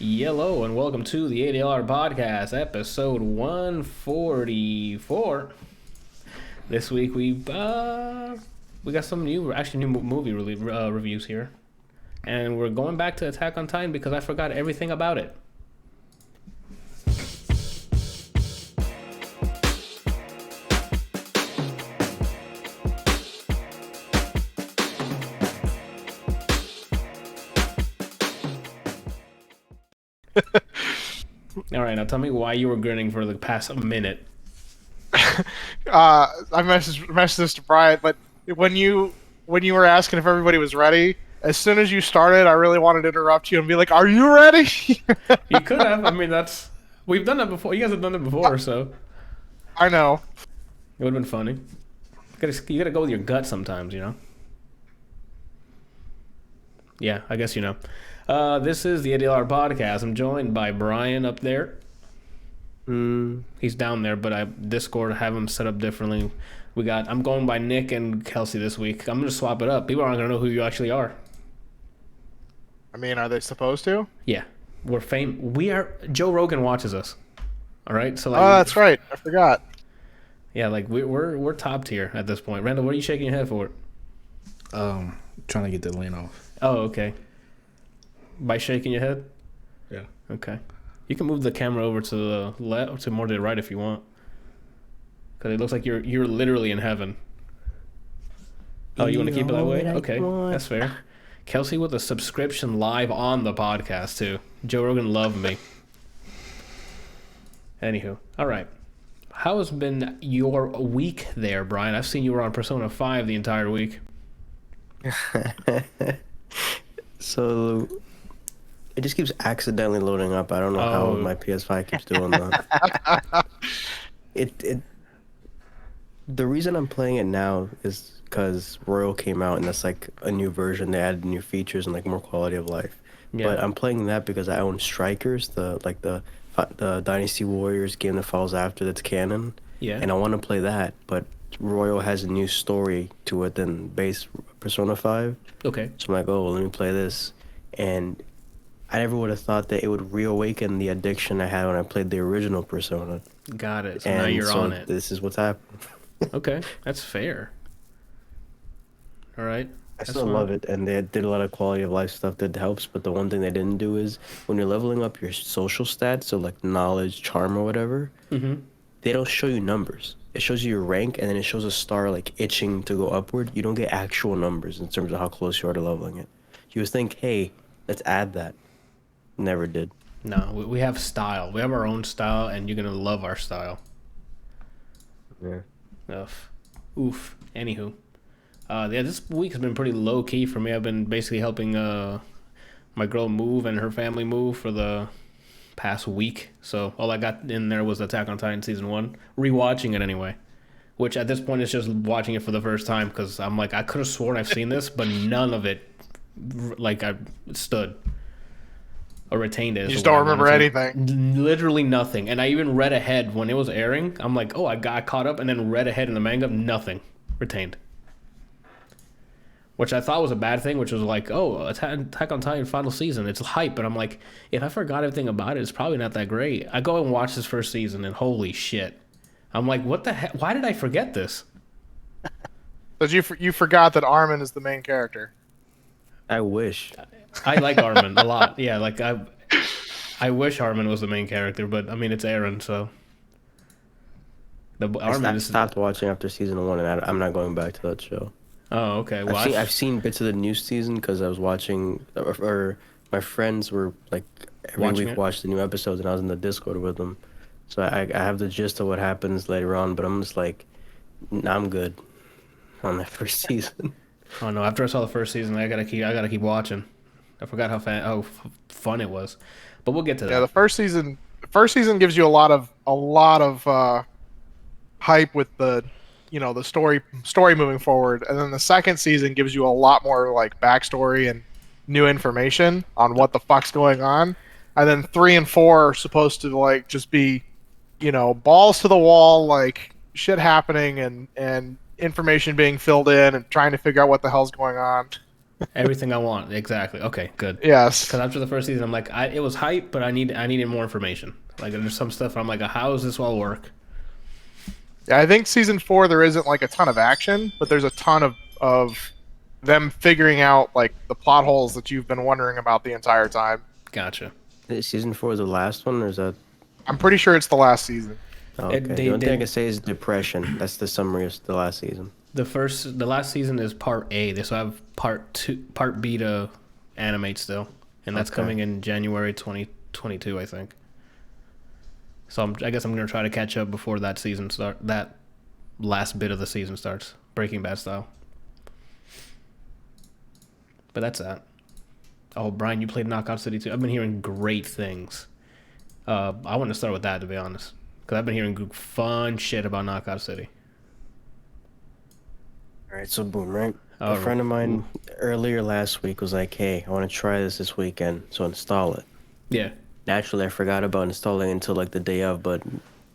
Hello and welcome to the ADLR Podcast, episode 144. This week we got some new movie reviews here, and we're going back to Attack on Titan because I forgot everything about it. All right, now tell me why you were grinning for the past minute. I messaged this to Brian, but when you were asking if everybody was ready, as soon as you started, I really wanted to interrupt you and be like, "Are you ready?" You could have. I mean, we've done that before. You guys have done it before, so I know. it would have been funny. You gotta go with your gut sometimes, you know. Yeah, I guess you know. This is the ADLR Podcast. I'm joined by Brian up there. He's down there, but I Discord have him set up differently. I'm going by Nick and Kelsey this week. I'm gonna swap it up. People aren't gonna know who you actually are. I mean, are they supposed to? Yeah, We are. Joe Rogan watches us. All right, so Oh, that's right. I forgot. yeah, like we're top tier at this point. Randall, what are you shaking your head for? Trying to get the lane off. Oh, okay. By shaking your head? Yeah. Okay. You can move the camera over to the left, to more to the right if you want. Because it looks like you're literally in heaven. Oh, you want to keep it that way? Okay, that's fair. Kelsey with a subscription live on the podcast too. Joe Rogan loved me. Anywho, all right. How has been your week there, Brian? I've seen you were on Persona 5 the entire week. So it just keeps accidentally loading up. I don't know how my PS5 keeps doing that. The reason I'm playing it now is because Royal came out and that's like a new version. They added new features and like more quality of life. Yeah. But I'm playing that because I own Strikers, the Dynasty Warriors game that follows after that's canon. Yeah. And I want to play that, but Royal has a new story to it than base Persona 5. Okay. So I'm like, oh, let me play this. And I never would have thought that it would reawaken the addiction I had when I played the original Persona. Got it. So and now you're so on it. This is what's happening. Okay, that's fair. All right. I still love it, and they did a lot of quality of life stuff that helps, but the one thing they didn't do is when you're leveling up your social stats, so like knowledge, charm, or whatever, they don't show you numbers. It shows you your rank, and then it shows a star like itching to go upward. You don't get actual numbers in terms of how close you are to leveling it. You would think, hey, let's add that. Never did. No, we have style. We have our own style, and you're gonna love our style. Yeah. Oof. Anywho, yeah, this week has been pretty low key for me. I've been basically helping my girl move and her family move for the past week. So all I got in there was Attack on Titan season 1, rewatching it anyway. Which at this point is just watching it for the first time because I'm like, I could have sworn I've seen this, but none of it like I stood or retained it. You just don't remember anything. Literally nothing. And I even read ahead when it was airing. I'm like, oh, I got caught up, and then read ahead in the manga. Nothing retained. Which I thought was a bad thing, which was like, oh, Attack on Titan final season. It's hype. But I'm like, if I forgot everything about it, it's probably not that great. I go and watch this first season, and holy shit. I'm like, what the heck? Why did I forget this? But you forgot that Armin is the main character. I wish. I like Armin a lot. Yeah, like I wish Armin was the main character, but I mean it's Eren, so I stopped watching after season 1, and I'm not going back to that show. Oh, okay. Well, I've seen bits of the new season because I was watching, or my friends were like every week watch the new episodes, and I was in the Discord with them, so I have the gist of what happens later on. But I'm just like, nah, I'm good on that first season. Oh no! After I saw the first season, I gotta keep watching. I forgot how fun it was, but we'll get to that. Yeah, the first season gives you a lot of hype with the the story moving forward, and then the second season gives you a lot more like backstory and new information on what the fuck's going on, and then 3 and 4 are supposed to like just be balls to the wall, like shit happening and information being filled in and trying to figure out what the hell's going on. Everything I want, exactly. Okay, good. Yes. Because after the first season, I'm like, it was hype, but I needed more information. Like, there's some stuff I'm like, how does this all work? Yeah, I think season 4 there isn't like a ton of action, but there's a ton of them figuring out like the plot holes that you've been wondering about the entire time. Gotcha. Is season 4 the last one, or is that? I'm pretty sure it's the last season. Oh, okay. The only thing I can say is depression. That's the summary of the last season. The last season is part A. They still have part B to animate still, and that's coming in January 2022, I think. So I guess I'm gonna try to catch up before that last bit of the season starts, Breaking Bad style. But that's that. Oh, Brian, you played Knockout City too. I've been hearing great things. I want to start with that, to be honest, because I've been hearing fun shit about Knockout City. All right, so boom, right? A friend of mine earlier last week was like, "Hey, I want to try this weekend, so install it." Yeah. Naturally, I forgot about installing it until like the day of, but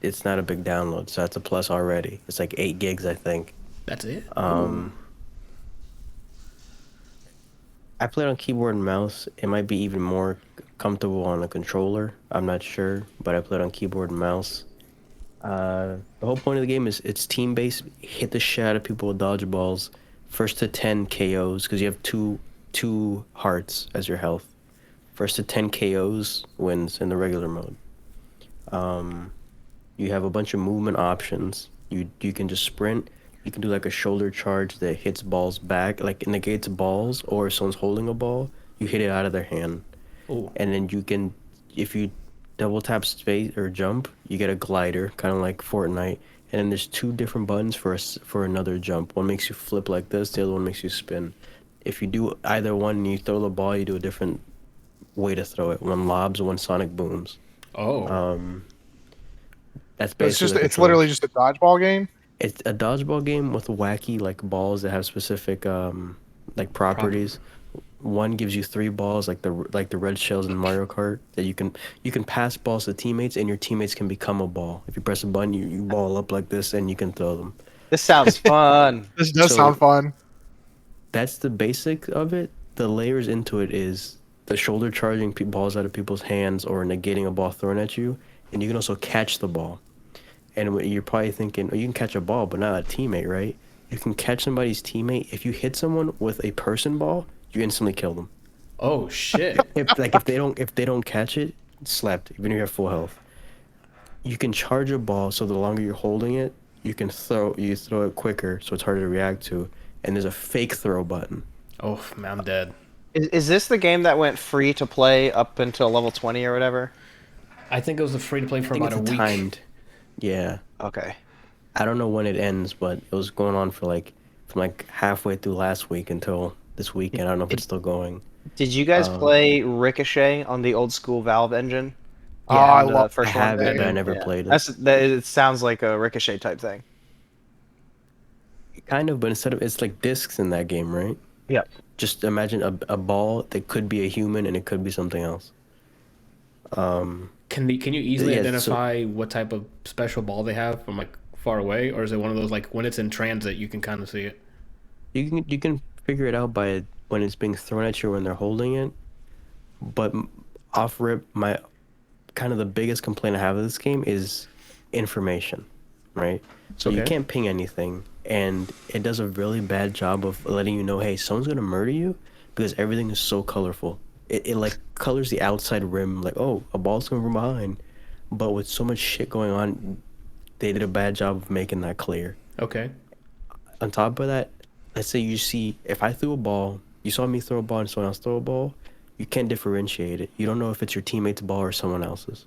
it's not a big download, so that's a plus already. It's like 8 gigs, I think. That's it. I played on keyboard and mouse. It might be even more comfortable on a controller. I'm not sure, but I played on keyboard and mouse. The whole point of the game is it's team-based. Hit the shit out of people with dodgeballs. First to 10 KOs, because you have two hearts as your health. First to 10 KOs wins in the regular mode. You have a bunch of movement options. You can just sprint. You can do like a shoulder charge that hits balls back, like negates balls, or if someone's holding a ball, you hit it out of their hand. Ooh. And then you can, if you double tap space or jump, you get a glider, kind of like Fortnite. And then there's 2 different buttons for another jump. One makes you flip like this, the other one makes you spin. If you do either one and you throw the ball, you do a different way to throw it. One lobs, one sonic booms. Oh. That's basically It's literally just a dodgeball game. It's a dodgeball game with wacky like balls that have specific like properties. One gives you 3 balls like the red shells in Mario Kart that you can pass balls to teammates, and your teammates can become a ball. If you press a button, you ball up like this and you can throw them. This sounds fun. This does sound fun. That's the basic of it. The layers into it is the shoulder charging balls out of people's hands or negating a ball thrown at you, and you can also catch the ball. And you're probably thinking, oh, you can catch a ball, but not a teammate, right? You can catch somebody's teammate. If you hit someone with a person ball, you instantly kill them. Oh shit. If they don't catch it, it's slept. Even if you have full health. You can charge a ball, so the longer you're holding it, you throw it quicker, so it's harder to react to. And there's a fake throw button. Oh man, I'm dead. Is this the game that went free to play up until level 20 or whatever? I think it was free to play for I think about a it's week. timed. Yeah. Okay. I don't know when it ends, but it was going on from halfway through last week until this weekend. I don't know if it's still going. Did you guys play Ricochet on the old school Valve engine? Yeah, I On the love. first I have one? it, but I never played it. It sounds like a Ricochet type thing. Kind of, but it's like discs in that game, right? Yeah. Just imagine a ball that could be a human and it could be something else. Can you easily Yeah, identify what type of special ball they have from like far away, or is it one of those like when it's in transit you can kind of see it? You can figure it out by when it's being thrown at you or when they're holding it. But off rip, my kind of the biggest complaint I have of this game is information, right? So you can't ping anything, and it does a really bad job of letting you know, hey, someone's gonna murder you, because everything is so colorful. It like colors the outside rim like, oh, a ball's coming from behind, but with so much shit going on, they did a bad job of making that clear. Okay. On top of that, let's say you see, if I threw a ball, you saw me throw a ball and someone else throw a ball, you can't differentiate it. You don't know if it's your teammate's ball or someone else's.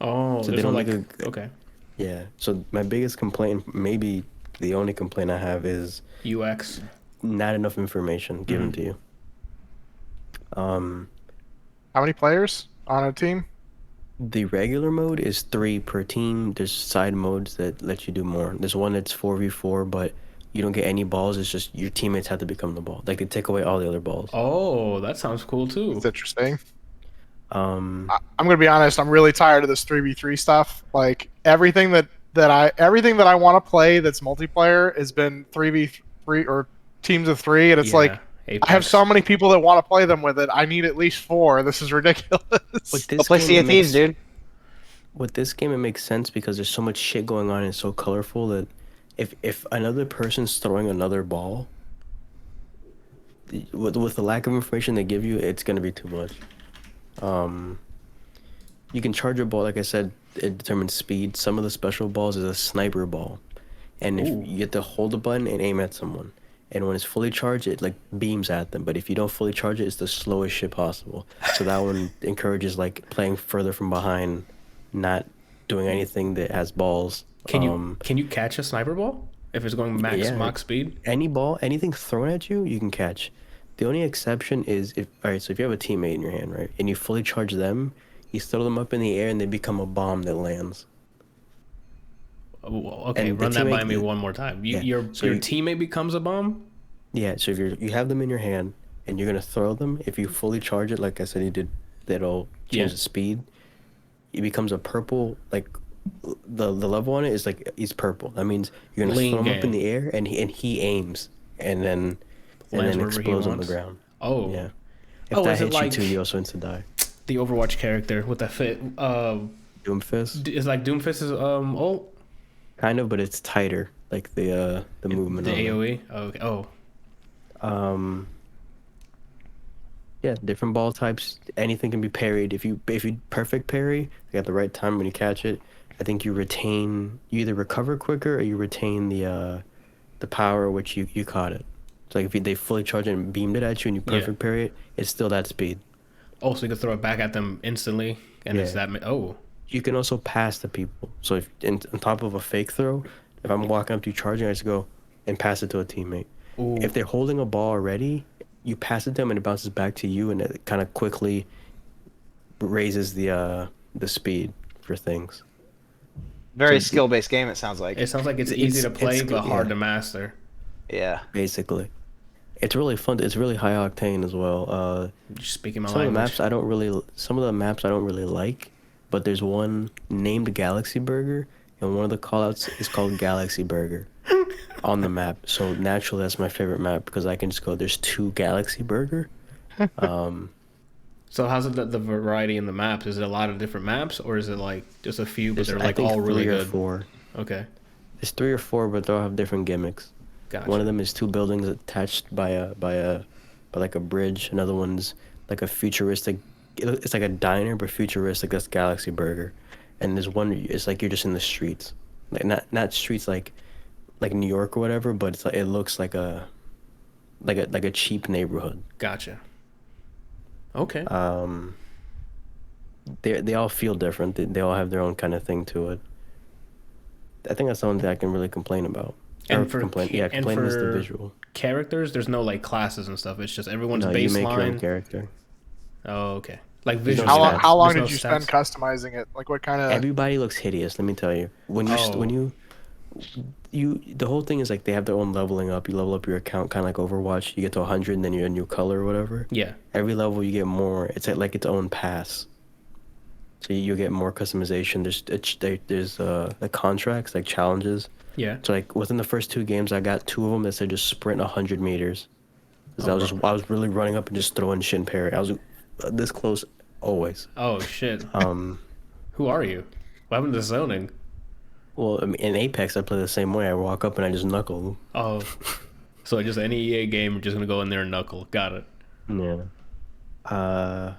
Oh, So there's they don't no, like okay. Yeah. So my biggest complaint, maybe the only complaint I have, is UX. not enough information given to you. How many players on a team? The regular mode is 3 per team. There's side modes that let you do more. There's one that's 4v4, but you don't get any balls. It's just your teammates have to become the ball. Like, they take away all the other balls. Oh, that sounds cool too. It's interesting. Um, I'm gonna be honest. I'm really tired of this 3v3 stuff. Like everything that I want to play that's multiplayer has been 3v3 or teams of 3, and it's like Apex. I have so many people that want to play them with it. I need at least 4. This is ridiculous. With Go this play game, Sea it of Thieves, makes- dude. With this game, it makes sense because there's so much shit going on and it's so colorful that if another person's throwing another ball, with the lack of information they give you, it's gonna be too much. You can charge your ball, like I said, it determines speed. Some of the special balls is a sniper ball, and if Ooh. you get to hold the button and aim at someone, and when it's fully charged, it like beams at them. But if you don't fully charge it, it's the slowest shit possible. So that one encourages like playing further from behind, not doing anything that has balls. Can you catch a sniper ball if it's going max speed? Any ball, anything thrown at you, you can catch. The only exception is if so if you have a teammate in your hand, right, and you fully charge them, you throw them up in the air and they become a bomb that lands. Oh, okay, And the run that by teammate- me one more time. Yeah, Your so teammate becomes a bomb? Yeah, so if you have them in your hand and you're gonna throw them, if you fully charge it, like I said, you did, that'll change Yeah. the speed. It becomes a purple, like the level on it is like he's purple. That means you're gonna Lean throw him up in game. the air and he aims and then Lands wherever he explodes on the wants. ground. Oh. Yeah. If Oh, that is it hits like- you too, you also instant die. The Overwatch character with the fit. Doomfist, Is like Doomfist's ult? kind of, but it's tighter, like the movement. The on it. AoE? Okay. Oh. Yeah, different ball types. Anything can be parried. If you perfect parry, like at the right time when you catch it, I think you either recover quicker or you retain the power which you caught it. So like if they fully charge it and beamed it at you and you perfect parry it, it's still that speed. Oh, so you can throw it back at them instantly, and it's Yeah. that. Oh. You can also pass the people. So if on top of a fake throw, if I'm walking up to you charging, I just go and pass it to a teammate. Ooh. If they're holding a ball already, you pass it to them and it bounces back to you, and it kind of quickly raises the speed for things. Very So- skill-based game. It sounds like. It sounds like it's It's- easy to play, it's- but hard yeah. to master. Yeah. Basically, it's really fun. It's really high octane as well. Just speaking my Some of the language. maps I don't really like, but there's one named Galaxy Burger, and one of the callouts is called Galaxy Burger on the map. So naturally, that's my favorite map because I can just go. There's 2 Galaxy Burger. So how's it the variety in the maps? Is it a lot of different maps, or is it like just a few, but There's, they're I like think, all really 3 or good? 4. Okay. There's 3 or 4, but they all have different gimmicks. Gotcha. One of them is 2 buildings attached by like a bridge. Another one's like a futuristic. It's like a diner, but futuristic. That's Galaxy Burger. And there's one. It's like you're just in the streets, like not streets like New York or whatever, but it's like, it looks like a cheap neighborhood. Gotcha. Okay. They all feel different. They all have their own kind of thing to it. I think that's the only thing I can really complain about. And Or for complain is the for visual. characters, there's no like classes and stuff. It's just everyone's No, you make your own baseline. character. Oh, okay. Like don't visual. How long? stats. How long There's did no you spend stats. customizing it? Like what kind of? Everybody looks hideous. Let me tell you. When you the whole thing is like they have their own leveling up. You level up your account, kind of like Overwatch. You get to 100, and then you're a new color or whatever. Yeah. Every level you get more. It's like its own pass. So you get more customization. There's the contracts, like challenges. Yeah. So like within the first 2 games, I got 2 of them that said just sprint 100 meters. 'Cause Oh, I was really running up and just throwing shit and parry. I was this close always. Oh shit. Who are you? What happened to zoning? Well, I mean, in Apex, I play the same way. I walk up and I just knuckle. Oh. So just any EA game, you're just gonna go in there and knuckle. Got it. Yeah.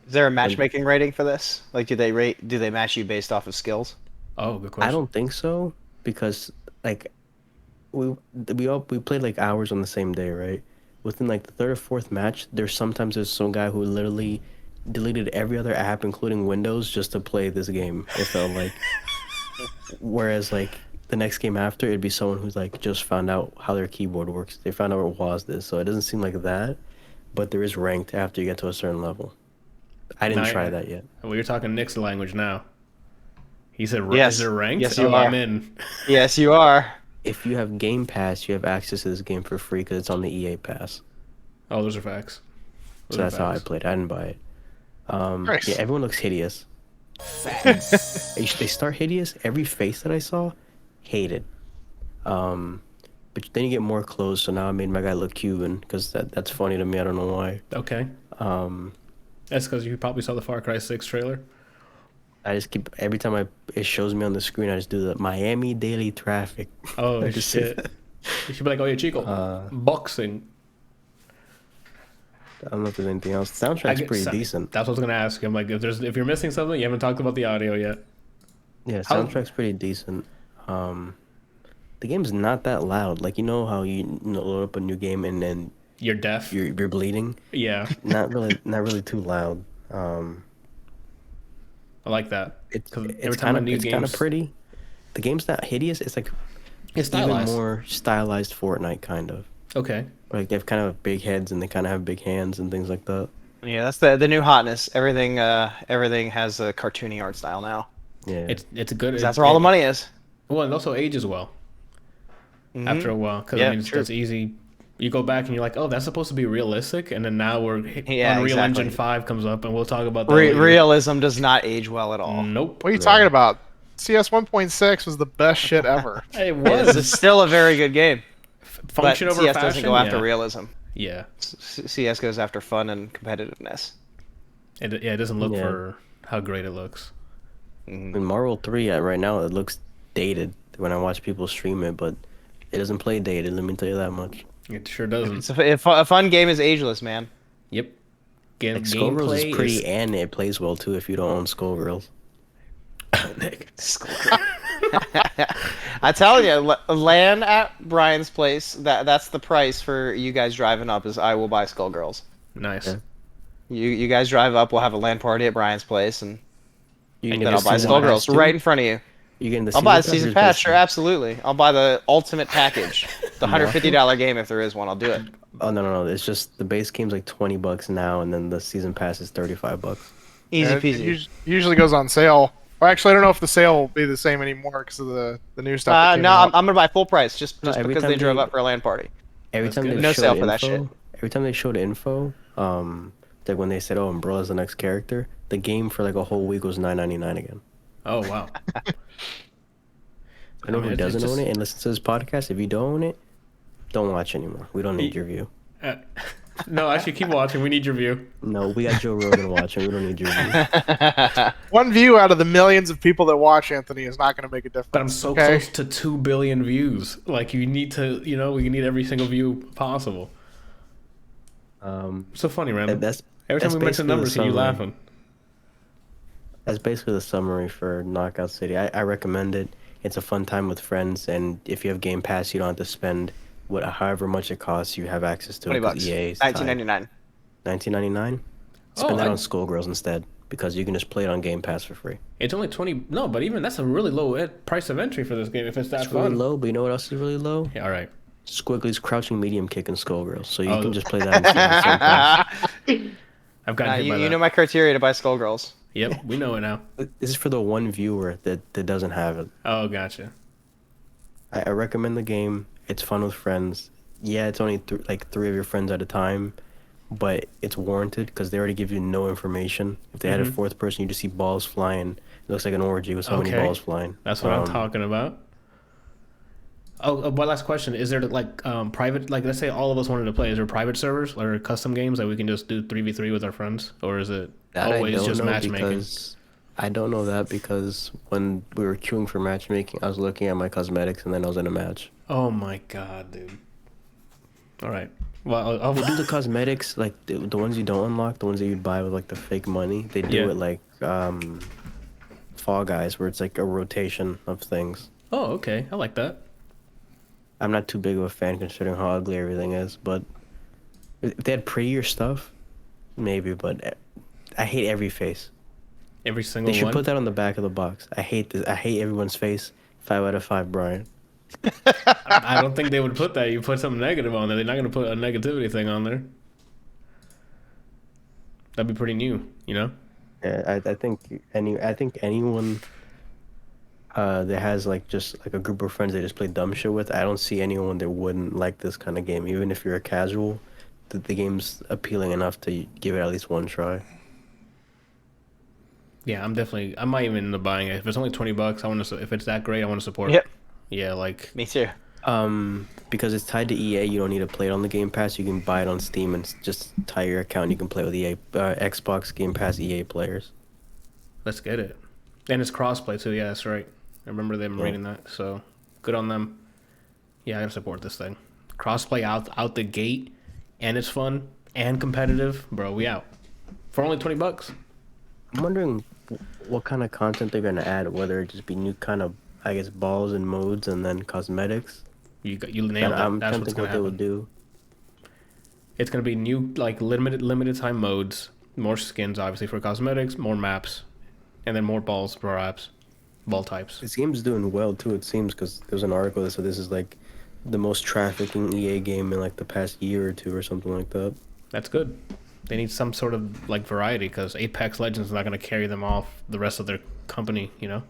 Is there a matchmaking rating for this? Like, do they match you based off of skills? Oh, good question. I don't think so because like we played like hours on the same day, right? Within like the 3rd or 4th match, there's some guy who literally deleted every other app, including Windows, just to play this game. It felt like. Whereas like the next game after, it'd be someone who's like just found out how their keyboard works. They found out what WASD is, so it doesn't seem like that. But there is ranked after you get to a certain level. I didn't try that yet. Well, you're talking Nick's language now. He said, Yes. "Is it ranked?" Yes, you oh, are. I'm in. Yes, you are. If you have Game Pass, you have access to this game for free because it's on the EA Pass. Oh, those are facts. So that's how I played. I didn't buy it. Nice. Yeah, everyone looks hideous. They start hideous. Every face that I saw, hated. but then you get more clothes. So now I made my guy look Cuban because that's funny to me. I don't know why. Okay. That's because you probably saw the Far Cry 6 trailer. I just keep every time it shows me on the screen, I just do the Miami daily traffic. Oh just shit! You should be like, oh yeah, Chico, boxing. I don't know if there's anything else. The soundtrack's pretty decent. That's what I was gonna ask. I'm like, if you're missing something, you haven't talked about the audio yet. Yeah, soundtrack's pretty decent. The game's not that loud. Like, you know how you load up a new game and then you're deaf. You're bleeding. Yeah. Not really too loud. I like that. It's kind of pretty. The game's not hideous. It's like it's stylized. Even more stylized Fortnite kind of. Okay. Like they have kind of big heads and they kind of have big hands and things like that. Yeah, that's the new hotness. Everything has a cartoony art style now. Yeah. It's a good. That's where all the money is. Well, and also ages well. Mm-hmm. After a while, because it's easy. You go back and you're like, oh, that's supposed to be realistic, and then now Unreal Engine 5 comes up, and we'll talk about that. Realism does not age well at all. Nope. What are you talking about? CS 1.6 was the best shit ever. It was. It's still a very good game. Function over CS fashion. Doesn't go after realism. Yeah. CS goes after fun and competitiveness. It doesn't look for how great it looks. In Marvel 3, right now, it looks dated when I watch people stream it, but it doesn't play dated. Let me tell you that much. It sure doesn't. A fun game is ageless, man. Yep. Skullgirls is pretty, and it plays well too if you don't own Skullgirls. Nick. I tell you, LAN at Brian's place. That's the price for you guys driving up. Is I will buy Skullgirls. Nice. Yeah. You guys drive up. We'll have a LAN party at Brian's place, and then I'll buy Skullgirls right in front of you. You getting the I'll buy the season pass, sure, absolutely. I'll buy the ultimate package, the $150 game if there is one. I'll do it. Oh no! It's just the base game's like $20 now, and then the season pass is $35. Easy peasy. It usually goes on sale. Well, actually, I don't know if the sale will be the same anymore because of the new stuff. No, I'm gonna buy full price just because they drove up for a LAN party. Every time they no sale for that shit. Every time they showed info, like when they said, "Oh, Umbrella's the next character," the game for like a whole week was $9.99 again. Oh wow. I know who doesn't own it and listens to this podcast. If you don't own it, don't watch anymore. We don't need your view. No, actually, keep watching. We need your view. No, we got Joe Rogan watching. We don't need your view. One view out of the millions of people that watch, Anthony, is not going to make a difference. But I'm so close to 2 billion views. Like, you need to, we need every single view possible. So funny, Random. Every time we mention numbers, you laughing. That's basically the summary for Knockout City. I recommend it. It's a fun time with friends, and if you have Game Pass, you don't have to spend however much it costs. You have access to $20. EA's $19.99. $19.99. Spend that on Skullgirls instead, because you can just play it on Game Pass for free. It's only 20. No, but even that's a really low price of entry for this game. If it's that fun. Really low, but you know what else is really low? Yeah, all right. Squiggly's crouching medium kick and Skullgirls, so you can just play that instead. I've gotten hit by that. You know my criteria to buy Skullgirls. Yep, we know it now. This is for the one viewer that doesn't have it. Oh, gotcha. I recommend the game. It's fun with friends. Yeah, it's only three of your friends at a time, but it's warranted because they already give you no information. If they had a fourth person, you just see balls flying. It looks like an orgy with so many balls flying. That's what I'm talking about. Oh, one last question. Is there private, let's say all of us wanted to play, is there private servers or custom games that we can just do 3v3 with our friends? Or is it always just matchmaking? I don't know that because when we were queuing for matchmaking, I was looking at my cosmetics and then I was in a match. Oh my god, dude. All right. Well, I'll do the cosmetics, like the ones you don't unlock, the ones that you buy with the fake money. They do it like Fall Guys, where it's like a rotation of things. Oh, okay. I like that. I'm not too big of a fan considering how ugly everything is, but if they had prettier stuff, maybe, but I hate every face. Every single one? They should put that on the back of the box. I hate this. I hate everyone's face. 5 out of 5, Brian. I don't think they would put that. You put something negative on there. They're not going to put a negativity thing on there. That'd be pretty new, Yeah, I think anyone that has just a group of friends they just play dumb shit with, I don't see anyone that wouldn't like this kind of game. Even if you're a casual, the game's appealing enough to give it at least one try. Yeah, I might even end up buying it. If it's only $20, if it's that great, I want to support it. Yep. Yeah, me too. Because it's tied to EA, you don't need to play it on the Game Pass. You can buy it on Steam and just tie your account. You can play with EA, Xbox Game Pass EA players. Let's get it. And it's crossplay too. Yeah, that's right. I remember them reading that. So good on them. Yeah, I can support this thing. Crossplay out the gate, and it's fun and competitive, bro. We out for only $20. I'm wondering what kind of content they're gonna add. Whether it just be new kind of, I guess, balls and modes, and then cosmetics. You nailed it. I'm That's trying to what's think gonna what they would happen. do. It's gonna be new, like limited time modes, more skins, obviously for cosmetics, more maps, and then more balls, perhaps, ball types. This game's doing well too. It seems because there was an article that said this is like the most trafficking EA game in like the past year or two or something like that. That's good. They need some sort of like variety because Apex Legends is not gonna carry them off the rest of their company, you know.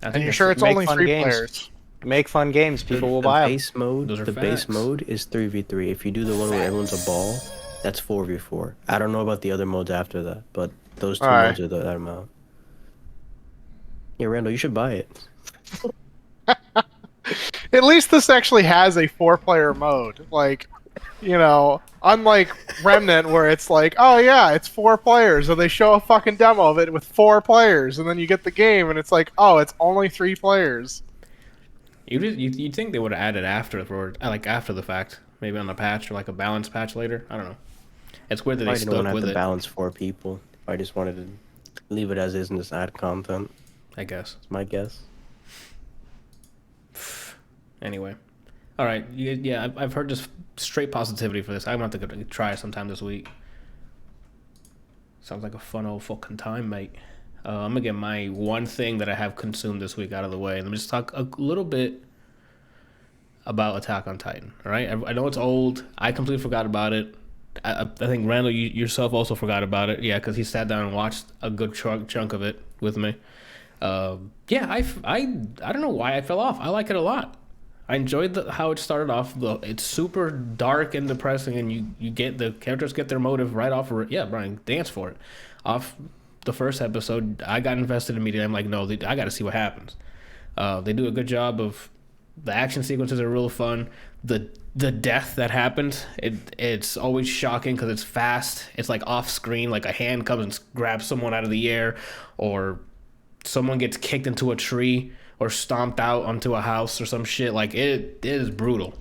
I And you're that's- sure it's Make only fun 3 games. players? Make fun games. People will The buy them. base mode, Those are the base facts. mode is 3v3. If you do the one where everyone's a ball, that's 4v4. I don't know about the other modes after that, but those two Alright. modes are that amount. Yeah, Randall, you should buy it. At least this actually has a 4-player mode. Like, you know, unlike Remnant where it's like, oh yeah, it's 4 players, or they show a fucking demo of it with 4 players, and then you get the game and it's like, oh, it's only 3 players. You'd think they would have added after the fact, maybe on the patch or like a balance patch later. I don't know. It's weird that I they didn't want to stuck have with to it. balance 4 people. I just wanted to leave it as is and just add content. I guess. That's my guess. Anyway, all right. Yeah, I've heard just straight positivity for this. I'm gonna have to go try it sometime this week. Sounds like a fun old fucking time, mate. I'm gonna get my one thing that I have consumed this week out of the way. Let me just talk a little bit about Attack on Titan. All right, I know it's old. I completely forgot about it. I think Randall, you yourself also forgot about it. Yeah, because he sat down and watched a good chunk of it with me. Yeah, I don't know why I fell off. I like it a lot. I enjoyed how it started off. It's super dark and depressing, and you get the characters get their motive right off. Yeah, Brian, dance for it. Off the first episode, I got invested immediately. I'm like, no, I got to see what happens. They do a good job of the action sequences are real fun. The death that happened, it's always shocking because it's fast. It's like off screen, like a hand comes and grabs someone out of the air, or someone gets kicked into a tree or stomped out onto a house or some shit. Like it is brutal.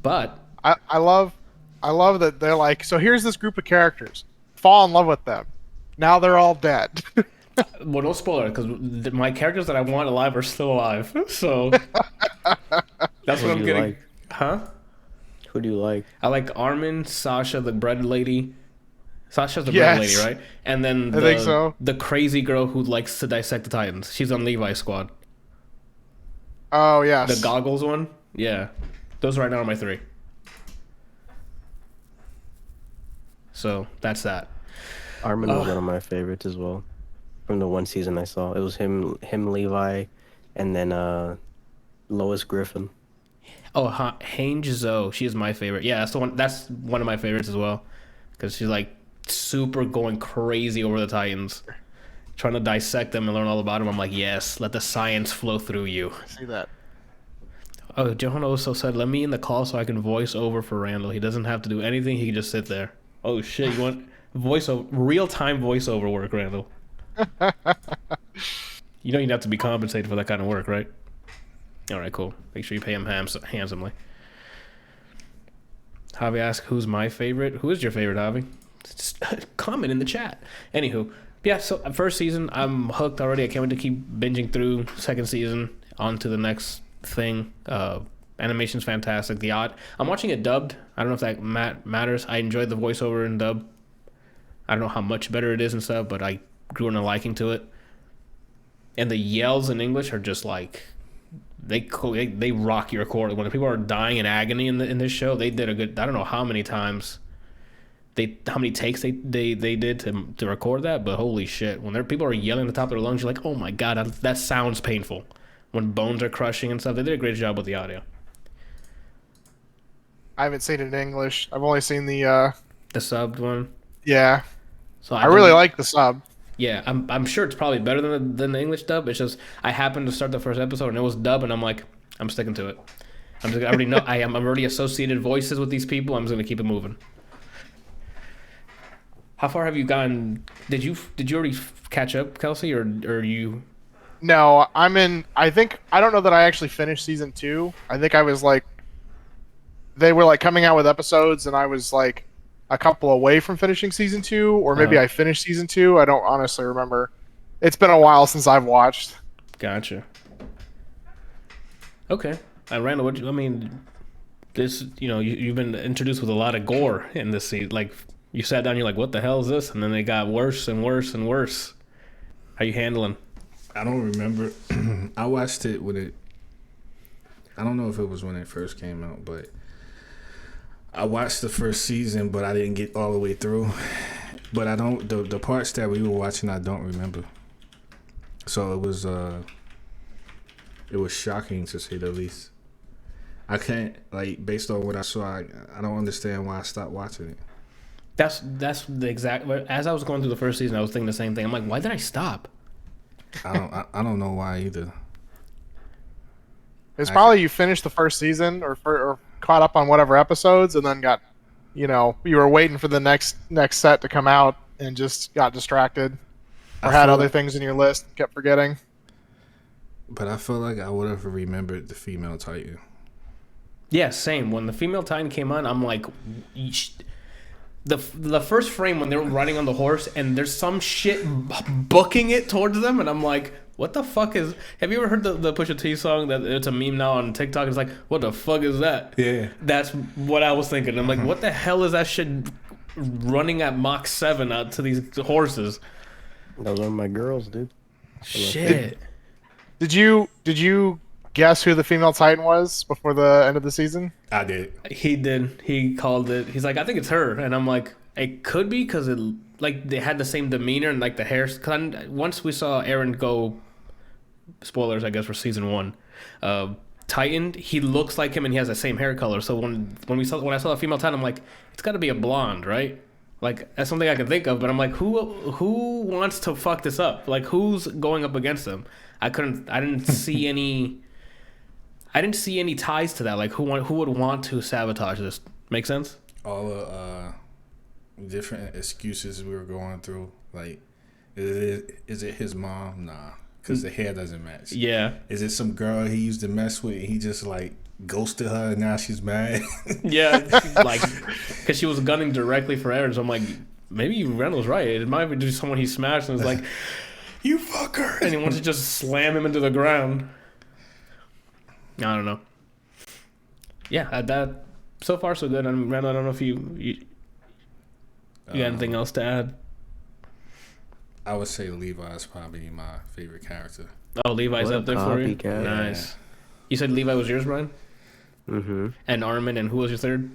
But I love that they're like, so here's this group of characters. Fall in love with them. Now they're all dead. well, don't spoil it because my characters that I want alive are still alive. So that's Who what do I'm you getting. like? Huh? Who do you like? I like Armin, Sasha, the bread lady. Sasha's the Yes. bread lady, right? And then I think so. the crazy girl who likes to dissect the Titans. She's on Levi's squad. Oh yes. The goggles one? Yeah. Those right now are my 3. So that's that. Armin was one of my favorites as well. From the one season I saw. It was him, Levi, and then Lois Griffin. Oh, Hange Zoe. She is my favorite. Yeah, that's the one. That's one of my favorites as well, because she's like super going crazy over the Titans, trying to dissect them and learn all about them. I'm like, yes, let the science flow through you. See that. Oh, Johan also said, let me in the call so I can voice over for Randall. He doesn't have to do anything. He can just sit there. Oh shit, you want voiceover, real-time voiceover work, Randall? You know you'd have to be compensated for that kind of work, right? All right, cool. Make sure you pay him handsomely. Javi asked, who's my favorite? Who is your favorite, Javi? Just comment in the chat. Anywho, yeah, so first season, I'm hooked already. I can't wait to keep binging through second season on to the next thing. Animation's fantastic. I'm watching it dubbed. I don't know if that matters. I enjoyed the voiceover in dub. I don't know how much better it is and stuff, but I grew in a liking to it. And the yells in English are just like they rock your core. When people are dying in agony in this show, they did a good. I don't know how many times how many takes they did to record that, but holy shit, when people are yelling at the top of their lungs, you're like, oh my god, that sounds painful. When bones are crushing and stuff, they did a great job with the audio. I haven't seen it in English. I've only seen the The subbed one. yeah. So I really like the sub. Yeah, I'm sure it's probably better than the English dub. It's just I happened to start the first episode and it was dub, and I'm like, I'm sticking to it. I already know I'm already associated voices with these people. I'm just gonna keep it moving. How far have you gotten? Did you already catch up, Kelsey, or you? No, I'm in. I think I don't know that I actually finished season 2. I think I was like, they were like coming out with episodes, and I was like a couple away from finishing season 2, or maybe I finished season 2. I don't honestly remember. It's been a while since I've watched. Gotcha. Okay, Randall, I mean, this, you've been introduced with a lot of gore in this season. Like, you sat down, you're like, what the hell is this? And then it got worse and worse and worse. How you handling? I don't remember. I watched it I don't know if it was when it first came out, but I watched the first season, but I didn't get all the way through. But the parts that we were watching, I don't remember. So it was shocking to say the least. I can't, like, based on what I saw, I don't understand why I stopped watching it. That's the exact. As I was going through the first season, I was thinking the same thing. I'm like, why did I stop? I don't know why either. It's probably you finished the first season or caught up on whatever episodes, and then got, you were waiting for the next set to come out and just got distracted or had other things in your list, kept forgetting. But I feel like I would have remembered the female Titan. Yeah, same. When the female Titan came on, I'm like, the first frame when they were riding on the horse and there's some shit booking it towards them, and I'm like, what the fuck is? Have you ever heard the Pusha T song that it's a meme now on TikTok? It's like, what the fuck is that? Yeah, that's what I was thinking. I'm like, what the hell is that shit running at Mach 7 out to these horses? Those are my girls, dude. Shit. Did you guess who the female Titan was before the end of the season? I did. He did. He called it. He's like, I think it's her, and I'm like, it could be because it like they had the same demeanor and like the hair. Cause once we saw Aaron go, spoilers I guess for season 1, Titan, he looks like him and he has the same hair color. So when I saw the female Titan, I'm like, it's got to be a blonde, right? Like, that's something I can think of, but I'm like, who wants to fuck this up? Like, who's going up against them? I didn't see any ties to that. Like, who would want to sabotage this? Make sense? All the different excuses we were going through. Like, is it his mom? Nah, because the hair doesn't match. Yeah. Is it some girl he used to mess with and he just, like, ghosted her and now she's mad? Yeah, like, because she was gunning directly for Aaron. So I'm like, maybe Randall's right. It might be just someone he smashed and was like, you fucker, and he wants to just slam him into the ground. I don't know. Yeah, that so far so good. Randall, I don't know if you got anything else to add. I would say Levi is probably my favorite character. Oh, Levi's up there for you? Nice. You said Levi was yours, Brian? Mm-hmm. And Armin, and who was your third?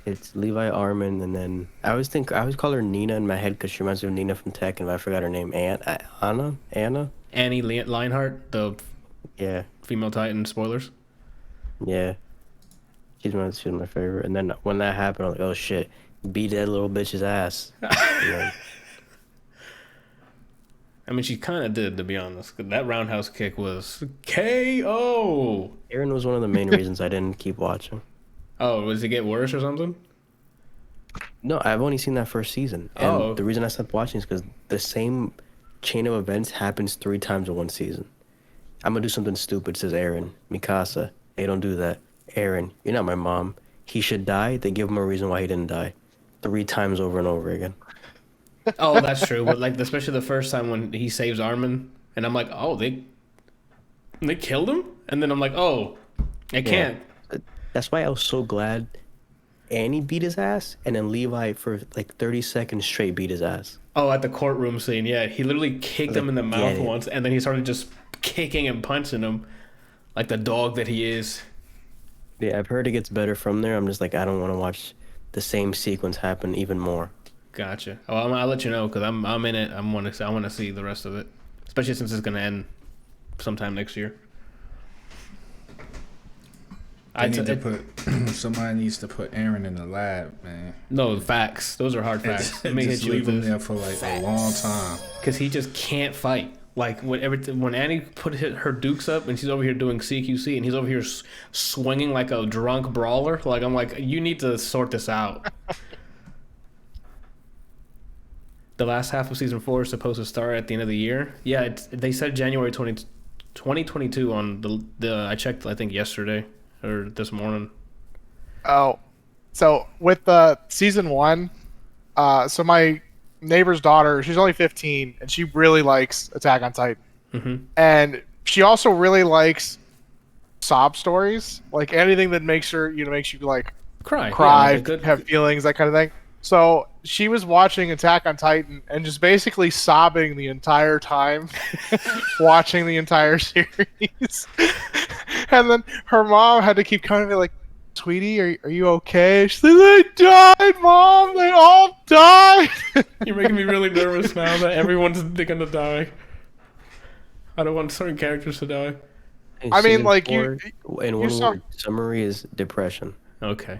It's Levi, Armin, and then I always call her Nina in my head because she reminds me of Nina from Tekken, but I forgot her name. Anna? Annie Lionheart, the female Titan, spoilers. Yeah. She's my favorite. And then when that happened, I was like, oh shit, beat that little bitch's ass. Yeah. I mean, she kind of did, to be honest. That roundhouse kick was KO. Aaron was one of the main reasons I didn't keep watching. Oh, does it get worse or something? No, I've only seen that first season. And the reason I stopped watching is because the same chain of events happens 3 times in one season. I'm going to do something stupid, says Aaron. Mikasa, hey, don't do that. Aaron, you're not my mom. He should die. They give him a reason why he didn't die. 3 times over and over again. Oh, that's true. But like, especially the first time when he saves Armin, and I'm like, oh, they killed him? And then I'm like, oh, I can't. That's why I was so glad Annie beat his ass, and then Levi for like 30 seconds straight beat his ass. Oh, at the courtroom scene, yeah. He literally kicked him in the mouth once, and then he started just kicking and punching him like the dog that he is. Yeah, I've heard it gets better from there. I'm just like, I don't want to watch the same sequence happen even more. Gotcha. Well, I'll let you know because I'm in it. I want to see the rest of it, especially since it's going to end sometime next year. I need to put somebody needs to put Aaron in the lab, man. No facts. Those are hard facts. Let me Just hit you leave with him this. there for like a long time. Because he just can't fight. Like when Annie put her dukes up and she's over here doing CQC and he's over here swinging like a drunk brawler. Like I'm like, you need to sort this out. The last half of season 4 is supposed to start at the end of the year. Yeah, they said January 2022 on the I checked I think yesterday or this morning. Oh, so with season 1, so my neighbor's daughter, she's only 15, and she really likes Attack on Titan. Mm-hmm. And she also really likes sob stories, like anything that makes you like Cry, yeah, like have feelings, that kind of thing. So she was watching Attack on Titan and just basically sobbing the entire time, watching the entire series. And then her mom had to keep coming to me like, "Sweetie, are you okay?" She said, "They died, Mom. They all died." You're making me really nervous now that everyone's gonna die. I don't want certain characters to die. Hey, I mean, season like, 4, in one saw- word summary is depression. Okay.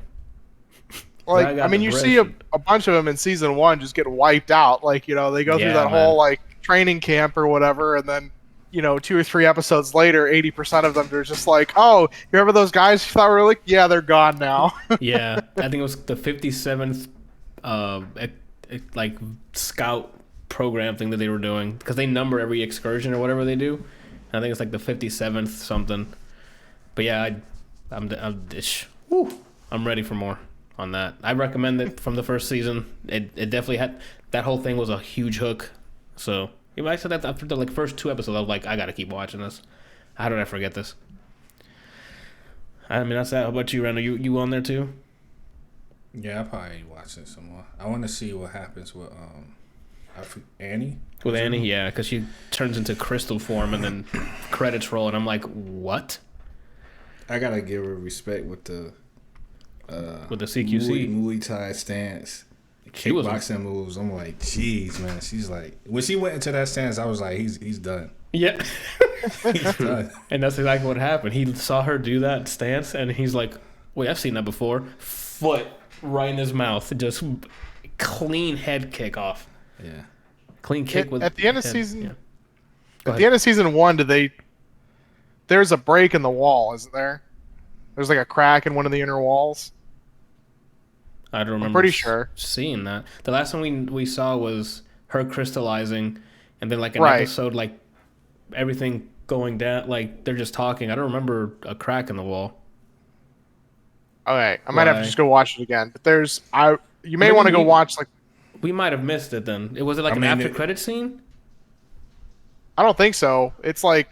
Like, I got I mean, you see a depression. bunch of them in season 1 just get wiped out. Like, they go through Yeah, that man. whole like training camp or whatever, and then 2 or 3 episodes later, 80% of them are just like, "Oh, you remember those guys you thought were like, yeah, they're gone now." Yeah, I think it was the 57th, like scout program thing that they were doing because they number every excursion or whatever they do. And I think it's like the 57th something. But yeah, I'm ready for more on that. I recommend it from the first season. It definitely had that whole thing was a huge hook. So I said that after the first 2 episodes, I was like, I gotta keep watching this. How did I forget this? I mean, that's that. How about you, Randall? You on there too? Yeah, I'll probably watch it some more. I want to see what happens with Annie. With Annie, yeah, because she turns into crystal form and then credits roll, and I'm like, what? I gotta give her respect with the CQC. Muay Thai stance, She was- kickboxing moves. I'm like, jeez, man. She's like, when she went into that stance, I was like, he's done. Yeah. He's done. And that's exactly what happened. He saw her do that stance, and he's like, wait, I've seen that before. Foot right in his mouth. Just clean head kick off. Yeah. Clean kick with At the end of head. season, Yeah. at the end of season 1, there's a break in the wall, isn't there? There's like a crack in one of the inner walls. I don't remember. pretty sure. Seeing that. The last one we saw was her crystallizing, and then like an Right. episode, like everything going down, like they're just talking. I don't remember a crack in the wall. Okay, I might have to Why? just go watch it again. But you may Maybe want to go we- watch like. We might have missed it then. Was it like I an mean, after it- credit scene? I don't think so. It's like,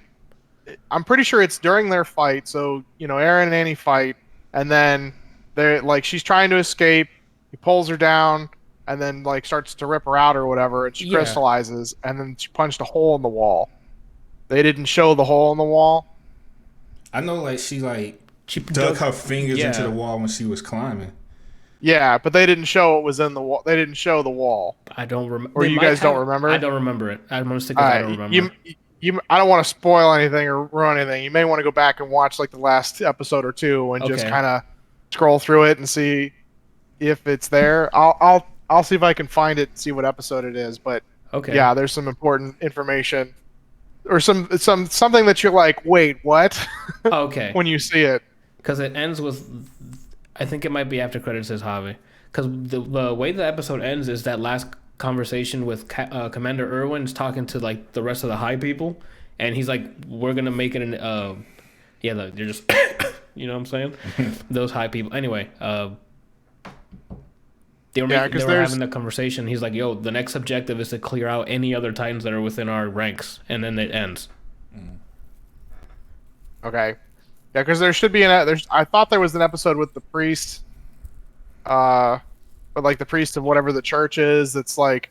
I'm pretty sure it's during their fight. So Aaron and Annie fight, and then they're like, she's trying to escape. He pulls her down, and then like starts to rip her out or whatever, and she Yeah. crystallizes, and then she punched a hole in the wall. They didn't show the hole in the wall. I know, like, she She dug her fingers Yeah. into the wall when she was climbing. Yeah, but they didn't show what was in the wall. They didn't show the wall. I don't remember. Or you guys don't remember? I don't remember it. I'm gonna stick All with I right, don't remember. I don't want to spoil anything or ruin anything. You may want to go back and watch like the last episode or 2 and just Okay. kind of scroll through it and see if it's there. I'll see if I can find it and see what episode it is. But Okay. yeah, there's some important information or something that you're like, wait, what? Okay. when you see it. Because it ends with, I think it might be after credits says Javi. Because the way the episode ends is that last conversation with Commander Irwin's talking to like the rest of the high people, and he's like, "We're gonna make it an they're just you know what I'm saying? Those high people. Anyway, they were having that conversation. He's like, "Yo, the next objective is to clear out any other Titans that are within our ranks," and then it ends. Okay. Yeah, because there should be I thought there was an episode with the priest, but like the priest of whatever the church is. That's like,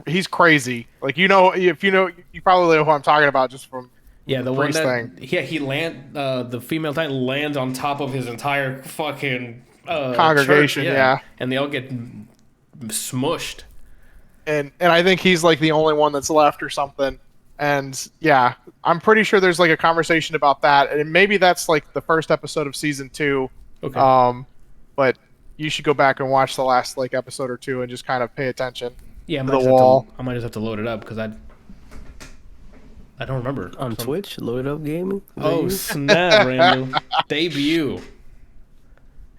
he's crazy. Like you probably know who I'm talking about just from Yeah, the one priest that thing. he the female Titan lands on top of his entire fucking Congregation, church, yeah. and they all get smushed. And I think he's like the only one that's left or something. And yeah, I'm pretty sure there's like a conversation about that, and maybe that's like the first episode of season 2. Okay. But you should go back and watch the last like episode or two and just kind of pay attention Yeah, to the wall. I might just have to load it up because I don't remember. On Twitch, Loaded Up Gaming. Is that Oh you? snap, Randall! Debut.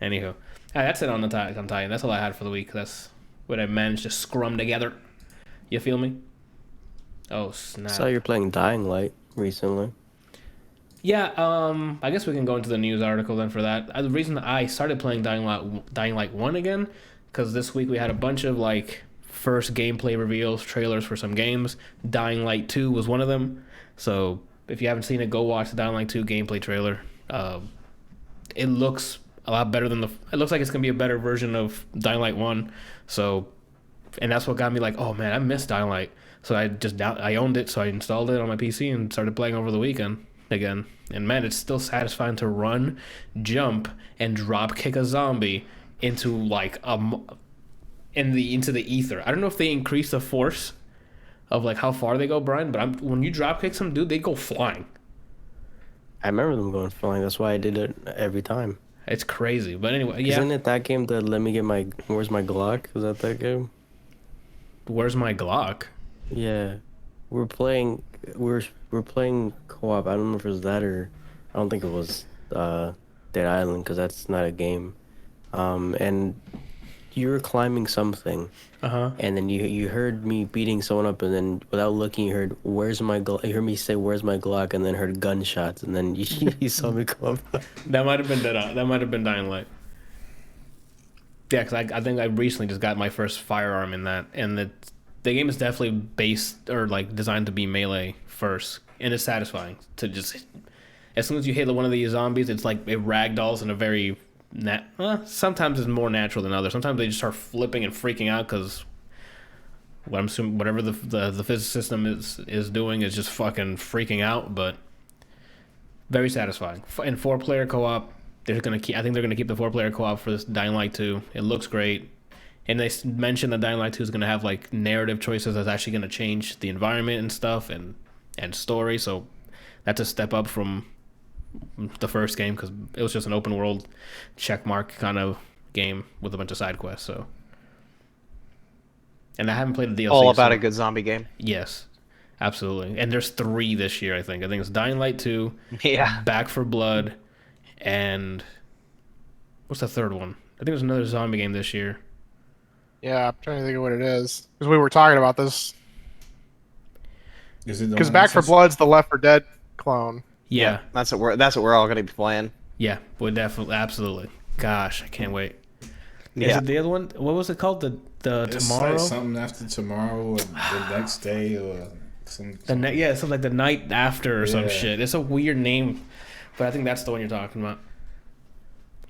Anywho, that's it on the Titan. That's all I had for the week. That's what I managed to scrum together. You feel me? Oh snap! Saw you're playing Dying Light recently. Yeah, I guess we can go into the news article then for that. The reason I started playing Dying Light 1 again, because this week we had a bunch of like first gameplay reveals, trailers for some games. Dying Light 2 was one of them. So if you haven't seen it, go watch the Dying Light 2 gameplay trailer. It looks a lot better than it looks like it's gonna be a better version of Dying Light 1. So, and that's what got me like, oh man, I missed Dying Light. So I owned it, so I installed it on my PC and started playing over the weekend again. And man, it's still satisfying to run, jump, and drop kick a zombie into like into the ether. I don't know if they increase the force of like how far they go, Brian, but when you drop kick some dude, they go flying. I remember them going flying. That's why I did it every time. It's crazy. But anyway, yeah. Isn't it that game that let me get my Where's My Glock? Was that game? Where's my Glock? Yeah, we're playing co-op. I don't know if it was that or I don't think it was Dead Island because that's not a game. And you were climbing something, and then you heard me beating someone up, and then without looking, you heard "Where's my Glock?" You heard me say "Where's my Glock?" and then heard gunshots, and then you saw me come up. That might have been That might have been Dying Light. Yeah, because I think I recently just got my first firearm in that, and the game is definitely based or like designed to be melee first, and it's satisfying to just as soon as you hit one of these zombies, it's like it ragdolls in a very sometimes it's more natural than others. Sometimes they just start flipping and freaking out because what I'm assuming whatever the physics system is doing is just fucking freaking out, but very satisfying. In 4-player co-op, I think they're gonna keep the 4-player co-op for this Dying Light 2. It looks great. And they mentioned that Dying Light 2 is going to have like narrative choices that's actually going to change the environment and stuff and story. So that's a step up from the first game because it was just an open world checkmark kind of game with a bunch of side quests. So, and I haven't played the DLC. All about a good zombie game. Yes, absolutely. And there's 3 this year. I think it's Dying Light 2, Yeah. Back for Blood, and what's the third one? I think there's another zombie game this year. Yeah, I'm trying to think of what it is because we were talking about this. Is it Because Back 4 Blood's the Left 4 Dead clone. Yeah. That's what we're all gonna be playing. Yeah, would definitely, absolutely. Gosh, I can't wait. Is Yeah. it the other one? What was it called? The It's tomorrow? like something after tomorrow or the next day or some. Yeah, something like the night after or some Yeah. shit. It's a weird name, but I think that's the one you're talking about.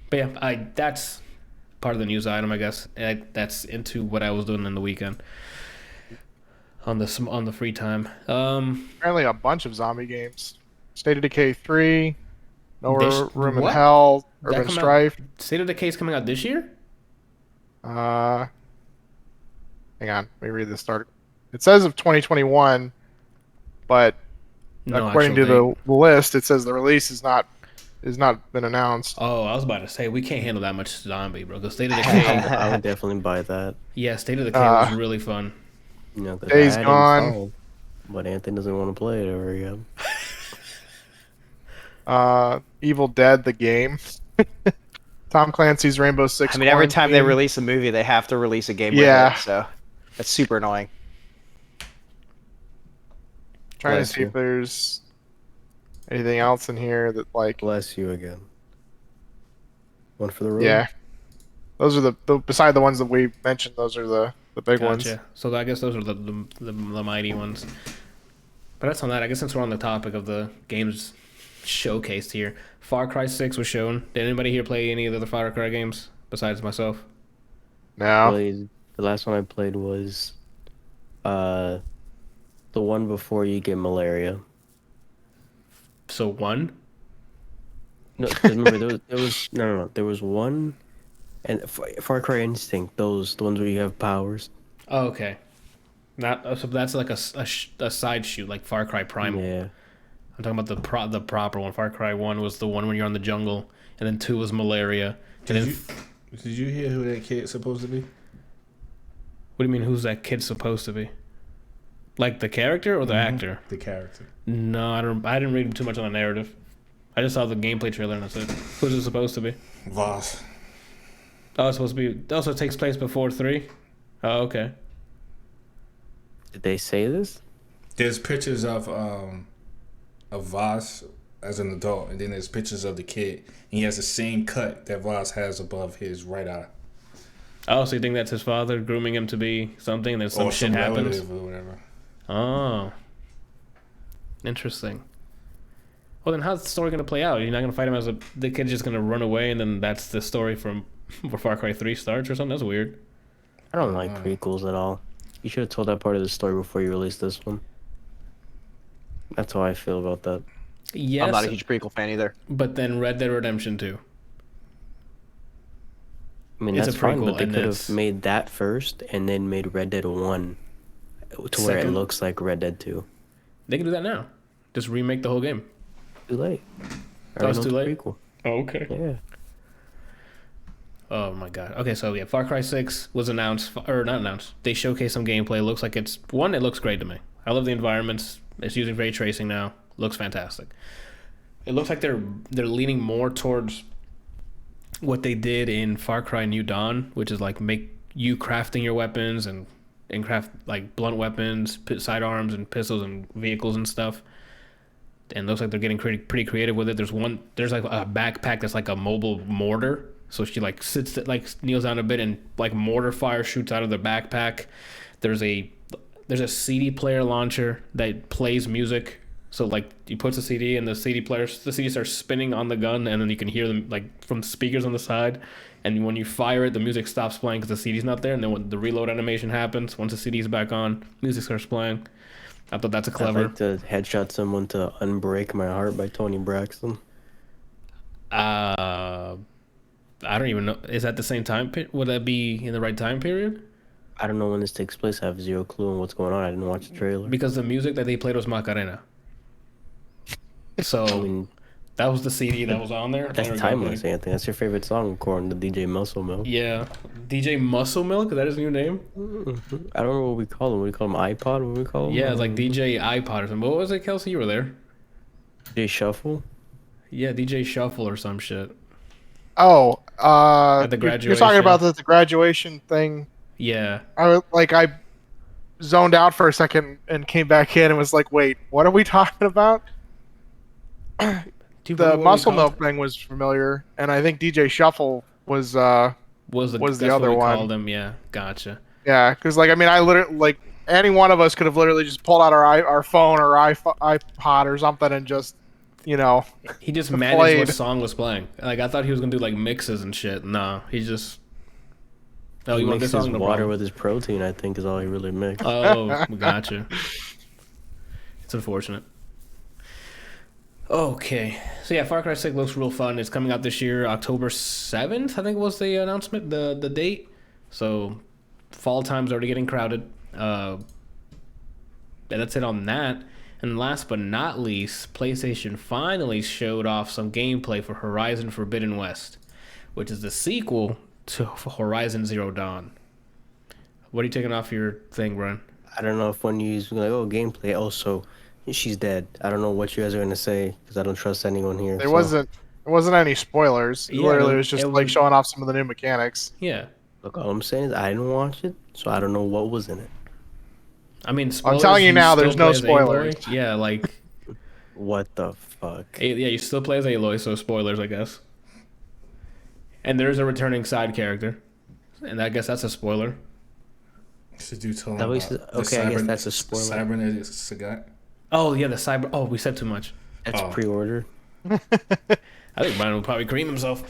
But yeah, that's part of the news item, I guess. That's into what I was doing in the weekend on the free time. Apparently, a bunch of zombie games. State of Decay 3, No This- Room in what? Hell, That Urban come out- Strife. State of Decay is coming out this year? Hang on, let me read this start. It says of 2021, but No, according to actual date. the list, it says the release is not been announced. Oh, I was about to say we can't handle that much zombie, bro. Because State of I Decay, would definitely buy that. yeah, State of Decay was really fun. You know, 'cause Days I had it Gone. installed, but Anthony doesn't want to play it over again. Evil Dead the game. Tom Clancy's Rainbow Six. I mean, every time they Quarantine. release a movie, they have to release a game Yeah. with it, so that's super annoying. Trying to Bless see you. if there's anything else in here that like. Bless you again. One for the road. Yeah, those are the beside the ones that we mentioned. Those are the big ones. Gotcha. So I guess those are the mighty ones. But that's on that. I guess since we're on the topic of the games showcased here, FarCry 6 was shown. Did anybody here play any of the other FarCry games besides myself? No. The last one I played was the one before you get malaria. So one? No, 'cause remember there was one, and Far Cry Instinct. The ones where you have powers. Oh, okay. Not so that's like a side shoot like Far Cry Primal. Yeah. I'm talking about the proper one. Far Cry 1 was the one when you're on the jungle, and then 2 was malaria. Did you hear who that kid's supposed to be? What do you mean? Who's that kid supposed to be? Like the character or the actor? The character. No, I didn't read too much on the narrative. I just saw the gameplay trailer and that's it. Who's it supposed to be? Voss. Oh, it's supposed to be. It also takes place before 3. Oh, okay. Did they say this? There's pictures of Voss as an adult, and then there's pictures of the kid, and he has the same cut that Voss has above his right eye. Oh, so you think that's his father grooming him to be something, and then some shit happens? Or whatever. Oh, interesting. Well, then how's the story gonna play out? You're not gonna fight him as the kid's just gonna run away, and then that's the story from where Far Cry 3 starts or something? That's weird. I don't like prequels at all. You should have told that part of the story before you released this one. That's how I feel about that. Yes, I'm not a huge prequel fan either. but then Red Dead Redemption 2. I mean, It's that's a fine, prequel, but they and could it's- have made that first and then made Red Dead 1 to where it Second? looks like Red Dead 2. They can do that now. Just remake the whole game. Too late. That was Already too know late? it's a prequel. Oh, okay. Yeah. Oh my god. Okay, so yeah, Far Cry 6 was announced, or not announced. They showcased some gameplay. It looks like it looks great to me. I love the environments. It's using ray tracing now. Looks fantastic. It looks like they're leaning more towards what they did in Far Cry New Dawn, which is like make you crafting your weapons and craft like blunt weapons, sidearms and pistols and vehicles and stuff. And it looks like they're getting pretty creative with it. There's like a backpack that's like a mobile mortar. So she like kneels down a bit and like mortar fire shoots out of the backpack. There's a CD player launcher that plays music. So like you put the CD and the CD starts spinning on the gun, and then you can hear them like from speakers on the side. And when you fire it, the music stops playing because the CD's not there. And then when the reload animation happens, once the CD's back on, music starts playing. I thought that's a I'd clever. like to headshot someone to Unbreak My Heart by Tony Braxton. I don't even know. Is that the same time? Would that be in the right time period? I don't know when this takes place. I have zero clue on what's going on. I didn't watch the trailer. Because the music that they played was Macarena. So I mean, that was the CD that was on there. that's There we go, timeless, buddy. Anthony. That's your favorite song, according to DJ Muscle Milk. Yeah, DJ Muscle Milk. Is that his new name? I don't know what we call him. What do we call him? iPod? What do we call him? Yeah, it's like DJ iPod or something. What was it, Kelsey? You were there. DJ Shuffle. Yeah, DJ Shuffle or some shit. Oh, At the you're graduation. talking about the graduation thing. Yeah. I zoned out for a second and came back in and was like, wait, what are we talking about? Do you The remember what we Muscle called- Milk thing was familiar, and I think DJ Shuffle was was the that's other what we one. Called him. Yeah, gotcha. yeah, because like I mean I literally like any one of us could have literally just pulled out our phone or iPod or something and just He just managed played. what song was playing. Like I thought he was gonna do like mixes and shit. No, he just. Oh, He you want this mixes song? No water problem. with his protein, I think, is all he really mixed. Oh, gotcha. It's unfortunate. Okay, so yeah, Far Cry 6 looks real fun. It's coming out this year, October 7th, I think was the announcement, the date. So fall time's already getting crowded. And that's it on that. And last but not least, PlayStation finally showed off some gameplay for Horizon Forbidden West, which is the sequel to Horizon Zero Dawn. What are you taking off your thing, Brian? I don't know if when you use like, oh, gameplay, also, she's dead. I don't know what you guys are going to say because I don't trust anyone here. there so- wasn't any spoilers. Yeah, Literally, it was just it like was- showing off some of the new mechanics. Yeah. Look, all I'm saying is I didn't watch it, so I don't know what was in it. I mean, I'm spoilers, telling you now, still there's no play as Aloy. spoilers. Yeah, like, What the fuck? yeah, you still play as Aloy, so spoilers, I guess. And there's a returning side character, and I guess that's a spoiler. Should you tell him That about was- the okay, I guess that's a spoiler. Cybernetic Sagat? Oh yeah, the cyber. Oh, we said too much. That's Oh. pre-order. I think Brian will probably cream himself.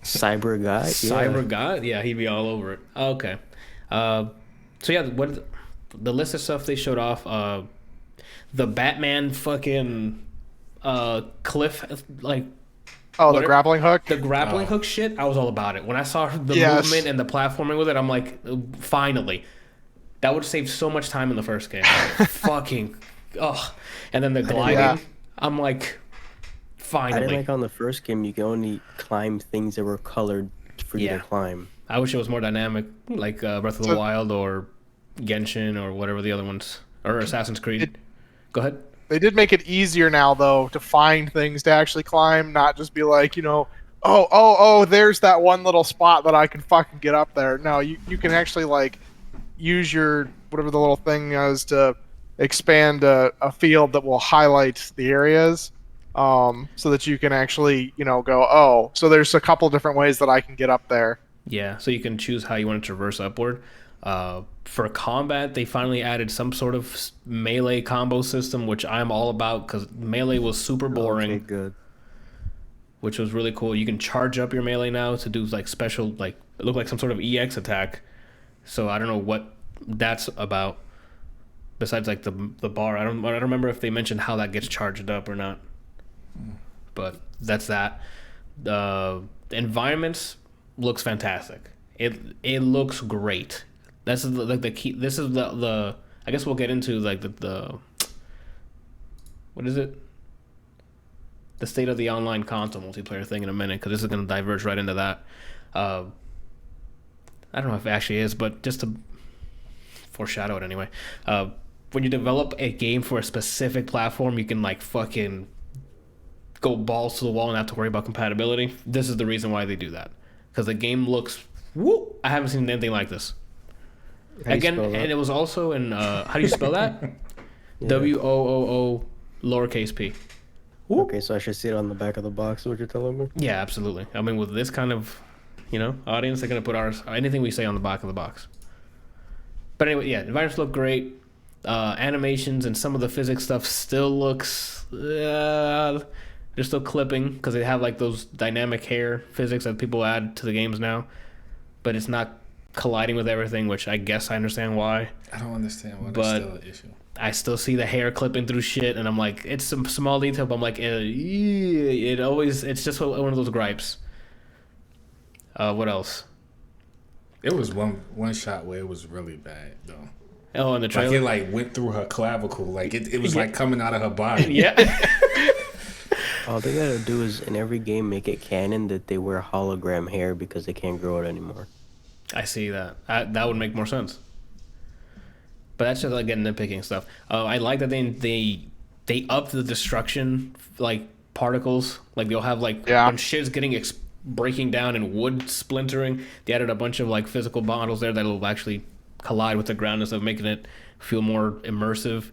Cyber guy. Cyber God, yeah, he'd be all over it. Okay, so yeah, what the list of stuff they showed off? The Batman fucking cliff, like Oh, What the are- grappling hook. the grappling hook shit. I was all about it when I saw the Yes. movement and the platforming with it. I'm like, finally, That would save so much time in the first game. Fucking, ugh. And then the gliding, Yeah. I'm like, I finally. didn't like on the first game you can only climb things that were colored for you Yeah. to climb. I wish it was more dynamic, like Breath of the Wild or Genshin or whatever the other ones, or Assassin's Creed. Go ahead. They did make it easier now, though, to find things to actually climb, not just be like, there's that one little spot that I can fucking get up there. No, you can actually, like, use your, whatever the little thing is, to expand a field that will highlight the areas, so that you can actually, go, so there's a couple different ways that I can get up there. Yeah, so you can choose how you want to traverse upward. For combat, they finally added some sort of melee combo system, which I'm all about because melee was super boring. Okay, good. Which was really cool. You can charge up your melee now to do like special, like it looked like some sort of EX attack. So I don't know what that's about. Besides like the bar, I don't remember if they mentioned how that gets charged up or not. But that's that. The environments looks fantastic. It looks great. This is like the key. This is the. I guess we'll get into like the. What is it? The state of the online console multiplayer thing in a minute, because this is going to diverge right into that. I don't know if it actually is, but just to foreshadow it anyway. When you develop a game for a specific platform, you can like fucking go balls to the wall and not have to worry about compatibility. This is the reason why they do that, because the game looks. Woo! I haven't seen anything like this. Again, and it was also in. How do you spell that? Yeah. WOOO lowercase p. Okay, so I should see it on the back of the box, is what you're telling me? Yeah, absolutely. I mean, with this kind of, audience, they're going to put anything we say on the back of the box. But anyway, yeah, environments look great. Animations and some of the physics stuff still looks... they're still clipping because they have like those dynamic hair physics that people add to the games now. But it's not colliding with everything, which I guess I understand why. I don't understand why But that's still an issue. I still see the hair clipping through shit, and I'm like, it's some small detail, but I'm like, it's just one of those gripes. What else? It was one shot where it was really bad though. Oh, in the Like trailer. it like went through her clavicle, like it was like coming out of her body. Yeah. All they gotta do is, in every game, make it canon that they wear hologram hair because they can't grow it anymore. I see that. That would make more sense. But that's just like getting nitpicking stuff. I like that they upped the destruction like particles. Like they'll have like when shit's getting breaking down and wood splintering. They added a bunch of like physical models there that'll actually collide with the ground instead of making it feel more immersive.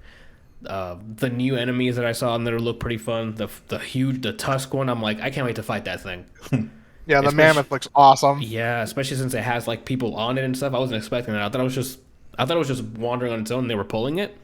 The new enemies that I saw in there look pretty fun. The tusk one, I'm like, I can't wait to fight that thing. Yeah, the mammoth looks awesome. Yeah, especially since it has like people on it and stuff. I wasn't expecting that. I thought it was just wandering on its own and they were pulling it.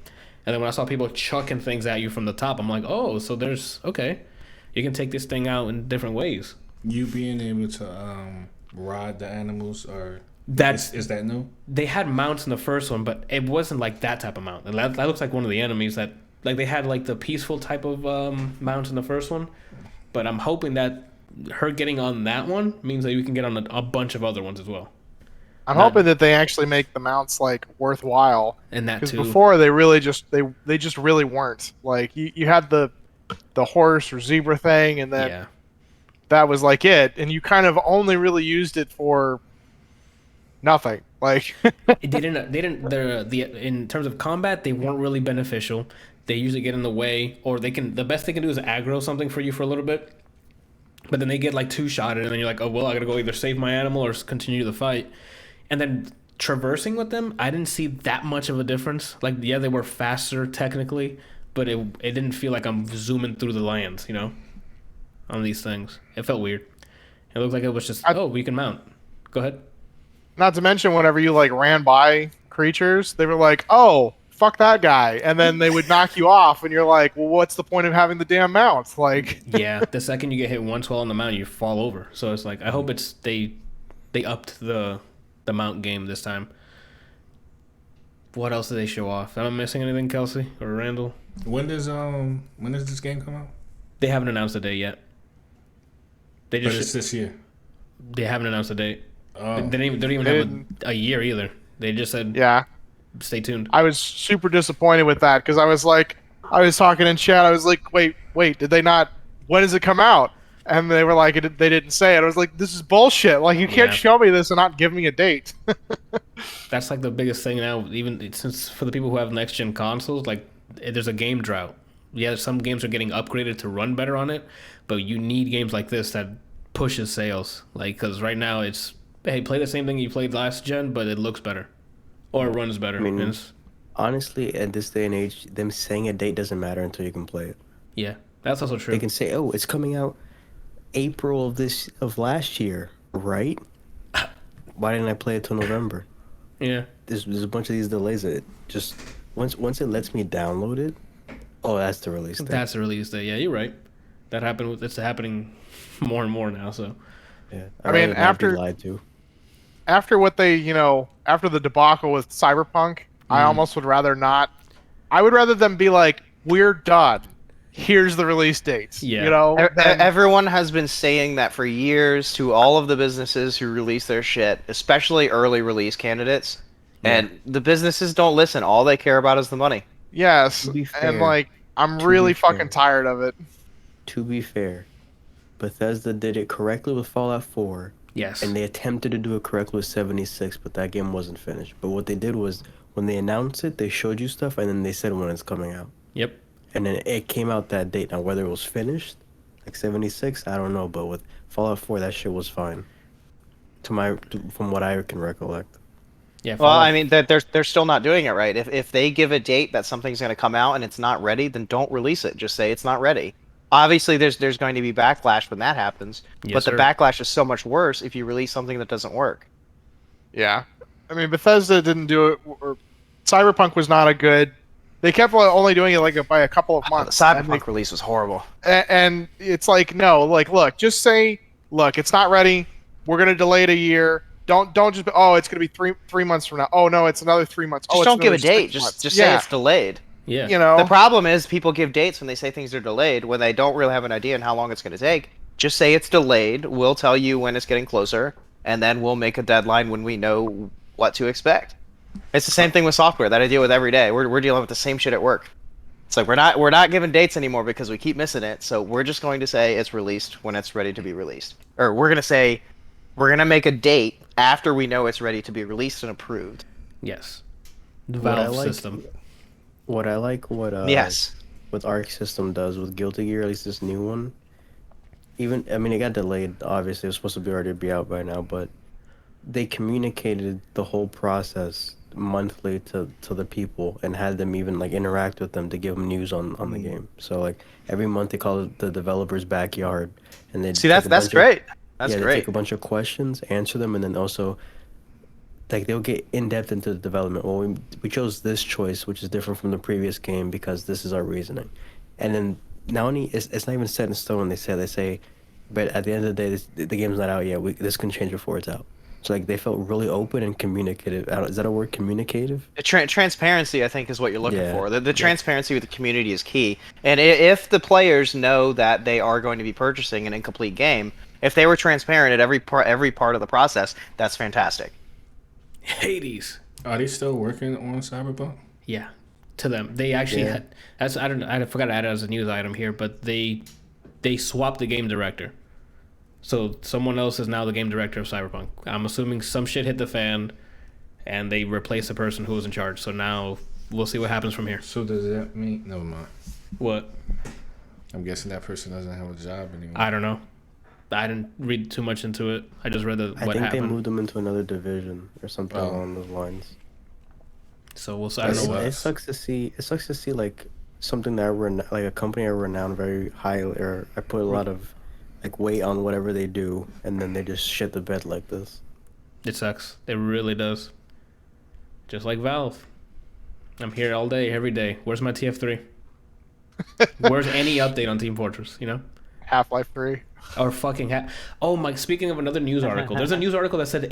And then when I saw people chucking things at you from the top, I'm like, oh, so you can take this thing out in different ways. You being able to ride the animals or is that new? They had mounts in the first one, but it wasn't like that type of mount. And that looks like one of the enemies that like they had like the peaceful type of mount in the first one. But I'm hoping that her getting on that one means that you can get on a bunch of other ones as well. I'm hoping that they actually make the mounts like worthwhile. And that because too. before they really just they just really weren't. Like you had the horse or zebra thing, and then that was like it, and you kind of only really used it for nothing. Like they didn't in terms of combat, they weren't really beneficial. They usually get in the way, or the best they can do is aggro something for you for a little bit. But then they get like two-shotted, and then you're like, oh well, I gotta go either save my animal or continue the fight. And then traversing with them, I didn't see that much of a difference. Like, yeah, they were faster technically, but it didn't feel like I'm zooming through the lands, on these things. It felt weird. It looked like it was just, we can mount. Go ahead. Not to mention, whenever you like ran by creatures, they were like, oh, fuck that guy. And then they would knock you off, and you're like, well, what's the point of having the damn mount? Like, yeah, the second you get hit once while on the mount, you fall over. So it's like, I hope they upped the mount game this time. What else did they show off? Am I missing anything, Kelsey or Randall? When does this game come out? They haven't announced a date yet. But it's this year. They haven't announced a date. Oh. They don't even have a year either. They just said stay tuned. I was super disappointed with that because I was talking in chat. I was like, wait, did they not? When does it come out? And they were like, they didn't say it. I was like, this is bullshit. Like, you can't show me this and not give me a date. That's like the biggest thing now. Even since for the people who have next gen consoles, like there's a game drought. Yeah, some games are getting upgraded to run better on it, but you need games like this that pushes sales. Like, because right now it's, hey, play the same thing you played last gen, but it looks better or it runs better. I mean, honestly, at this day and age, them saying a date doesn't matter until you can play it. Yeah, that's also true. They can say, "Oh, it's coming out April of last year, right? Why didn't I play it till November?" Yeah, there's a bunch of these delays that just once it lets me download it. Oh, that's the release date. That's the release date. Yeah, you're right. That happened. It's happening more and more now. So yeah, I mean, after what they, after the debacle with Cyberpunk, I almost would rather not. I would rather them be like, "We're done. Here's the release dates." Yeah. Everyone has been saying that for years to all of the businesses who release their shit, especially early release candidates. Yeah. And the businesses don't listen. All they care about is the money. Yes, and like, I'm really fucking tired of it. To be fair, Bethesda did it correctly with Fallout 4. Yes. And they attempted to do it correctly with 76, but that game wasn't finished. But what they did was, when they announced it, they showed you stuff, and then they said when it's coming out. Yep. And then it came out that date. Now, whether it was finished, like 76, I don't know. But with Fallout 4, that shit was fine. From what I can recollect. Yeah. Well, I mean, they're still not doing it right. If they give a date that something's going to come out and it's not ready, then don't release it. Just say it's not ready. Obviously, there's going to be backlash when that happens. Yes, but the sir. backlash is so much worse if you release something that doesn't work. Yeah, I mean, Bethesda didn't do it. Or Cyberpunk was not a good. They kept only doing it by a couple of months. The Cyberpunk release was horrible. And it's like, no, like, look, just say, look, it's not ready. We're gonna delay it a year. Don't just. Oh, it's gonna be three months from now. Oh no, it's another 3 months. Just don't give a date. Just say it's delayed. Yeah. The problem is people give dates when they say things are delayed when they don't really have an idea on how long it's going to take. Just say it's delayed. We'll tell you when it's getting closer, and then we'll make a deadline when we know what to expect. It's the same thing with software that I deal with every day. We're dealing with the same shit at work. It's like we're not giving dates anymore because we keep missing it. So we're just going to say it's released when it's ready to be released, or we're going to say we're going to make a date after we know it's ready to be released and approved. Yes. The Valve system. What I like, what Arc System does with Guilty Gear, at least this new one. It got delayed. Obviously, it was supposed to already be out by now, but they communicated the whole process monthly to the people and had them even interact with them to give them news on the game. So every month they call it the developer's backyard, and they that's great. That's great. They take a bunch of questions, answer them, and then also. They'll get in depth into the development. Well, we chose this choice, which is different from the previous game because this is our reasoning. And then not only it's not even set in stone. They say, but at the end of the day, the game's not out yet. This can change before it's out. So they felt really open and communicative. Is that a word? Communicative? Transparency, I think, is what you're looking for. The transparency with the community is key. And if the players know that they are going to be purchasing an incomplete game, if they were transparent at every part of the process, that's fantastic. Hades. Are they still working on Cyberpunk? Yeah, to them. They actually had. I forgot to add it as a news item here, but they swapped the game director. So someone else is now the game director of Cyberpunk. I'm assuming some shit hit the fan, and they replaced the person who was in charge. So now we'll see what happens from here. So does that mean? Never mind. What? I'm guessing that person doesn't have a job anymore. I don't know. I didn't read too much into it. I just read what happened. I think they moved them into another division or something along those lines. So we'll see. I don't know what. It sucks to see something that a company I renowned very highly, or I put a lot of weight on whatever they do, and then they just shit the bed like this. It sucks. It really does. Just like Valve. I'm here all day, every day. Where's my TF3? Where's any update on Team Fortress? Half-Life 3. Or fucking oh my! Speaking of another news article, there's a news article that said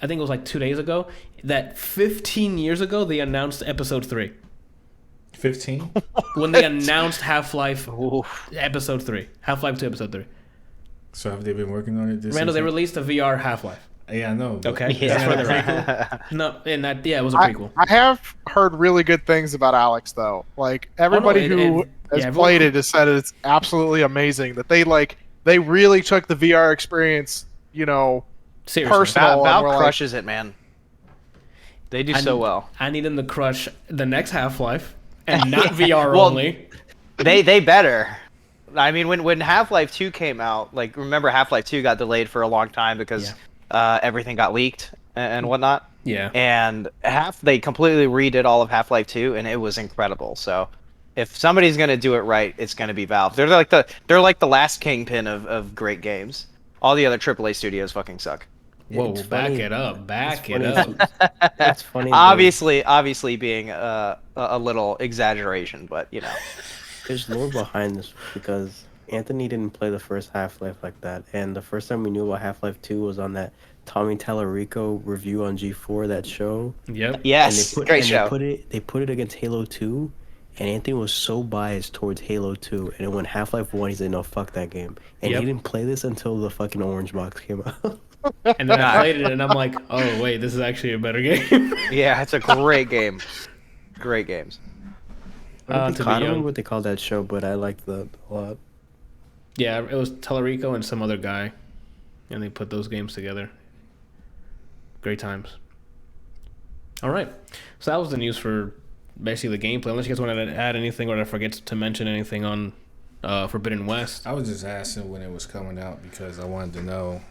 I think it was 2 days ago, that 15 years ago they announced Episode 3. 15? When they announced Half-Life Episode 3, Half-Life 2 Episode 3. So have they been working on it this Randall, they season? released a VR Half-Life. Yeah, I know. But Okay, Yeah. that's why they're prequel. No, and that it was a prequel. I have heard really good things about Alex though. Like everybody who has yeah, played it has said it's absolutely amazing. That they really took the VR experience, Seriously. personal. and Valve were like, crushes it, man. They do so well. I need them to crush the next Half-Life and not VR Well, only. They better. I mean, when Half-Life 2 came out, like, remember Half-Life 2 got delayed for a long time because everything got leaked and whatnot. Yeah. And they completely redid all of Half-Life 2, and it was incredible. So, if somebody's gonna do it right, it's gonna be Valve. They're like the last kingpin of great games. All the other AAA studios fucking suck. Whoa, It's back funny. it up. Back it funny. up. It's funny. Obviously being a little exaggeration, but There's lore behind this because Anthony didn't play the first Half-Life like that, and the first time we knew about Half-Life 2 was on that Tommy Tallarico review on G4, that show. Yep. yes, great show. They put it against Halo 2, and Anthony was so biased towards Halo 2, and then when Half-Life 1, he said, no, fuck that game. And Yep. he didn't play this until the fucking orange box came out. And then I played it and I'm like, oh wait, this is actually a better game. Yeah, it's a great game. Great games. I To be don't remember young. what they called that show, but I liked that a lot. Yeah, it was Tellerico and some other guy, and they put those games together. Great times. All right, so that was the news for basically the gameplay. Unless you guys want to add anything, or I forget to mention anything on Forbidden West. I was just asking when it was coming out because I wanted to know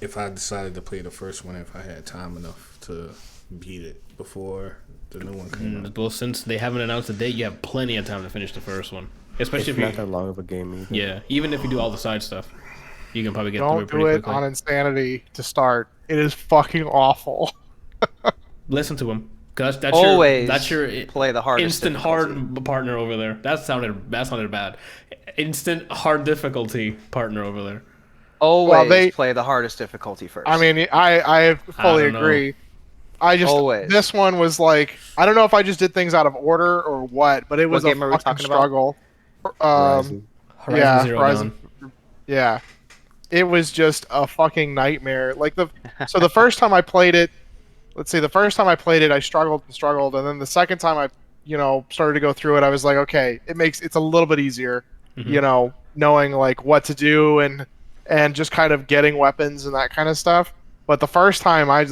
if I decided to play the first one, if I had time enough to beat it before the new one came out. Well, since they haven't announced a date, you have plenty of time to finish the first one. Especially It's if not you, that long of a game either. yeah, even if you do all the side stuff, you can probably get through don't it pretty do it quickly. on Insanity to start. It is fucking awful. Listen to him, cause Always that's your play the hardest instant difficulty. hard partner over there. That sounded bad. Instant hard difficulty partner over there. Always play the hardest difficulty first. I mean, I fully don't know. agree. I just Always. this one was like, I don't know if I just did things out of order or what, but it was a game are we fucking talking about? struggle. Horizon. Horizon Zero Horizon. Dawn. Yeah, it was just a fucking nightmare. Like the first time I played it, I struggled, and then the second time I, started to go through it, I was like, okay, it's a little bit easier, knowing like what to do and just kind of getting weapons and that kind of stuff. But the first time I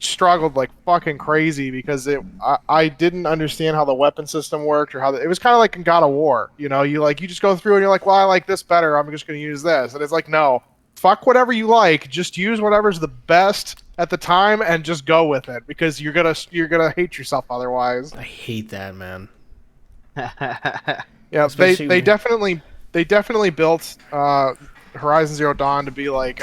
struggled like fucking crazy because I didn't understand how the weapon system worked or it was kind of like in God of War. You just go through and you're like, well, I like this better. I'm just going to use this. And it's like, no, fuck whatever you like. Just use whatever's the best at the time and just go with it because you're gonna hate yourself otherwise. I hate that, man. Yeah, Especially they definitely built Horizon Zero Dawn to be like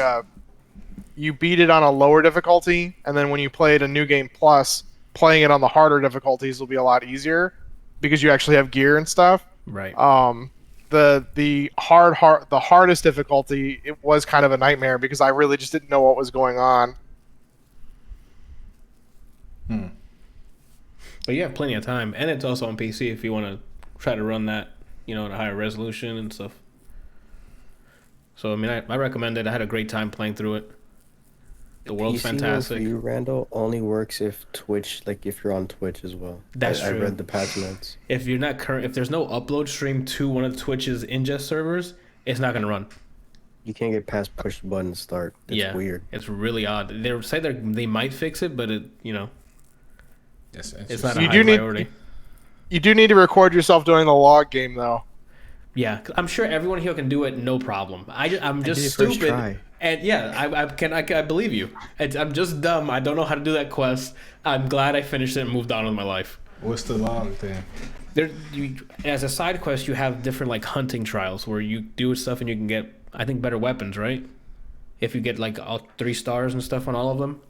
you beat it on a lower difficulty, and then when you play it a New Game Plus, playing it on the harder difficulties will be a lot easier because you actually have gear and stuff. Right. The hardest difficulty, it was kind of a nightmare because I really just didn't know what was going on. But you have plenty of time, and it's also on PC if you want to try to run that, at a higher resolution and stuff. So I mean, I recommend it. I had a great time playing through it. The world's PC fantastic. For you, Randall, only works if Twitch, like if you're on Twitch as well. That's I true. read the patch notes. If you're not if there's no upload stream to one of Twitch's ingest servers, it's not gonna run. You can't get past push the button to start. It's weird. It's really odd. They say they might fix it, but it's not a You high do need- priority. You do need to record yourself doing the log game though. Yeah, I'm sure everyone here can do it, no problem. I'm just did it first stupid, try. and yeah, I believe you. I'm just dumb. I don't know how to do that quest. I'm glad I finished it and moved on with my life. What's the log thing? As a side quest, you have different like hunting trials where you do stuff and you can get, I think, better weapons, right? If you get like all 3 stars and stuff on all of them.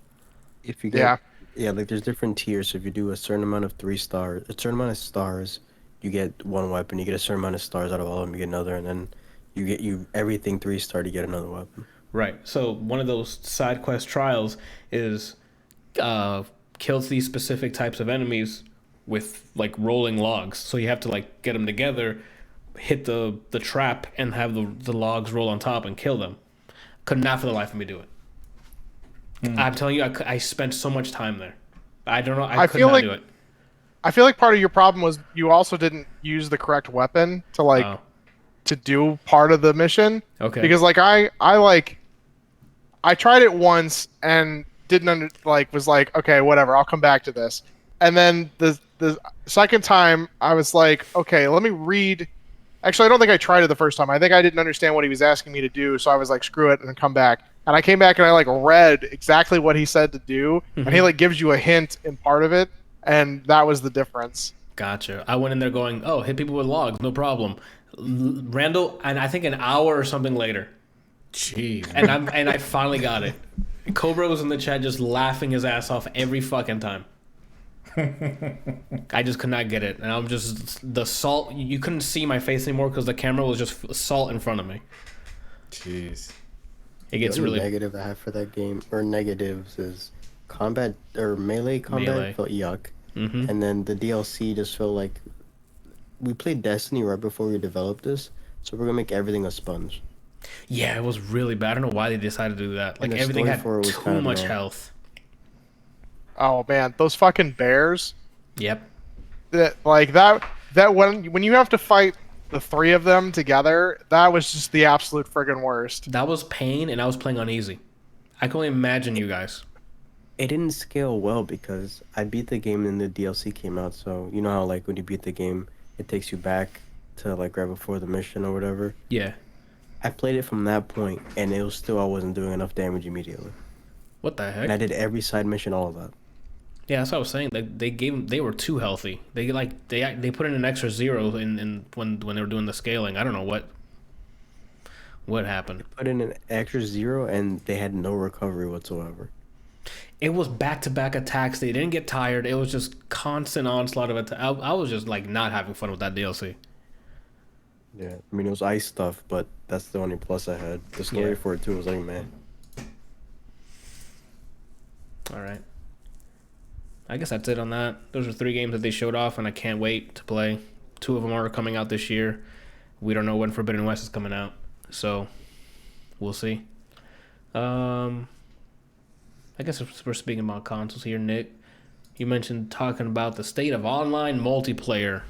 If you get, like there's different tiers. So if you do a certain amount of stars, you get one weapon. You get a certain amount of stars out of all of them, you get another, and then you get everything 3-star to get another weapon. Right. So one of those side quest trials is kills these specific types of enemies with like rolling logs. So you have to like get them together, hit the trap, and have the logs roll on top and kill them. Could not for the life of me do it. I'm telling you, I spent so much time there. I don't know. I could feel not like do it. I feel like part of your problem was you also didn't use the correct weapon to Oh, to do part of the mission. okay. Because I tried it once and was like, okay, whatever, I'll come back to this. And then the second time I was like, okay, let me read. Actually, I don't think I tried it the first time. I think I didn't understand what he was asking me to do, so I was like, screw it, and come back. And I came back and I read exactly what he said to do, and he gives you a hint in part of it, and that was the difference. Gotcha. I went in there going, oh, hit people with logs, no problem. Randall, and I think an hour or something later. Jeez. And I finally got it. Cobra was in the chat just laughing his ass off every fucking time. I just could not get it, and I'm just the salt. You couldn't see my face anymore because the camera was just salt in front of me. Jeez. It gets The only really negative I have for that game, or negatives, is combat or melee combat felt yuck, and then the DLC just felt like we played Destiny right before we developed this, so we're gonna make everything a sponge. Yeah, it was really bad. I don't know why they decided to do that. Like And the everything story had for it was too kind of much low. health. Oh man, those fucking bears! Yep. That when you have to fight the three of them together, that was just the absolute friggin' worst. That was pain, and I was playing on easy. I can only imagine you guys. It didn't scale well because I beat the game and the DLC came out, so you know how when you beat the game, it takes you back to right before the mission or whatever. Yeah. I played it from that point, and it was still I wasn't doing enough damage immediately. What the And I heck? did every side mission, all of that. Yeah, that's what I was saying. They were too healthy. They put in an extra 0 in when they were doing the scaling. I don't know what happened. Put in an extra 0, and they had no recovery whatsoever. It was back-to-back attacks. They didn't get tired. It was just constant onslaught of attack. I was just not having fun with that DLC. Yeah, I mean it was ice stuff, but that's the only plus I had. The story Yeah. for it too was man. All right. I guess that's it on that. Those are 3 games that they showed off, and I can't wait to play. 2 of them are coming out this year. We don't know when Forbidden West is coming out, so we'll see. I guess if we're speaking about consoles here, Nick, you mentioned talking about the state of online multiplayer.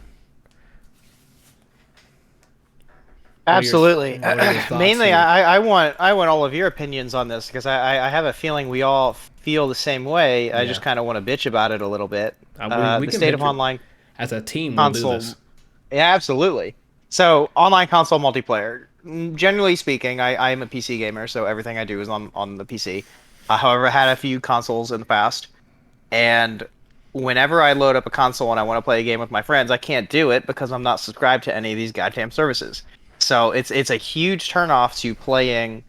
Absolutely. what are your thoughts Mainly, here? I want all of your opinions on this because I have a feeling we all feel the same way. I just kind of want to bitch about it a little bit. We The can state of bitch online As a team, we'll do console. this. Yeah, absolutely. So, online console multiplayer. Generally speaking, I am a PC gamer, so everything I do is on the PC. However, I had a few consoles in the past, and whenever I load up a console and I want to play a game with my friends, I can't do it because I'm not subscribed to any of these goddamn services. So it's a huge turnoff to playing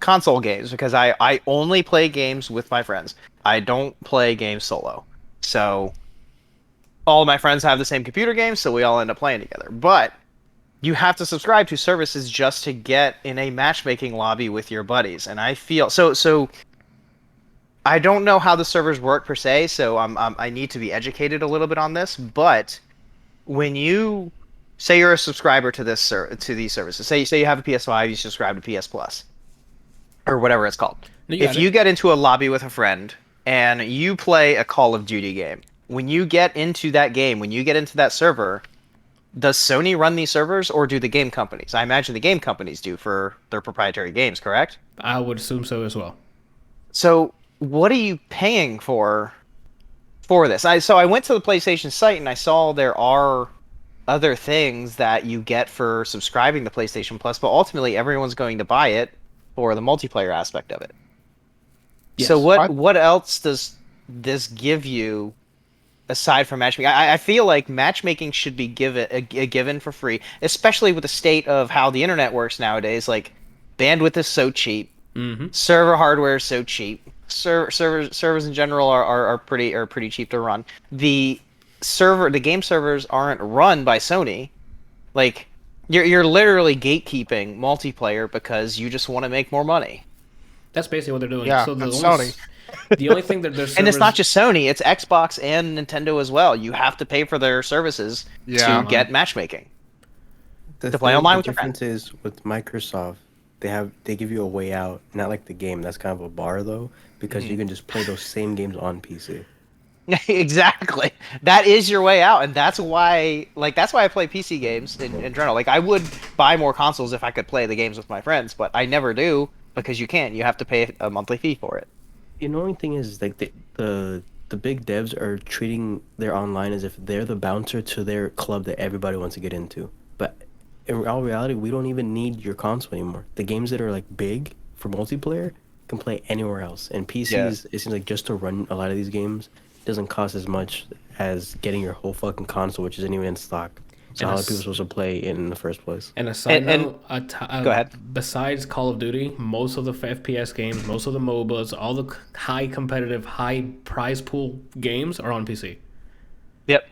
console games because I only play games with my friends. I don't play games solo. So all of my friends have the same computer games, so we all end up playing together. But you have to subscribe to services just to get in a matchmaking lobby with your buddies. And I feel so I don't know how the servers work per se, so I need to be educated a little bit on this. But when you say you're a subscriber to these services, say you have a PS5, you subscribe to PS Plus, or whatever it's called. If you get into a lobby with a friend and you play a Call of Duty game, when you get into that game, when you get into that server, does Sony run these servers or do the game companies? I imagine the game companies do for their proprietary games, correct? I would assume so as well. So what are you paying for this? I went to the PlayStation site and I saw there are other things that you get for subscribing to PlayStation Plus, but ultimately everyone's going to buy it for the multiplayer aspect of it. Yes. So what else does this give you aside from matchmaking? I feel like matchmaking should be given for free, especially with the state of how the internet works nowadays. Like, bandwidth is so cheap, server hardware is so cheap, servers in general are pretty cheap to run. The game servers aren't run by Sony. Like, you're literally gatekeeping multiplayer because you just want to make more money. That's basically what they're doing. Yeah, so that's Sony. The only thing that their And it's servers- not just Sony, it's Xbox and Nintendo as well. You have to pay for their services to get matchmaking. To play online with your difference is with Microsoft, they give you a way out, not like the game. That's kind of a bar though, because you can just play those same games on PC. Exactly. That is your way out, and that's why I play PC games in general. Like I would buy more consoles if I could play the games with my friends, but I never do because you can't. You have to pay a monthly fee for it. The annoying thing is like the big devs are treating their online as if they're the bouncer to their club that everybody wants to get into. But in all reality, we don't even need your console anymore. The games that are like big for multiplayer can play anywhere else. And PCs, it seems like just to run a lot of these games doesn't cost as much as getting your whole fucking console, which isn't even in stock. So how are people supposed to play it in the first place? And a side note, go ahead. Besides Call of Duty, most of the FPS games, most of the MOBAs, all the high competitive, high prize pool games are on PC. Yep.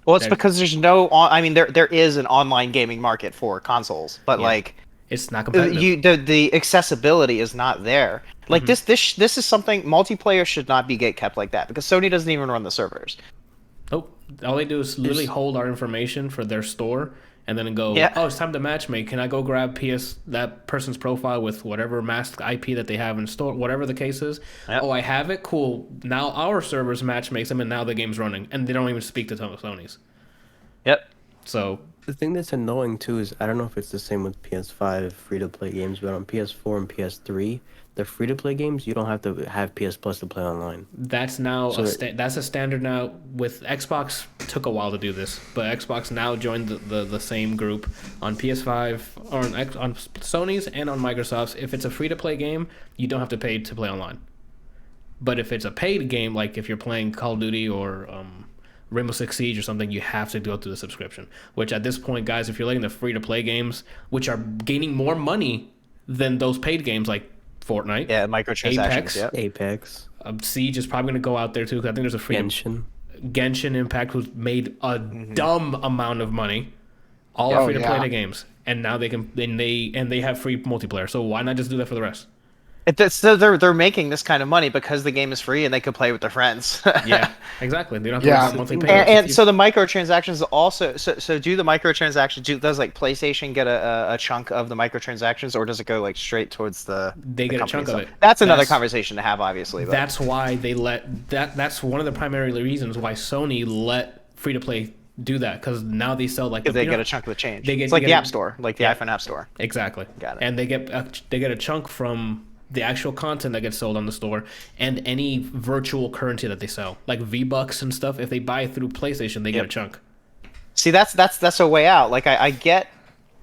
Well, it's because there's no. I mean, there is an online gaming market for consoles, but like it's not competitive. The accessibility is not there. Like this is something multiplayer should not be gatekept like that because Sony doesn't even run the servers. Nope. All they do is literally hold our information for their store and then go, oh, it's time to matchmake. Can I go grab that person's profile with whatever masked IP that they have in store, whatever the case is? Yep. Oh, I have it? Cool. Now our servers matchmakes them and now the game's running. And they don't even speak to Sony's. Yep. So the thing that's annoying too is I don't know if it's the same with PS5 free-to-play games, but on PS4 and PS3, the free-to-play games, you don't have to have PS Plus to play online. That's now that's a standard now. With Xbox, took a while to do this, but Xbox now joined the same group on PS5 or on Sony's and on Microsoft's. If it's a free-to-play game, you don't have to pay to play online. But if it's a paid game, like if you're playing Call of Duty or Rainbow Six Siege or something, you have to go through the subscription. Which at this point, guys, if you're letting the free-to-play games, which are gaining more money than those paid games like Fortnite, microtransactions, Apex. Siege is probably going to go out there too because I think there's a free Genshin Impact, who's made a dumb amount of money. All are free to play the games, and now they can they have free multiplayer. So why not just do that for the rest? So they're making this kind of money because the game is free and they can play with their friends. Yeah, exactly. They don't have to monthly payments. And so the microtransactions also. So do the microtransactions? Does like PlayStation get a chunk of the microtransactions, or does it go like straight towards the? They get a chunk of it. That's another conversation to have, obviously. But. That's why they let that. That's one of the primary reasons why Sony let free to play do that, because now they sell like they get a chunk of the change. It's like the App Store, like the iPhone App Store. Exactly. Got it. And they get a chunk from the actual content that gets sold on the store and any virtual currency that they sell, like V-Bucks and stuff. If they buy through PlayStation, they get a chunk. See, that's a way out. Like I get,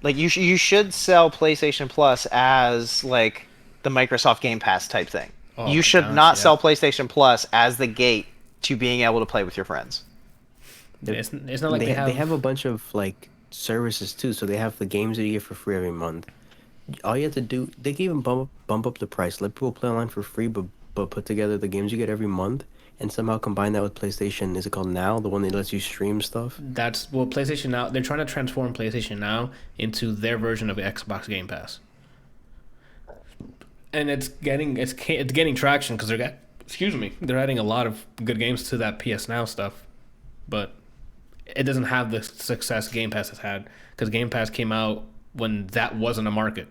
like you should sell PlayStation Plus as like the Microsoft Game Pass type thing. Oh, you should not sell PlayStation Plus as the gate to being able to play with your friends. It's not like they have a bunch of like services too. So they have the games that you get for free every month. All you have to do, they can even bump up the price. Let people play online for free, but put together the games you get every month and somehow combine that with PlayStation. Is it called Now, the one that lets you stream stuff? PlayStation Now. They're trying to transform PlayStation Now into their version of Xbox Game Pass, and it's getting traction because they're adding a lot of good games to that PS Now stuff, but it doesn't have the success Game Pass has had because Game Pass came out when that wasn't a market.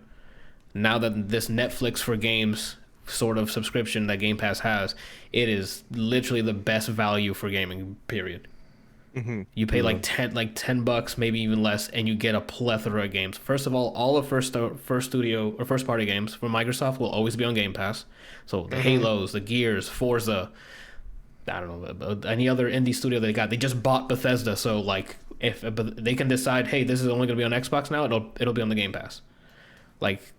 Now that this Netflix for games sort of subscription that Game Pass has, it is literally the best value for gaming, period. You pay like $10, maybe even less, and you get a plethora of games. First of all of first studio or first party games from Microsoft will always be on Game Pass. So the Halos, the Gears, Forza, I don't know, any other indie studio they just bought Bethesda, so like if they can decide, hey, this is only going to be on Xbox now, it'll be on the Game Pass. Like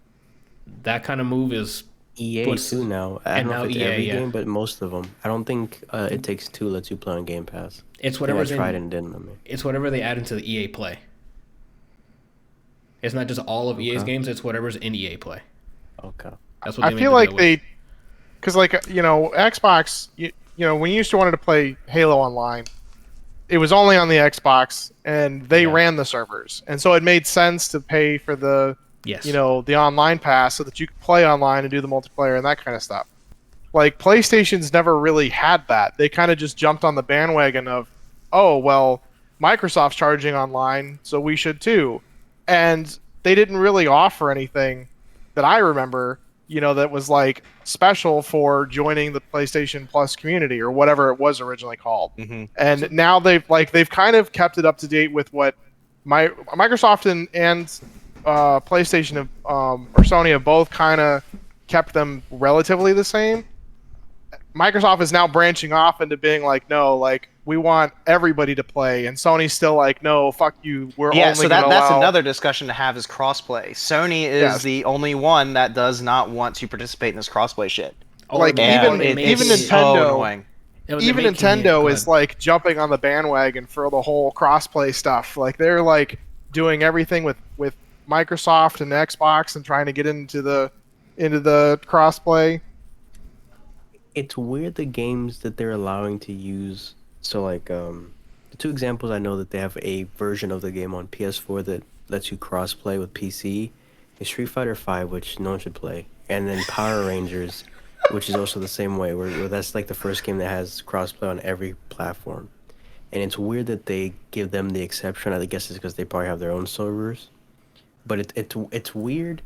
that kind of move is EA too now. I don't know if it's every game, but most of them. I don't think It Takes Two lets you play on Game Pass. It's whatever's I tried and didn't let me. It's whatever they add into the EA Play. It's not just all of EA's games. It's whatever's in EA Play. Okay. That's what I feel like because like Xbox, when you used to wanted to play Halo online, it was only on the Xbox, and they ran the servers, and so it made sense to pay for the the online pass so that you could play online and do the multiplayer and that kind of stuff. Like PlayStation's never really had that. They kind of just jumped on the bandwagon of, oh well, Microsoft's charging online, so we should too, and they didn't really offer anything that I remember, that was like special for joining the PlayStation Plus community or whatever it was originally called. Mm-hmm. And now they've kind of kept it up to date with what Microsoft and PlayStation have, or Sony have both kind of kept them relatively the same. Microsoft is now branching off into being like, no, like we want everybody to play, and Sony's still like, no, fuck you. We're only so gonna that's allow... another discussion to have is crossplay. Sony is the only one that does not want to participate in this crossplay shit. Like And even it's so Nintendo, annoying. even Nintendo is like jumping on the bandwagon for the whole crossplay stuff. Like they're like doing everything with Microsoft and Xbox and trying to get into the crossplay. It's weird the games that they're allowing to use. So like the two examples I know that they have a version of the game on PS4 that lets you cross-play with PC is Street Fighter V, which no one should play, and then Power Rangers, which is also the same way, where that's like the first game that has cross-play on every platform. And it's weird that they give them the exception. I guess it's because they probably have their own servers. But it's weird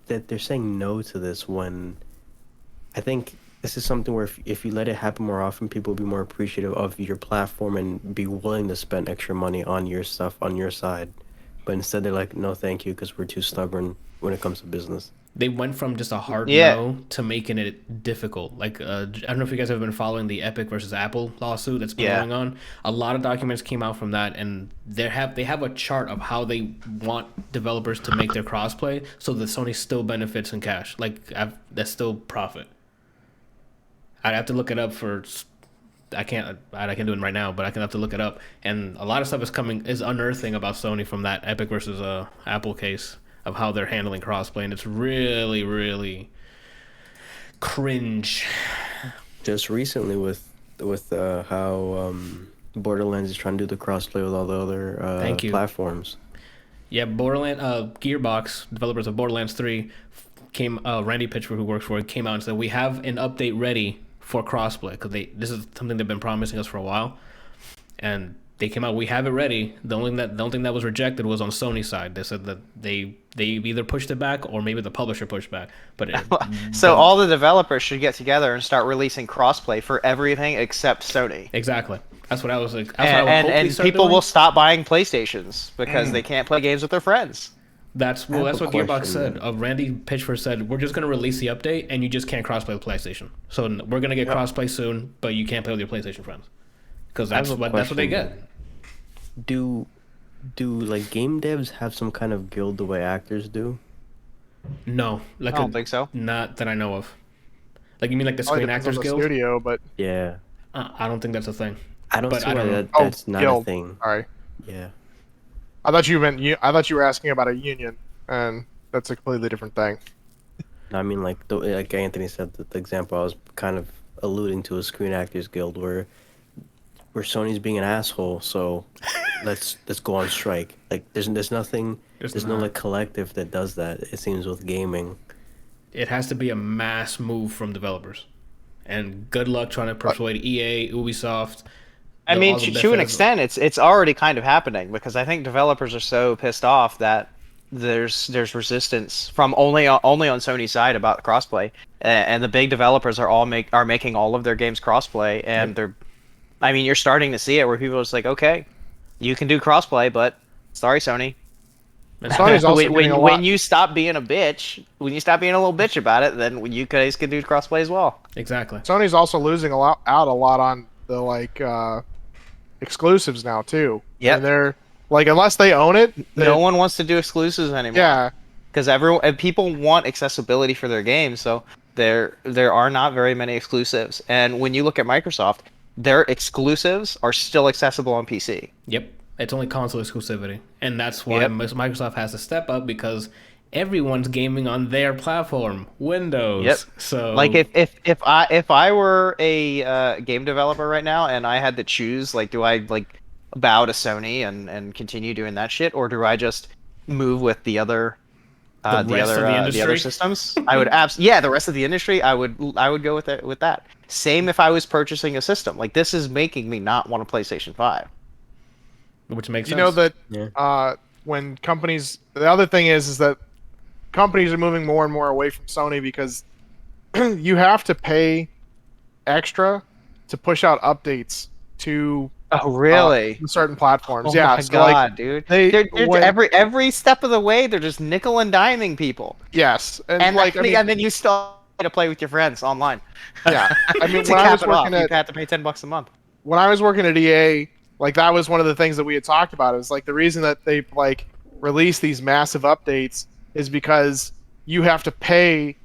that they're saying no to this when I think this is something where if you let it happen more often, people will be more appreciative of your platform and be willing to spend extra money on your stuff on your side. But instead, they're like, no, thank you, because we're too stubborn when it comes to business. They went from just a hard no to making it difficult. Like, I don't know if you guys have been following the Epic versus Apple lawsuit that's been going on. A lot of documents came out from that, and they have a chart of how they want developers to make their crossplay so that Sony still benefits in cash. Like, that's still profit. I'd have to look it up I can't do it right now, but I can have to look it up. And a lot of stuff is unearthing about Sony from that Epic versus Apple case of how they're handling crossplay, and it's really, really cringe. Just recently with how Borderlands is trying to do the crossplay with all the other platforms. Yeah, Gearbox, developers of Borderlands 3, Randy Pitchford, who works for it, came out and said, we have an update ready for crossplay, because this is something they've been promising us for a while, and they came out, we have it ready. The only thing that was rejected was on Sony's side. They said that they either pushed it back or maybe the publisher pushed back. But so all the developers should get together and start releasing crossplay for everything except Sony. Exactly. That's what I was like. And people will stop buying PlayStations because they can't play games with their friends. That's what Gearbox said. Randy Pitchford said, we're just going to release the update and you just can't crossplay with PlayStation. So we're going to get crossplay soon, but you can't play with your PlayStation friends. Because that's what they get. Do like game devs have some kind of guild the way actors do? No, I don't think so. Not that I know of. Like, you mean like the Screen Actors Guild? Studio, but yeah, I don't think that's a thing. I don't see why that's not a thing. All right. Yeah. I thought you were asking about a union, and that's a completely different thing. I mean, like Anthony said, the example I was kind of alluding to a Screen Actors Guild where Sony's being an asshole, so let's go on strike. Like there's nothing, there's no like collective that does that. It seems with gaming, it has to be a mass move from developers, and good luck trying to persuade EA, Ubisoft. I mean, to an extent, it's already kind of happening because I think developers are so pissed off that there's resistance from only on Sony's side about crossplay, and the big developers are making all of their games crossplay, and you're starting to see it where people are just like, okay, you can do crossplay, but sorry, Sony. Sony's also when you stop being a bitch, when you stop being a little bitch about it, then you guys can do crossplay as well. Exactly. Sony's also losing a lot on the exclusives now too. Yeah, and they're like, unless they own it, no one wants to do exclusives anymore. Yeah, because people want accessibility for their games, so there are not very many exclusives. And when you look at Microsoft, their exclusives are still accessible on PC. Yep, it's only console exclusivity, and that's why Microsoft has to step up because everyone's gaming on their platform, Windows. Yep. So, like, if I were a game developer right now and I had to choose, like, do I like bow to Sony and continue doing that shit, or do I just move with the other the other systems? I would the rest of the industry. I would go with it with that. Same if I was purchasing a system. Like, this is making me not want a PlayStation 5. Which makes sense. You know that when companies, the other thing is that companies are moving more and more away from Sony because you have to pay extra to push out updates to Oh, really? certain platforms. Oh Yeah, my so god, dude! They're when- every step of the way, they're just nickel and diming people. yes, And like and then you still have to play with your friends online. yeah. I mean, To when I cap was it off, working you at have to pay $10 a month. when I was working at EA, like that was one of the things that we had talked about. It was like the reason that they like release these massive updates is because you have to pay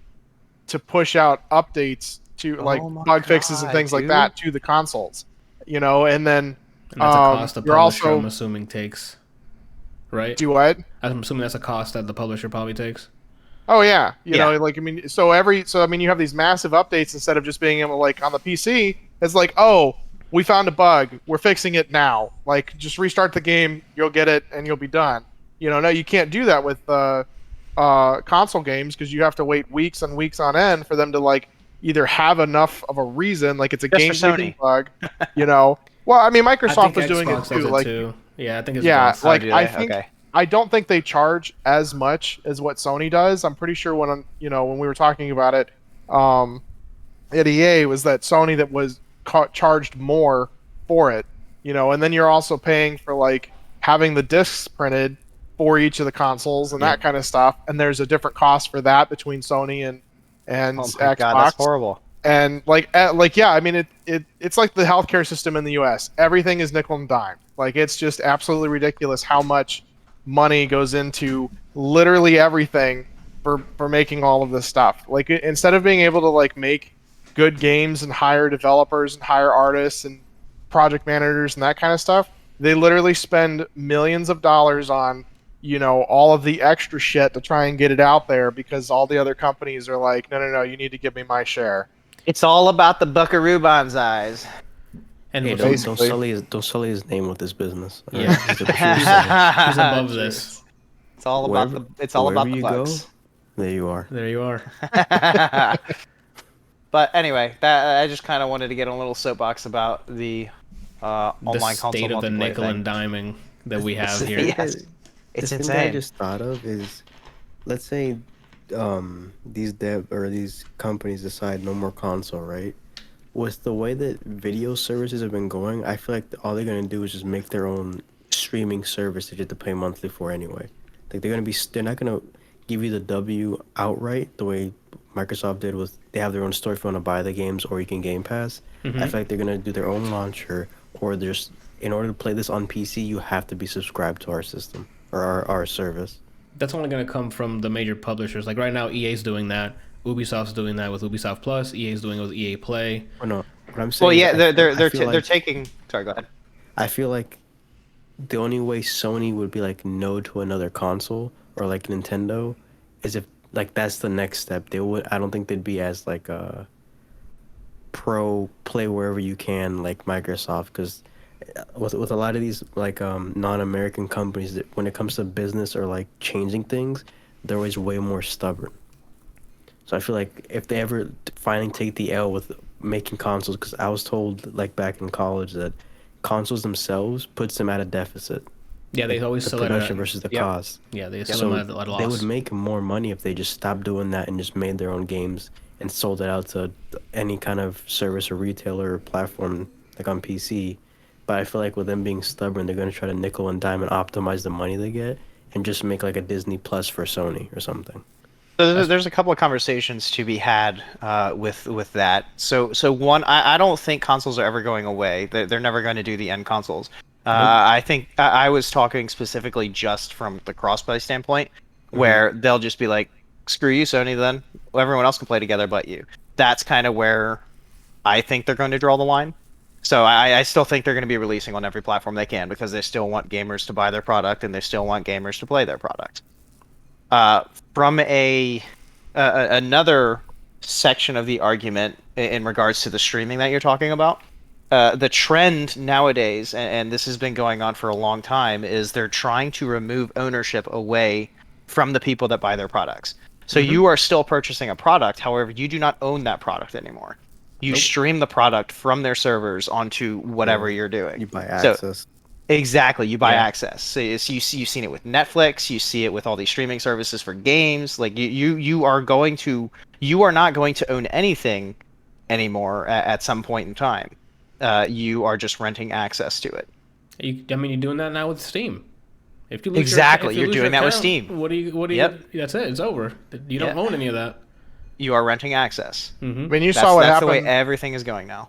to push out updates to like Oh my bug fixes and God, things like dude. that to the consoles. You know, and then And that's a cost the you're publisher, also I'm assuming, takes. Right? do what? I'm assuming that's a cost that the publisher probably takes. Oh yeah, you Yeah. know, like I mean, so I mean, you have these massive updates instead of just being able to, like on the PC. It's like, oh, we found a bug, we're fixing it now. Like, just restart the game, you'll get it, and you'll be done. You know, no, you can't do that with console games because you have to wait weeks and weeks on end for them to like either have enough of a reason, like it's a Just for game Sony. bug, you know. Well, I mean, I Microsoft think was doing it Xbox too. does it Like, too. Yeah, I think it's yeah, both. like do I they? think. Okay. I don't think they charge as much as what Sony does. I'm pretty sure when when we were talking about it at EA was that Sony that was charged more for it, you know, and then you're also paying for like having the discs printed for each of the consoles and that kind of stuff. And there's a different cost for that between Sony and Oh my Xbox. god, that's horrible. And like yeah, I mean it's like the healthcare system in the U.S. Everything is nickel and dime. Like it's just absolutely ridiculous how much money goes into literally everything for making all of this stuff. Like instead of being able to like make good games and hire developers and hire artists and project managers and that kind of stuff, they literally spend millions of dollars on all of the extra shit to try and get it out there because all the other companies are like, no, you need to give me my share. It's all about the buckaroo bonsais. And Hey, with don't, basically- don't sully his name with his business. all Yeah. right? He's the producer. who's above this? It's all about Wherever the you bucks. go, there you are. There you are. But anyway, that I just kind of wanted to get a little soapbox about the The online console state of the multiplayer nickel thing. and diming that we have here. Yes. It's the thing that I insane. just thought of is, let's say, these companies decide no more console, right? With the way that video services have been going, I feel like all they're gonna do is just make their own streaming service that you have to pay monthly for anyway. Like they're not gonna give you the W outright the way Microsoft did with they have their own store if you want to buy the games or you can Game Pass. I feel like they're gonna do their own launcher, or there's in order to play this on PC you have to be subscribed to our system or our service. That's only going to come from the major publishers. Like right now, EA's doing that. Ubisoft's doing that with Ubisoft Plus. EA's doing it with EA Play. Or no, what I'm saying. Well, yeah, is they're feel they're like- taking. Sorry, go ahead. I feel like the only way Sony would be like no to another console or like Nintendo is if like that's the next step. They would. I don't think they'd be as like a pro play wherever you can like Microsoft, because with a lot of these like non-American companies that when it comes to business or like changing things, they're always way more stubborn. So I feel like if they ever finally take the L with making consoles, because I was told like back in college that consoles themselves puts them at a deficit. Yeah, they always The sell it production at, versus the Yep. cost. yeah, they sell So them at a loss. they would make more money if they just stopped doing that and just made their own games and sold it out to any kind of service or retailer or platform like on PC. But I feel like with them being stubborn, they're going to try to nickel and dime and optimize the money they get and just make like a Disney Plus for Sony or something. So there's a couple of conversations to be had with that. So one, I don't think consoles are ever going away. They're never going to do the end consoles. I think I was talking specifically just from the crossplay standpoint, where they'll just be like, "Screw you, Sony. Then everyone else can play together, but you." That's kind of where I think they're going to draw the line. So I still think they're going to be releasing on every platform they can because they still want gamers to buy their product and they still want gamers to play their product. From another section of the argument in regards to the streaming that you're talking about, the trend nowadays, and this has been going on for a long time, is they're trying to remove ownership away from the people that buy their products. So you are still purchasing a product, however, you do not own that product anymore. You stream the product from their servers onto whatever you're doing. You buy So- access. Exactly, you buy Yeah. access. So you've seen it with Netflix, you see it with all these streaming services for games. Like you are not going to own anything anymore at some point in time. You are just renting access to it. I mean, you're doing that now with Steam. If you lose Exactly, if you you're lose doing your that with account, Steam. What do you? Yep. That's it. It's over. You don't Yeah. own any of that. You are renting access. I mean, you That's, saw what that's the way happened. everything is going now.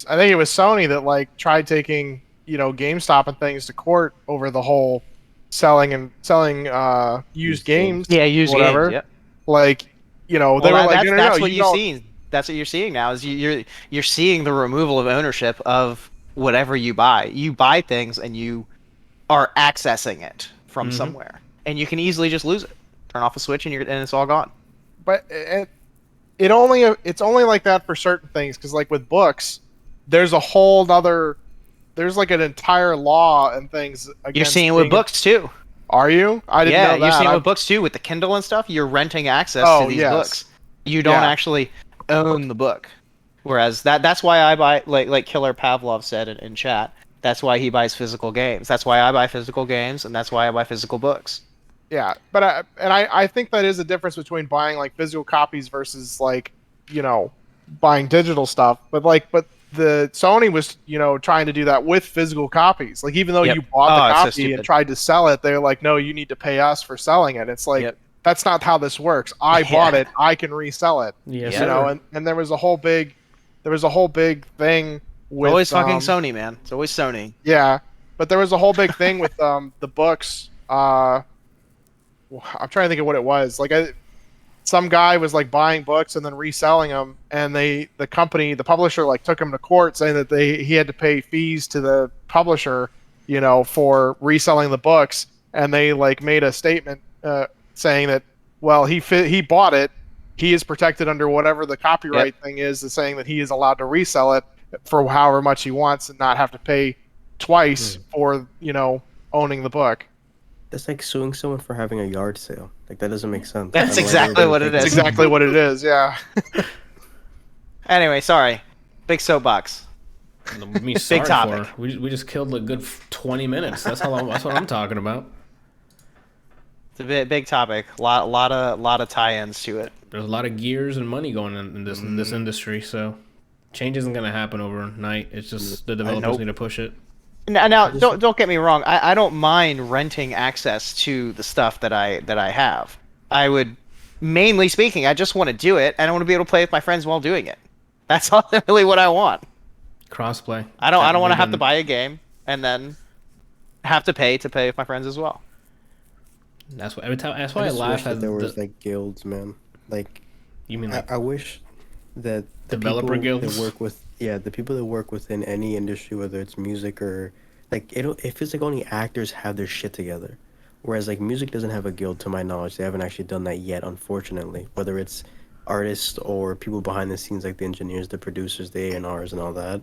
I think it was Sony that like tried taking GameStop and things to court over the whole selling used games. Yeah, used whatever. games. Yep. Like they Well, were like, that's, no, that's no, what you you've don't. seen. That's what you're seeing now. Is you're seeing the removal of ownership of whatever you buy. You buy things and you are accessing it from somewhere, and you can easily just lose it. Turn off a switch and it's all gone. But it's only like that for certain things, because like with books, there's like an entire law and things against. You're seeing it with books too. Are you? I didn't know that. You're seeing it with books too, with the Kindle and stuff. You're renting access to these books. You don't actually own the book. Whereas that's why I buy, like Killer Pavlov said in chat. That's why he buys physical games. That's why I buy physical games, and that's why I buy physical books. Yeah, but I think that is a difference between buying like physical copies versus like buying digital stuff. But the Sony was trying to do that with physical copies. Like even though you bought the copy and tried to sell it, they're like, no, you need to pay us for selling it. It's like that's not how this works. I bought it, I can resell it. Yes, and there was a whole big thing with Always fucking Sony, man. It's always Sony. Yeah, but there was a whole big thing with the books. I'm trying to think of what it was. Like some guy was like buying books and then reselling them, and the publisher like took him to court saying that he had to pay fees to the publisher, for reselling the books, and they like made a statement saying that, well, he bought it, he is protected under whatever the copyright thing is saying that he is allowed to resell it for however much he wants and not have to pay twice for owning the book. That's like suing someone for having a yard sale. Like that doesn't make sense. That's exactly what it is. That's exactly what it is. Yeah. Anyway, sorry. Big soapbox. Big topic. We just killed a good 20 minutes. That's what I'm talking about. It's a big topic. Lot of tie-ins to it. There's a lot of gears and money going in this industry, so change isn't going to happen overnight. It's just the developers need to push it. Now don't get me wrong. I don't mind renting access to the stuff that I have. I would, mainly speaking, I just want to do it, and I want to be able to play with my friends while doing it. That's really what I want. Crossplay. I don't want to have to buy a game and then have to pay with my friends as well. That's why I laugh at there was like guilds, man. Like you mean like I wish that the developer people guilds that work with the people that work within any industry, whether it's music or like it feels like only actors have their shit together, whereas like music doesn't have a guild to my knowledge. They haven't actually done that yet, unfortunately. Whether it's artists or people behind the scenes like the engineers, the producers, the A&Rs and all that,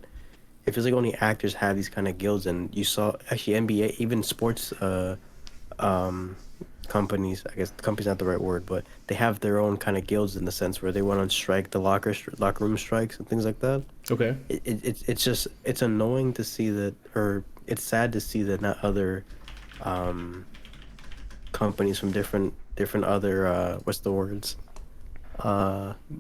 it feels like only actors have these kind of guilds. And you saw actually NBA, even sports companies, I guess company's not the right word, but they have their own kind of guilds in the sense where they went on strike, the locker room strikes and things like that. Okay. It's annoying to see that, or it's sad to see that not other companies from different other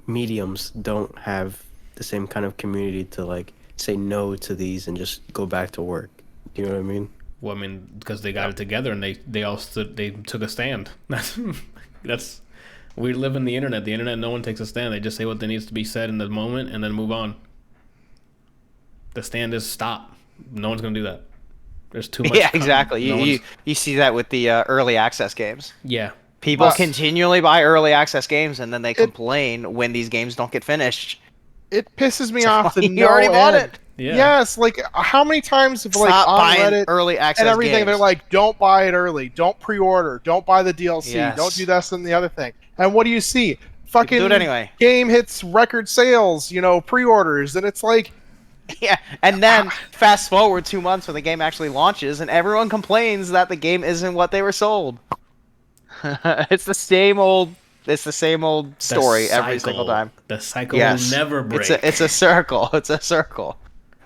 mediums don't have the same kind of community to like say no to these and just go back to work. You know what I mean? Well, I mean, because they got it together and they took a stand. That's we live in the internet. The internet, no one takes a stand. They just say what needs to be said in the moment and then move on. The stand is stop. No one's gonna do that. There's too much. Yeah, exactly. You see that with the early access games. Yeah. People continually buy early access games and then they complain when these games don't get finished. It pisses me off to You already bought it. Yeah. Yes, like how many times have like Stop on buying Reddit early access and everything games. they're like, don't buy it early, don't pre-order, don't buy the DLC, Yes. don't do this and the other thing. And what do you see? Fucking do it anyway. Game hits record sales, pre-orders, and it's like, Yeah, and then fast forward 2 months when the game actually launches, and everyone complains that the game isn't what they were sold. It's the same old story every single time. The cycle will never break. It's a circle. It's a circle.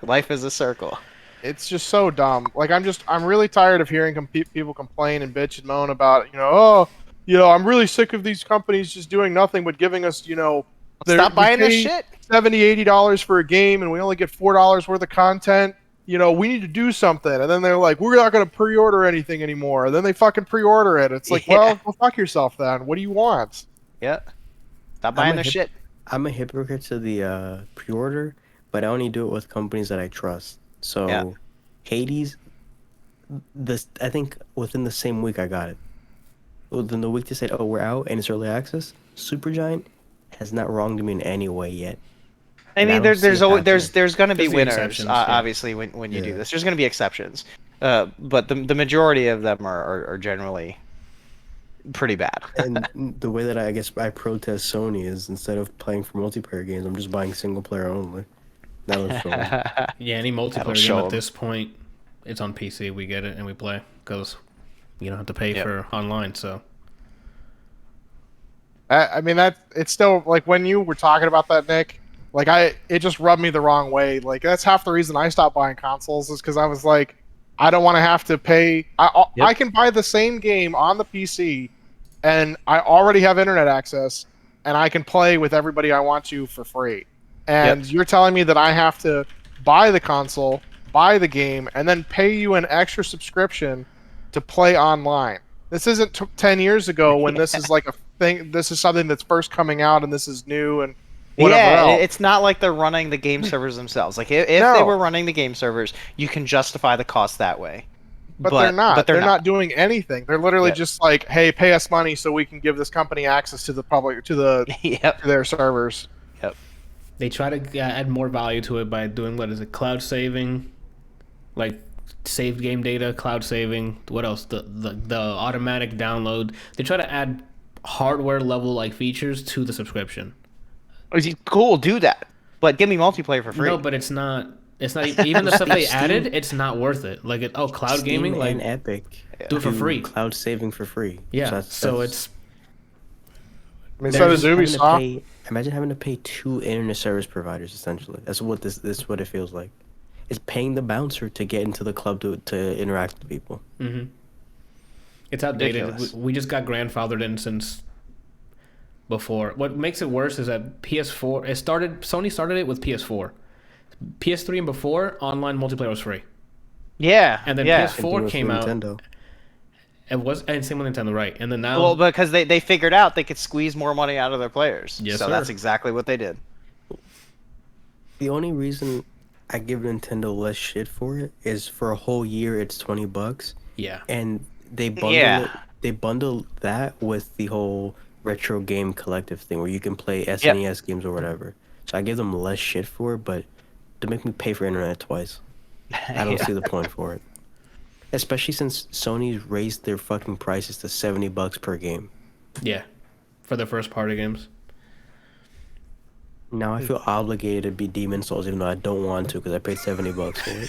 Life is a circle. It's just so dumb. Like I'm really tired of hearing people complain and bitch and moan about oh, I'm really sick of these companies just doing nothing but giving us Stop buying this shit. $70-$80 for a game and we only get $4 worth of content. We need to do something. And then they're like, we're not going to pre-order anything anymore. And then they fucking pre-order it. It's like, well, go fuck yourself then. What do you want? Yeah. Stop buying their shit. I'm a hypocrite to the pre-order, but I only do it with companies that I trust. So, Hades, I think within the same week I got it. Within the week they said, "Oh, we're out and it's early access." Supergiant has not wronged me in any way yet. I mean, there's going to be There's the winners, exceptions, obviously, when you do this. There's going to be exceptions, but the majority of them are generally pretty bad. And the way that I guess I protest Sony is instead of playing for multiplayer games, I'm just buying single player only. That'll show 'em. Yeah, any That'll multiplayer show game 'em. at this point, it's on PC. We get it and we play because you don't have to pay for online. So I mean, it's still like when you were talking about that, Nick. Like it just rubbed me the wrong way. Like that's half the reason I stopped buying consoles is because I was like, I don't want to have to pay. I can buy the same game on the PC, and I already have internet access, and I can play with everybody I want to for free. And you're telling me that I have to buy the console, buy the game, and then pay you an extra subscription to play online. This isn't 10 years ago when this is like a thing. This is something that's first coming out, and this is new and whatever else. It's not like they're running the game servers themselves. Like if they were running the game servers, you can justify the cost that way. But they're not. But they're not doing anything. They're literally just like, hey, pay us money so we can give this company access to the public to their servers. they try to add more value to it by doing cloud saving, like saved game data, cloud saving. What else? The automatic download. They try to add hardware level like features to the subscription. Cool, do that, but give me multiplayer for free. No, but it's not. It's not even the stuff they added. It's not worth it. Like cloud Steam gaming, like and Epic do it for free. Cloud saving for free. Yeah, So it's. I mean, so does Ubisoft. Imagine having to pay 2 internet service providers. Essentially, that's what this is. What it feels like. It's paying the bouncer to get into the club to interact with people. Mm-hmm. It's outdated. Ridiculous. We just got grandfathered in since before. What makes it worse is that PS4. Sony started it with PS4. PS3 and before, online multiplayer was free. Yeah, And then yeah. PS4 came out. Nintendo. And same with Nintendo, right? And then now. Well, because they figured out they could squeeze more money out of their players. Yes, so sir. that's exactly what they did. The only reason I give Nintendo less shit for it is for a whole year it's $20, yeah. and they bundle Yeah. it. They bundle that with the whole retro game collective thing where you can play SNES games or whatever. So I give them less shit for it, but to make me pay for internet twice, I don't see the point for it. Especially since Sony's raised their fucking prices to $70 per game. Yeah. For the first party games. Now I feel obligated to be Demon's Souls, even though I don't want to, because I paid $70 for it.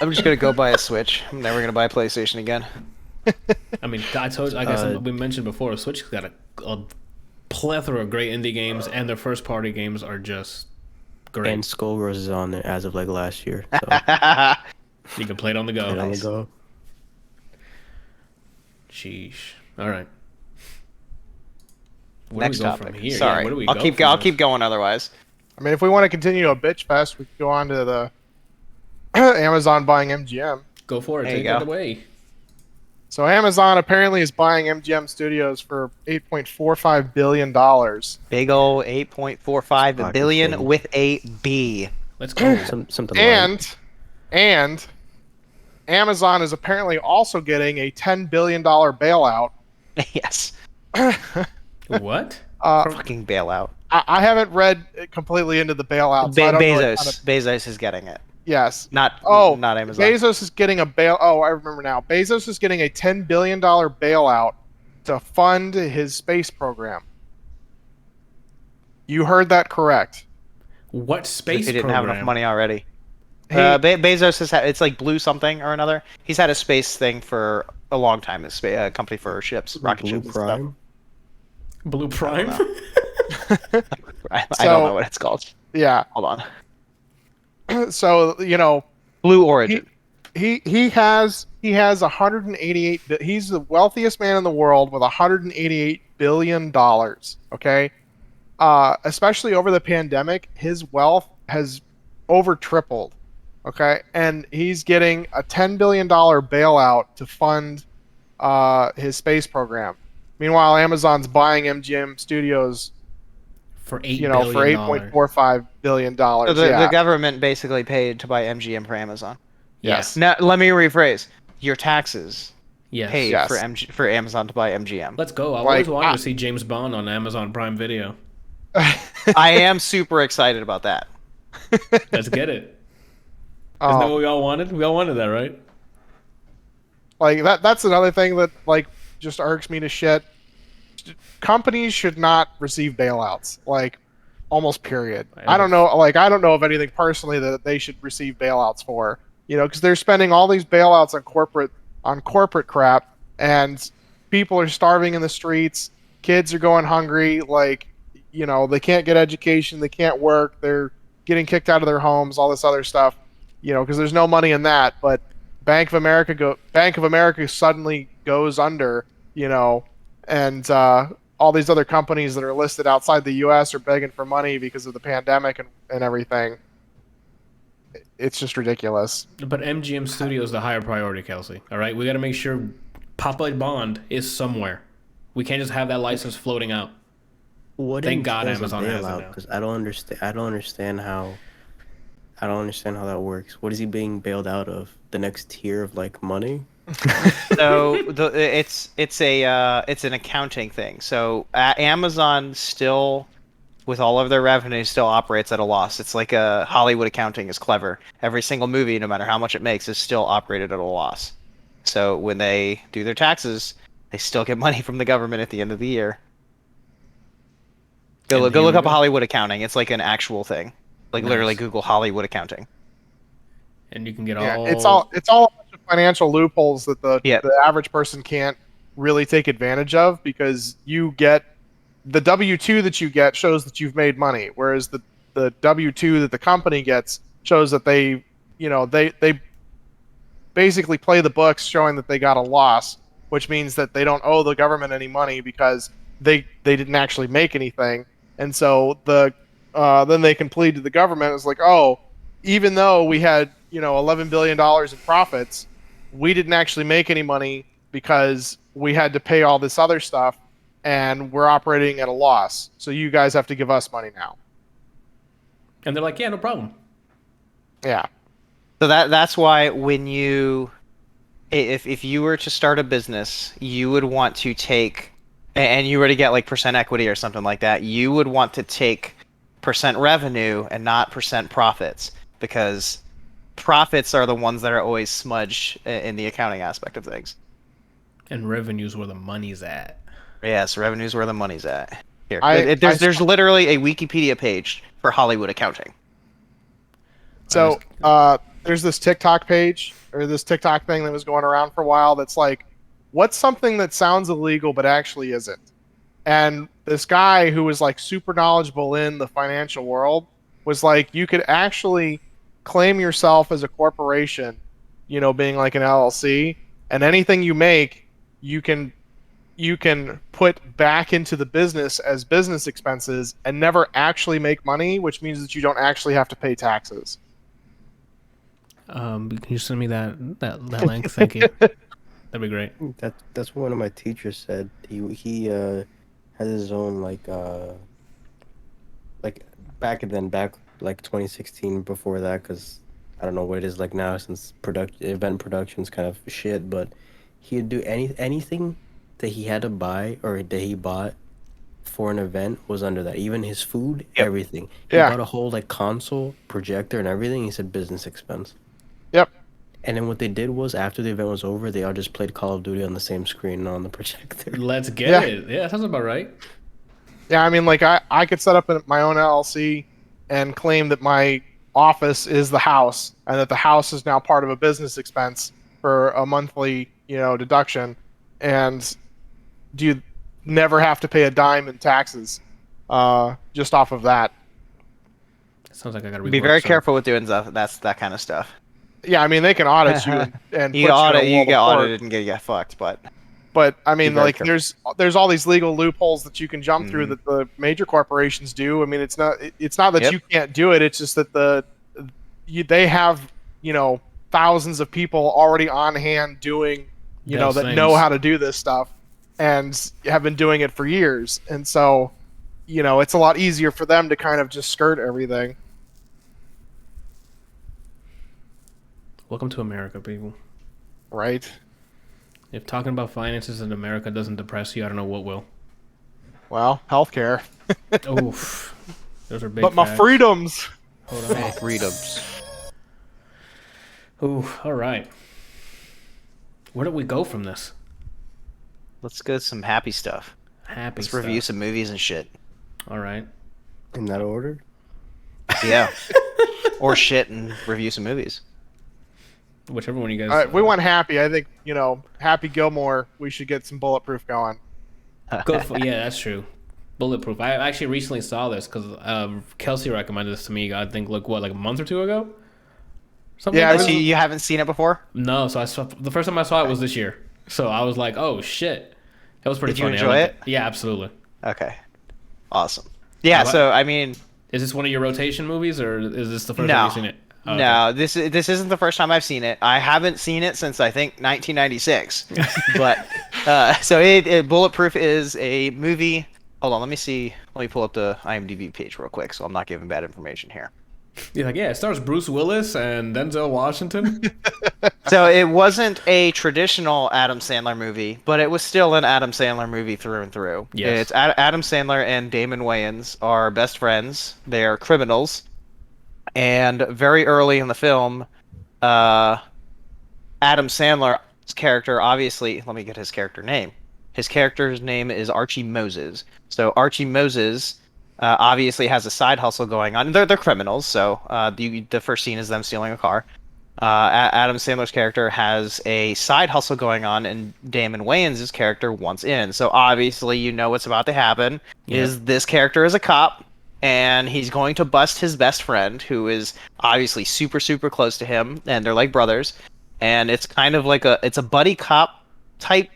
I'm just gonna go buy a Switch. I'm never gonna buy a PlayStation again. I mean, I guess we mentioned before, Switch's got a plethora of great indie games, and their first party games are just great. And Skullgirls is on there as of like last year. So You can play it on the go. on the go. Sheesh. All right. Where Next do we go topic. from here? Sorry, Yeah, where do we I'll go keep from I'll this? keep going otherwise. I mean, if we want to continue a bitch fest, we could go on to the Amazon buying MGM. Go for it. There you Take go. it away. So Amazon apparently is buying MGM Studios for $8.45 billion. Big ol' 8.45 Fucking billion thing. with a B. Let's go. Something like And Amazon is apparently also getting a $10 billion bailout. Yes. What? Fucking bailout. I haven't read completely into the bailout. So I don't know what kind of- Bezos is getting it. yes. Not Amazon. Bezos is getting a bail. Oh, I remember now. Bezos is getting a $10 billion bailout to fund his space program. You heard that correct. What If space he didn't program? have enough money already. He- Bezos has had, it's like Blue something or another. He's had a space thing for a long time. A company for ships, rocket Blue ships and stuff. Prime. Blue Prime? I So- don't know what it's called. Yeah. Hold on. So, Blue Origin. he has 188. He's the wealthiest man in the world with 188 billion dollars. Okay, especially over the pandemic, his wealth has over tripled. Okay, and he's getting a $10 billion bailout to fund his space program. Meanwhile, Amazon's buying MGM Studios, For $8 for billion. $8.45 billion. So the Yeah. government basically paid to buy MGM for Amazon. Yes. Now, let me rephrase. Your taxes Yes. paid Yes. for Amazon to buy MGM. Let's go. I Like, always wanted to see James Bond on Amazon Prime Video. I am super excited about that. Let's get it. Isn't that Um, what we all wanted? We all wanted that, right? Like that's another thing that like just irks me to shit. Companies should not receive bailouts. Like almost period. I don't know of anything personally that they should receive bailouts for. Because they're spending all these bailouts on corporate crap, and people are starving in the streets. Kids are going hungry. Like they can't get education. They can't work. They're getting kicked out of their homes. All this other stuff. Because there's no money in that. But Bank of America suddenly goes under. And all these other companies that are listed outside the U.S. are begging for money because of the pandemic and everything. It's just ridiculous. But MGM Studio is the higher priority, Kelsey. All right, we got to make sure Papa Bond is somewhere. We can't just have that license floating out. Thank God Amazon has it now. Because I don't understand how that works. What is he being bailed out of? The next tier of like money? So it's an accounting thing. So Amazon still, with all of their revenue, still operates at a loss. It's like Hollywood accounting is clever. Every single movie, no matter how much it makes, is still operated at a loss. So when they do their taxes, they still get money from the government at the end of the year. Go look up Hollywood accounting. It's like an actual thing. Like literally Google Hollywood accounting. And you can get It's all a bunch of financial loopholes that the average person can't really take advantage of, because you get the W-2 that you get shows that you've made money, whereas the W-2 that the company gets shows that they basically play the books showing that they got a loss, which means that they don't owe the government any money because they didn't actually make anything. And so then they can plead to the government. It's like, oh, even though we had $11 billion in profits, we didn't actually make any money because we had to pay all this other stuff, and we're operating at a loss. So you guys have to give us money now. And they're like, yeah, no problem. Yeah. So that's why when if you were to start a business, you would want to take, and you were to get like percent equity or something like that, you would want to take percent revenue and not percent profits, because profits are the ones that are always smudged in the accounting aspect of things. And revenue's where the money's at. Yes, revenue's where the money's at. Here, there's literally a Wikipedia page for Hollywood accounting. So there's this TikTok page, or this TikTok thing that was going around for a while that's like, what's something that sounds illegal but actually isn't? And this guy who was like super knowledgeable in the financial world was like, you could actually claim yourself as a corporation, being like an LLC, and anything you make, you can put back into the business as business expenses and never actually make money, which means that you don't actually have to pay taxes. Can you send me that link? Thank you. That'd be great. That's what one of my teachers said. He has his own like back like 2016, before that, because I don't know what it is like now, since event production's kind of shit, but he'd do anything that he had to buy or that he bought for an event was under that. Even his food, everything. He bought a whole like console, projector, and everything. He said business expense. Yep. And then what they did was, after the event was over, they all just played Call of Duty on the same screen on the projector. Let's get it. Yeah, that sounds about right. Yeah, I mean, like I could set up my own LLC and claim that my office is the house, and that the house is now part of a business expense for a monthly, deduction, and you never have to pay a dime in taxes, just off of that. Sounds like I gotta be very careful with doing that kind of stuff. Yeah, I mean they can audit you and You put audit, you in a you world get of court. audited and get fucked, but But I mean, very like careful. there's all these legal loopholes that you can jump through Mhm. that the major corporations do. I mean, it's not that Yep. you can't do it. It's just that they have thousands of people already on hand doing Those that know things. how to do this stuff and have been doing it for years. And so it's a lot easier for them to kind of just skirt everything. Welcome to America, people. Right. If talking about finances in America doesn't depress you, I don't know what will. Well, healthcare. Oof. Those are big But my facts. freedoms. Hold on. Freedoms. Ooh, all right. Where do we go from this? Let's go to some happy stuff. Happy Let's stuff. review some movies and shit. All right. In that order? Yeah. Or shit and review some movies. Whichever one you guys. All right, we went Happy. I think Happy Gilmore. We should get some Bulletproof going. Go for, yeah, that's true. Bulletproof. I actually recently saw this because Kelsey recommended this to me. I think like a month or two ago. Something Yeah, like it that. was- You haven't seen it before? No, so the first time I saw it was this year. So I was like, oh shit, that was pretty Did you funny. I enjoy liked it? Yeah, absolutely. Okay. Awesome. Yeah, How about- so I mean, Is this one of your rotation movies, or is this the first time no. you've seen it? Oh, okay. No, this isn't the first time I've seen it. I haven't seen it since I think 1996. But so Bulletproof is a movie. Hold on, let me see. Let me pull up the IMDb page real quick, so I'm not giving bad information here. You're like, yeah, it stars Bruce Willis and Denzel Washington. So it wasn't a traditional Adam Sandler movie, but it was still an Adam Sandler movie through and through. Yes. It's Adam Sandler and Damon Wayans are best friends. They are criminals. And very early in the film, Adam Sandler's character, obviously, let me get his character name. His character's name is Archie Moses. So Archie Moses obviously has a side hustle going on. They're criminals, so the first scene is them stealing a car. Adam Sandler's character has a side hustle going on, and Damon Wayans' character wants in. So obviously, you know what's about to happen. Yeah. Is this character is a cop, and he's going to bust his best friend, who is obviously super, super close to him, and they're like brothers. And it's kind of like it's a buddy cop type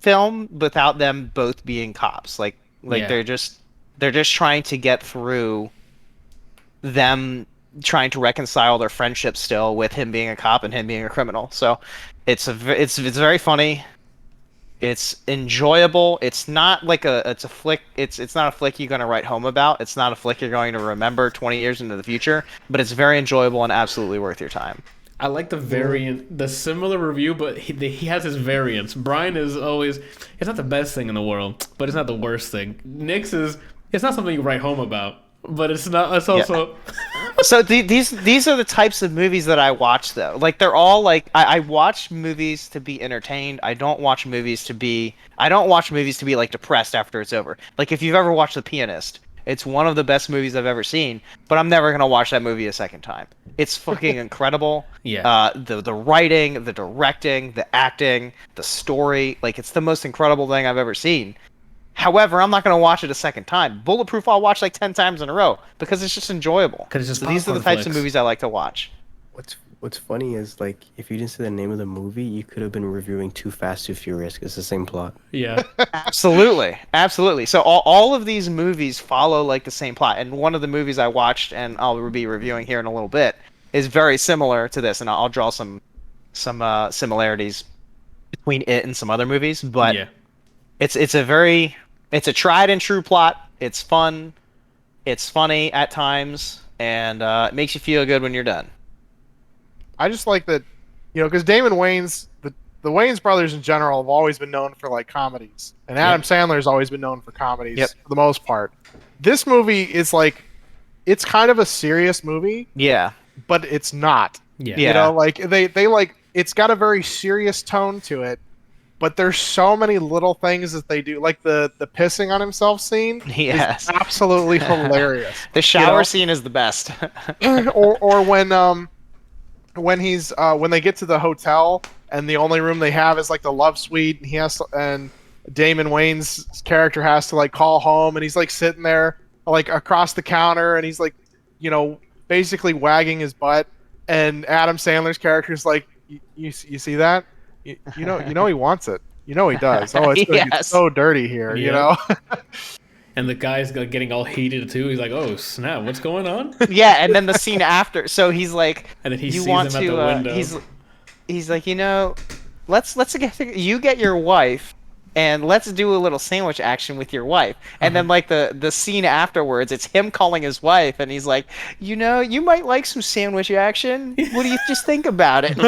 film without them both being cops. Like Yeah. they're just trying to get through them trying to reconcile their friendship still with him being a cop and him being a criminal. So it's very funny. It's enjoyable. It's not like it's a flick. It's not a flick you're going to write home about. It's not a flick you're going to remember 20 years into the future, but it's very enjoyable and absolutely worth your time. I like the variant, the similar review, but he has his variants. Brian is always, it's not the best thing in the world, but it's not the worst thing. Nick's is, it's not something you write home about, but it's not. It's also. So these are the types of movies that I watch though. Like they're all like I watch movies to be entertained. I don't watch movies to be like depressed after it's over. Like if you've ever watched The Pianist, it's one of the best movies I've ever seen, but I'm never gonna watch that movie a second time. It's fucking incredible. Yeah. The writing, the directing, the acting, the story, like it's the most incredible thing I've ever seen. However, I'm not going to watch it a second time. Bulletproof, I'll watch like 10 times in a row because it's just enjoyable. 'Cause it's just So these are the popcorn types of flicks. movies I like to watch. What's funny is like if you didn't say the name of the movie, you could have been reviewing Too Fast, Too Furious. It's the same plot. Yeah. Absolutely. Absolutely. So all of these movies follow like the same plot. And one of the movies I watched, and I'll be reviewing here in a little bit, is very similar to this. And I'll draw some similarities between it and some other movies. But Yeah. it's a tried and true plot. It's fun. It's funny at times. And it makes you feel good when you're done. I just like that, because Damon Wayans, the Wayans brothers in general have always been known for like comedies, and Adam Sandler's always been known for comedies for the most part. This movie is like, it's kind of a serious movie, Yeah. but it's not. Yeah. Yeah. Like they like, it's got a very serious tone to it, but there's so many little things that they do, like the pissing on himself scene. Yes. Is absolutely hilarious. The shower know? scene is the best. or when he's when they get to the hotel and the only room they have is like the love suite, and and Damon Wayans' character has to like call home, and he's like sitting there like across the counter, and he's like basically wagging his butt, and Adam Sandler's character is like, you see that? You know he wants it. You know he does. Oh, it's gonna get Yes. so dirty here. You Yeah. know. And the guy's getting all heated too. He's like, "Oh snap! What's going on?" Yeah, and then the scene after. So he's like, And then he "You sees want him to?" at the window. He's like, let's get your wife, and let's do a little sandwich action with your wife. And then like the scene afterwards, it's him calling his wife, and he's like, you might like some sandwich action. What do you just think about it?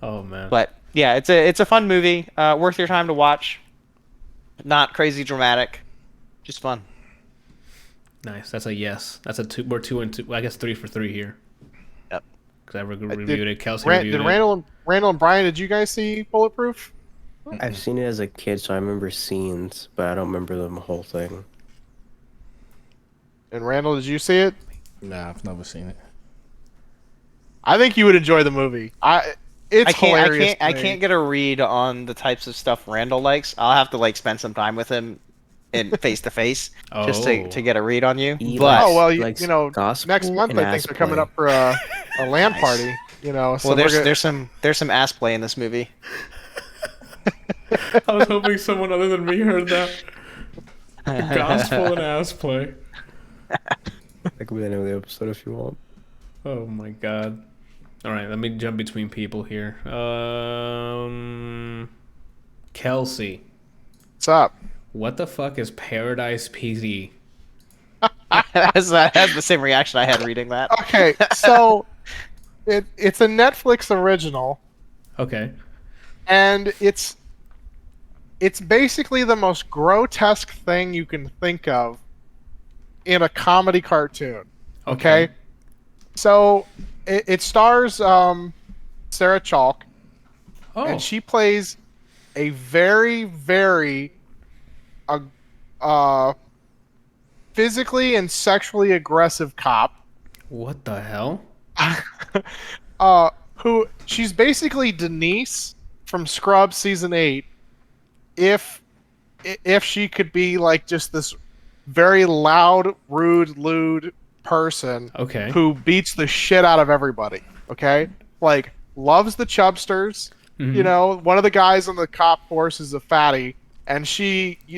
Oh man. But yeah, it's a fun movie, worth your time to watch. Not crazy dramatic, just fun. Nice. That's a yes. That's a 2. We're 2 and 2. I guess 3 for 3 here. Yep. Because I reviewed it. Kelsey reviewed Did it. Randall and Brian? Did you guys see Bulletproof? I've seen it as a kid, so I remember scenes, but I don't remember the whole thing. And Randall, did you see it? Nah, I've never seen it. I think you would enjoy the movie. It's hilarious. I can't get a read on the types of stuff Randall likes. I'll have to like spend some time with him in face to face just to get a read on you. He But Oh well, likes you know, gospel next month and I think ass they're coming play. up for a LAN party. You know, so well, we're gonna- there's some ass play in this movie. I was hoping someone other than me heard that. Gospel and ass play. That could be the name of the episode if you want. Oh my god. All right, let me jump between people here. Kelsey, what's up? what the fuck is Paradise PD? That's the same reaction I had reading that. Okay, so it's a Netflix original, Okay. and it's basically the most grotesque thing you can think of in a comedy cartoon. Okay, so it stars Sarah Chalk, Oh. and she plays a very, very physically and sexually aggressive cop. What the hell? Who she's basically Denise from Scrubs season 8 if she could be like just this very loud, rude, lewd person Okay. who beats the shit out of everybody. Okay, like loves the chubsters. Mhm. You know, one of the guys on the cop force is a fatty, and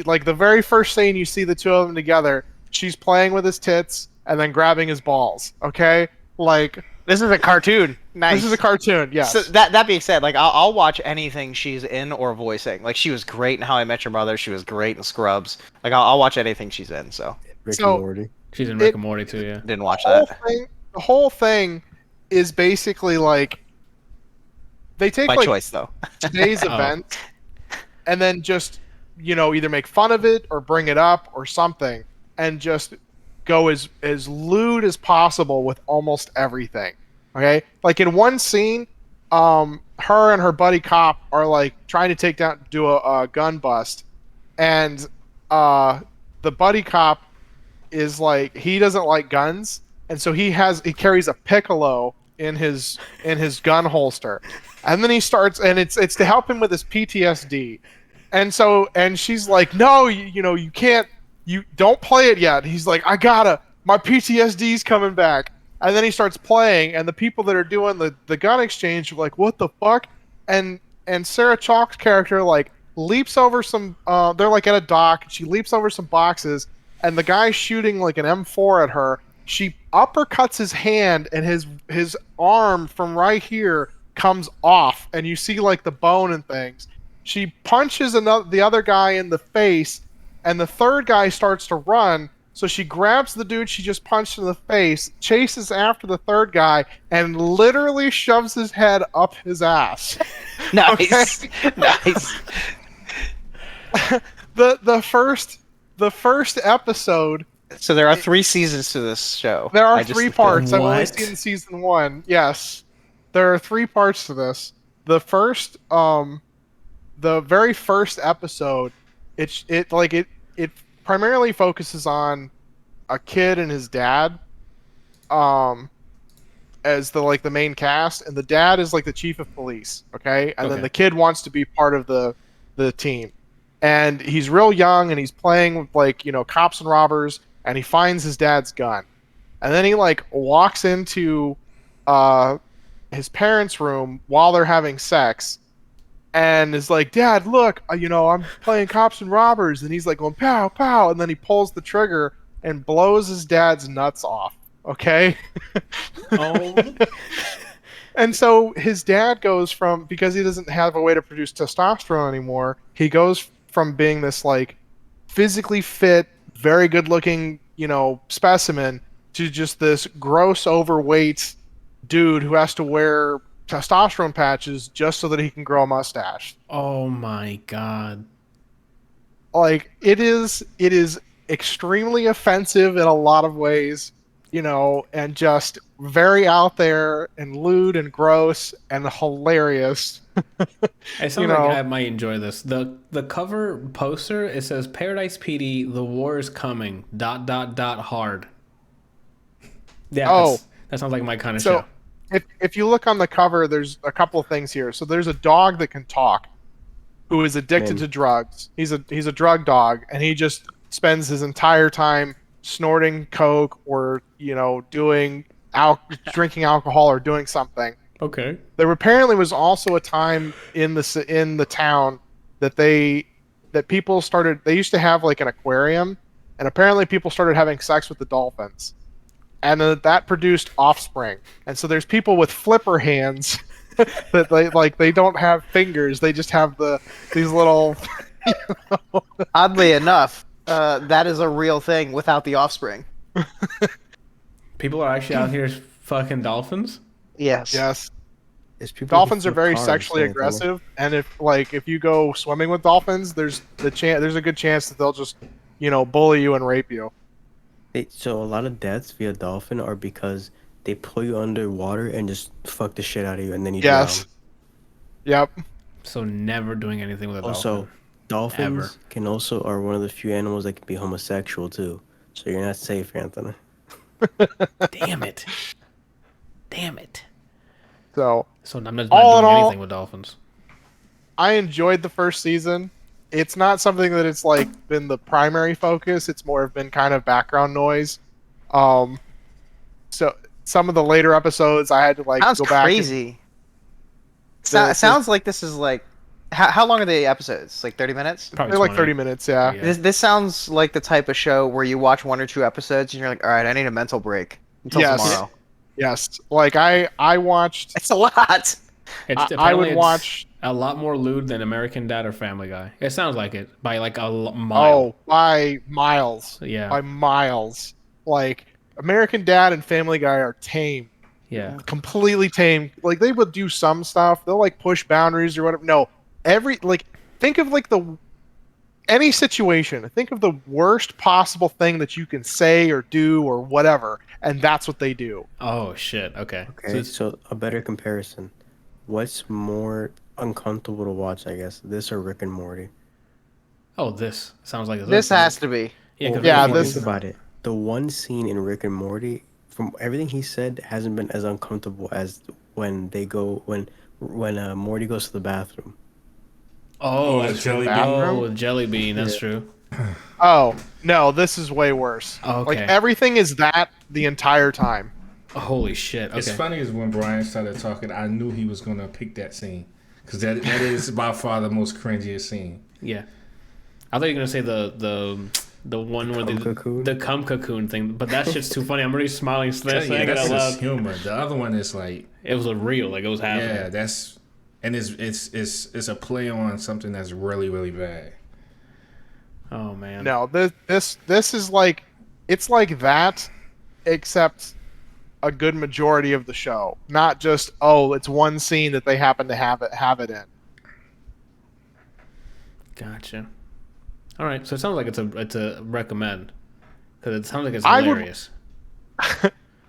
like the very first scene you see the two of them together, she's playing with his tits and then grabbing his balls. Okay, like This is a cartoon. Nice. this is a cartoon. Yes. So that being said, like I'll watch anything she's in or voicing. Like she was great in How I Met Your Mother. She was great in Scrubs. Like I'll watch anything she's in. So Rick So- and Morty. She's in Rick and Morty too, yeah. didn't watch the that whole thing is basically like they take by like choice though. today's Oh. event and then just either make fun of it or bring it up or something and just go as lewd as possible with almost everything. Okay, like in one scene, her and her buddy cop are like trying to do a gun bust, and the buddy cop is like he doesn't like guns, and so he carries a piccolo in his gun holster, and then he starts, and it's to help him with his PTSD, and she's like, no, you can't, you don't play it yet. He's like, my PTSD's coming back. And then he starts playing, and the people that are doing the gun exchange are like, what the fuck? And Sarah Chalk's character like leaps over some they're like at a dock, and she leaps over some boxes, and the guy's shooting like an M4 at her. She uppercuts his hand, and his arm from right here comes off, and you see like the bone and things. She punches the other guy in the face, and the third guy starts to run. So she grabs the dude she just punched in the face, chases after the third guy, and literally shoves his head up his ass. Nice. Nice. The first episode. So there are 3 seasons to this show. There are I just 3 looked at it. parts. I've only What? seen season 1. Yes, there are 3 parts to this. The first, the very first episode, it primarily focuses on a kid and his dad, as the main cast, and the dad is like the chief of police. Okay, and then Okay. the kid wants to be part of the team, and he's real young, and he's playing with cops and robbers, and he finds his dad's gun, and then he like walks into his parents' room while they're having sex, and is like, "Dad, look, I'm playing cops and robbers," and he's like going pow pow, and then he pulls the trigger and blows his dad's nuts off. Okay. Oh. And so his dad goes from, because he doesn't have a way to produce testosterone anymore, he goes from being this like physically fit, very good looking, specimen to just this gross overweight dude who has to wear testosterone patches just so that he can grow a mustache. Oh my god. Like it is extremely offensive in a lot of ways, and just very out there and lewd and gross and hilarious. It sounds like I might enjoy this. The cover poster, it says Paradise PD, the war is coming, ... hard. Yeah, that sounds like my kind of show. If you look on the cover, there's a couple of things here. So there's a dog that can talk who is addicted to drugs. He's a drug dog, and he just spends his entire time snorting coke or drinking alcohol or doing something. Okay. There apparently was also a time in the town that people started. They used to have like an aquarium, and apparently people started having sex with the dolphins, and that produced offspring. And so there's people with flipper hands that they don't have fingers. They just have these little. Oddly enough, that is a real thing without the offspring. People are actually out here fucking dolphins? Yes. Yes. Dolphins are very sexually aggressive, and if you go swimming with dolphins, there's a good chance that they'll just bully you and rape you. So a lot of deaths via dolphin are because they pull you underwater and just fuck the shit out of you, and then you drown. Yep. So never doing anything with a dolphin. Also, dolphins are one of the few animals that can be homosexual too. So you're not safe, Anthony. Damn it. So I'm not doing anything with dolphins. I enjoyed the first season. It's not something that it's like been the primary focus. It's more have been kind of background noise. So some of the later episodes I had to go back. Sounds crazy. Sounds like this is like how long are the episodes? Like 30 minutes? Probably they're like 30 minutes, yeah. This sounds like the type of show where you watch 1 or 2 episodes and you're like, all right, I need a mental break until tomorrow. Yes. Like I watched. It's a lot. I would watch a lot more lewd than American Dad or Family Guy. It sounds like it by like a mile. Oh, by miles. Yeah. By miles. Like American Dad and Family Guy are tame. Yeah. Completely tame. Like they will do some stuff. They'll like push boundaries or whatever. No. Think of like any situation. Think of the worst possible thing that you can say or do or whatever, and that's what they do. Oh shit. Okay. Okay. So a better comparison. What's more uncomfortable to watch, I guess? This or Rick and Morty? Oh, this sounds like this has to be. Yeah. This about it. The one scene in Rick and Morty, from everything he said, hasn't been as uncomfortable as when Morty goes to the bathroom. Oh, with Jelly Bean. Oh, with Jelly Bean. That's true. Oh no, this is way worse. Oh, okay. Like everything is that the entire time. Holy shit. Okay. It's funny is when Brian started talking, I knew he was gonna pick that scene because that is by far the most cringiest scene. Yeah. I thought you were gonna say the one where the cum cocoon thing, but that shit's too funny. I'm already smiling, saying it out loud. Just humor. The other one is like it was real, like it was happening. Yeah, it's a play on something that's really really bad. Oh man. No, this is like it's like that, except a good majority of the show. Not just it's one scene that they happen to have it in. Gotcha. All right, so it sounds like it's a recommend because it sounds like it's hilarious.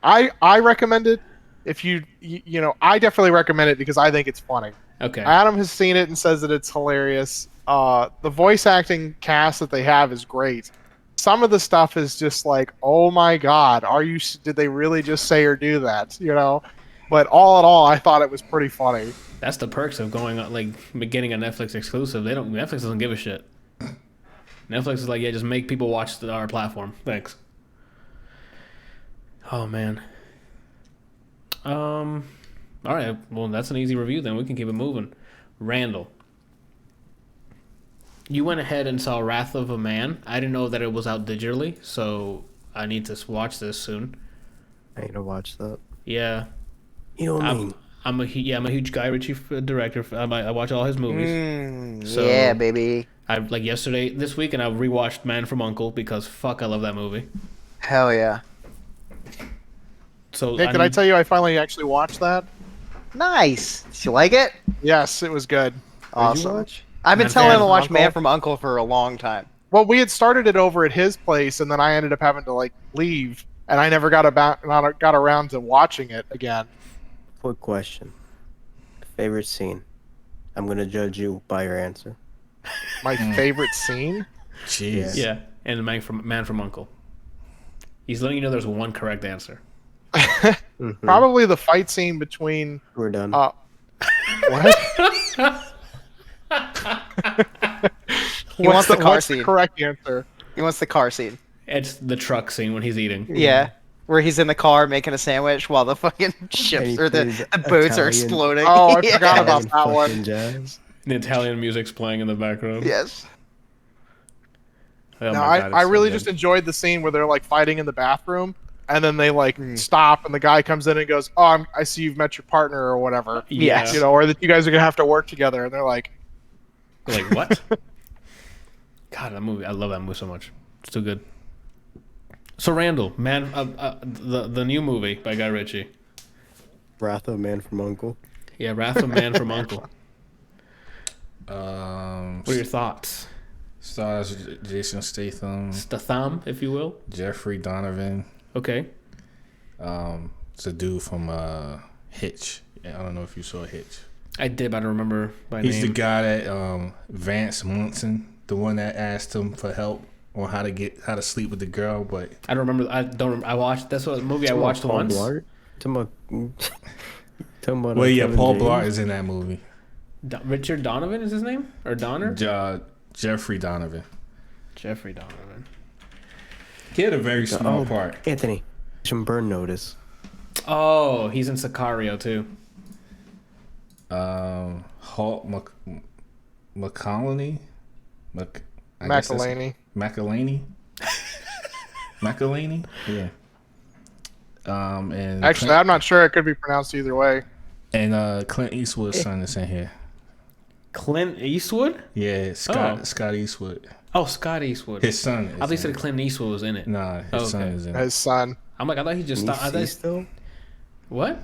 I recommend it. If I definitely recommend it because I think it's funny. Okay. Adam has seen it and says that it's hilarious. The voice acting cast that they have is great. Some of the stuff is just like, oh my god, did they really just say or do that? But all in all, I thought it was pretty funny. That's the perks of getting a Netflix exclusive. Netflix doesn't give a shit. Netflix is like, yeah, just make people watch our platform. Thanks. Oh man. All right. Well, that's an easy review. Then we can keep it moving. Randall, you went ahead and saw Wrath of a Man. I didn't know that it was out digitally, so I need to watch this soon. I need to watch that. Yeah. You know what I mean? I'm a huge Guy Ritchie director. I watch all his movies. So yeah, baby. I like this week, and I rewatched Man from U.N.C.L.E. because fuck, I love that movie. Hell yeah. So Nick, did I tell you I finally actually watched that? Nice. Did you like it? Yes, it was good. Awesome. I've been Man telling him from to watch U.N.C.L.E.? Man from U.N.C.L.E. for a long time. Well, we had started it over at his place, and then I ended up having to like leave, and I never got around to watching it again. Quick question. Favorite scene? I'm gonna judge you by your answer. My favorite scene? Jeez. Yeah, and Man from U.N.C.L.E. He's letting you know there's one correct answer. Probably the fight scene between. We're done. What? He wants the car what's scene. the correct answer? He wants the car scene. It's the truck scene when he's eating. Yeah. Where he's in the car making a sandwich while the fucking ships he or the plays boats are Italian. exploding. Oh, I Yeah. forgot about that Fucking one. jazz. The Italian music's playing in the background. Yes. Oh No, my God, I it's so really good. just enjoyed the scene where they're like fighting in the bathroom, and then they like stop, and the guy comes in and goes, "Oh, I see you've met your partner or whatever." Yes. You know, or that you guys are gonna have to work together, and they're like, You're like, what? God, that movie! I love that movie so much. It's too good. So Randall, the new movie by Guy Ritchie. Wrath of a Man from U.N.C.L.E. Yeah, Wrath of Man from U.N.C.L.E. What are your thoughts? Stars Jason Statham, if you will. Jeffrey Donovan. Okay. It's a dude from Hitch. I don't know if you saw Hitch. I did, but I don't remember by He's the name. guy that Vance Munson, the one that asked him for help on how to sleep with the girl, but I don't remember. I watched. That's what movie I watched Paul once. Blart? Talking about well, yeah, Kevin Paul James? Blart is in that movie. Richard Donovan is his name, or Donner? Jeffrey Donovan. Jeffrey Donovan. He had a very small part. Anthony. Burn Notice. Oh, he's in Sicario too. Halt McCollany. McElhaney. McElhaney? Yeah. And Actually, I'm not sure. It could be pronounced either way. and Clint Eastwood's son is in here. Clint Eastwood? Yeah, Scott Eastwood. Oh, Scott Eastwood. His son is I thought you in said it. Clint Eastwood was in it. Nah, his son Okay. is in it. His son. I'm like, I thought he just Can you stopped. see still? What?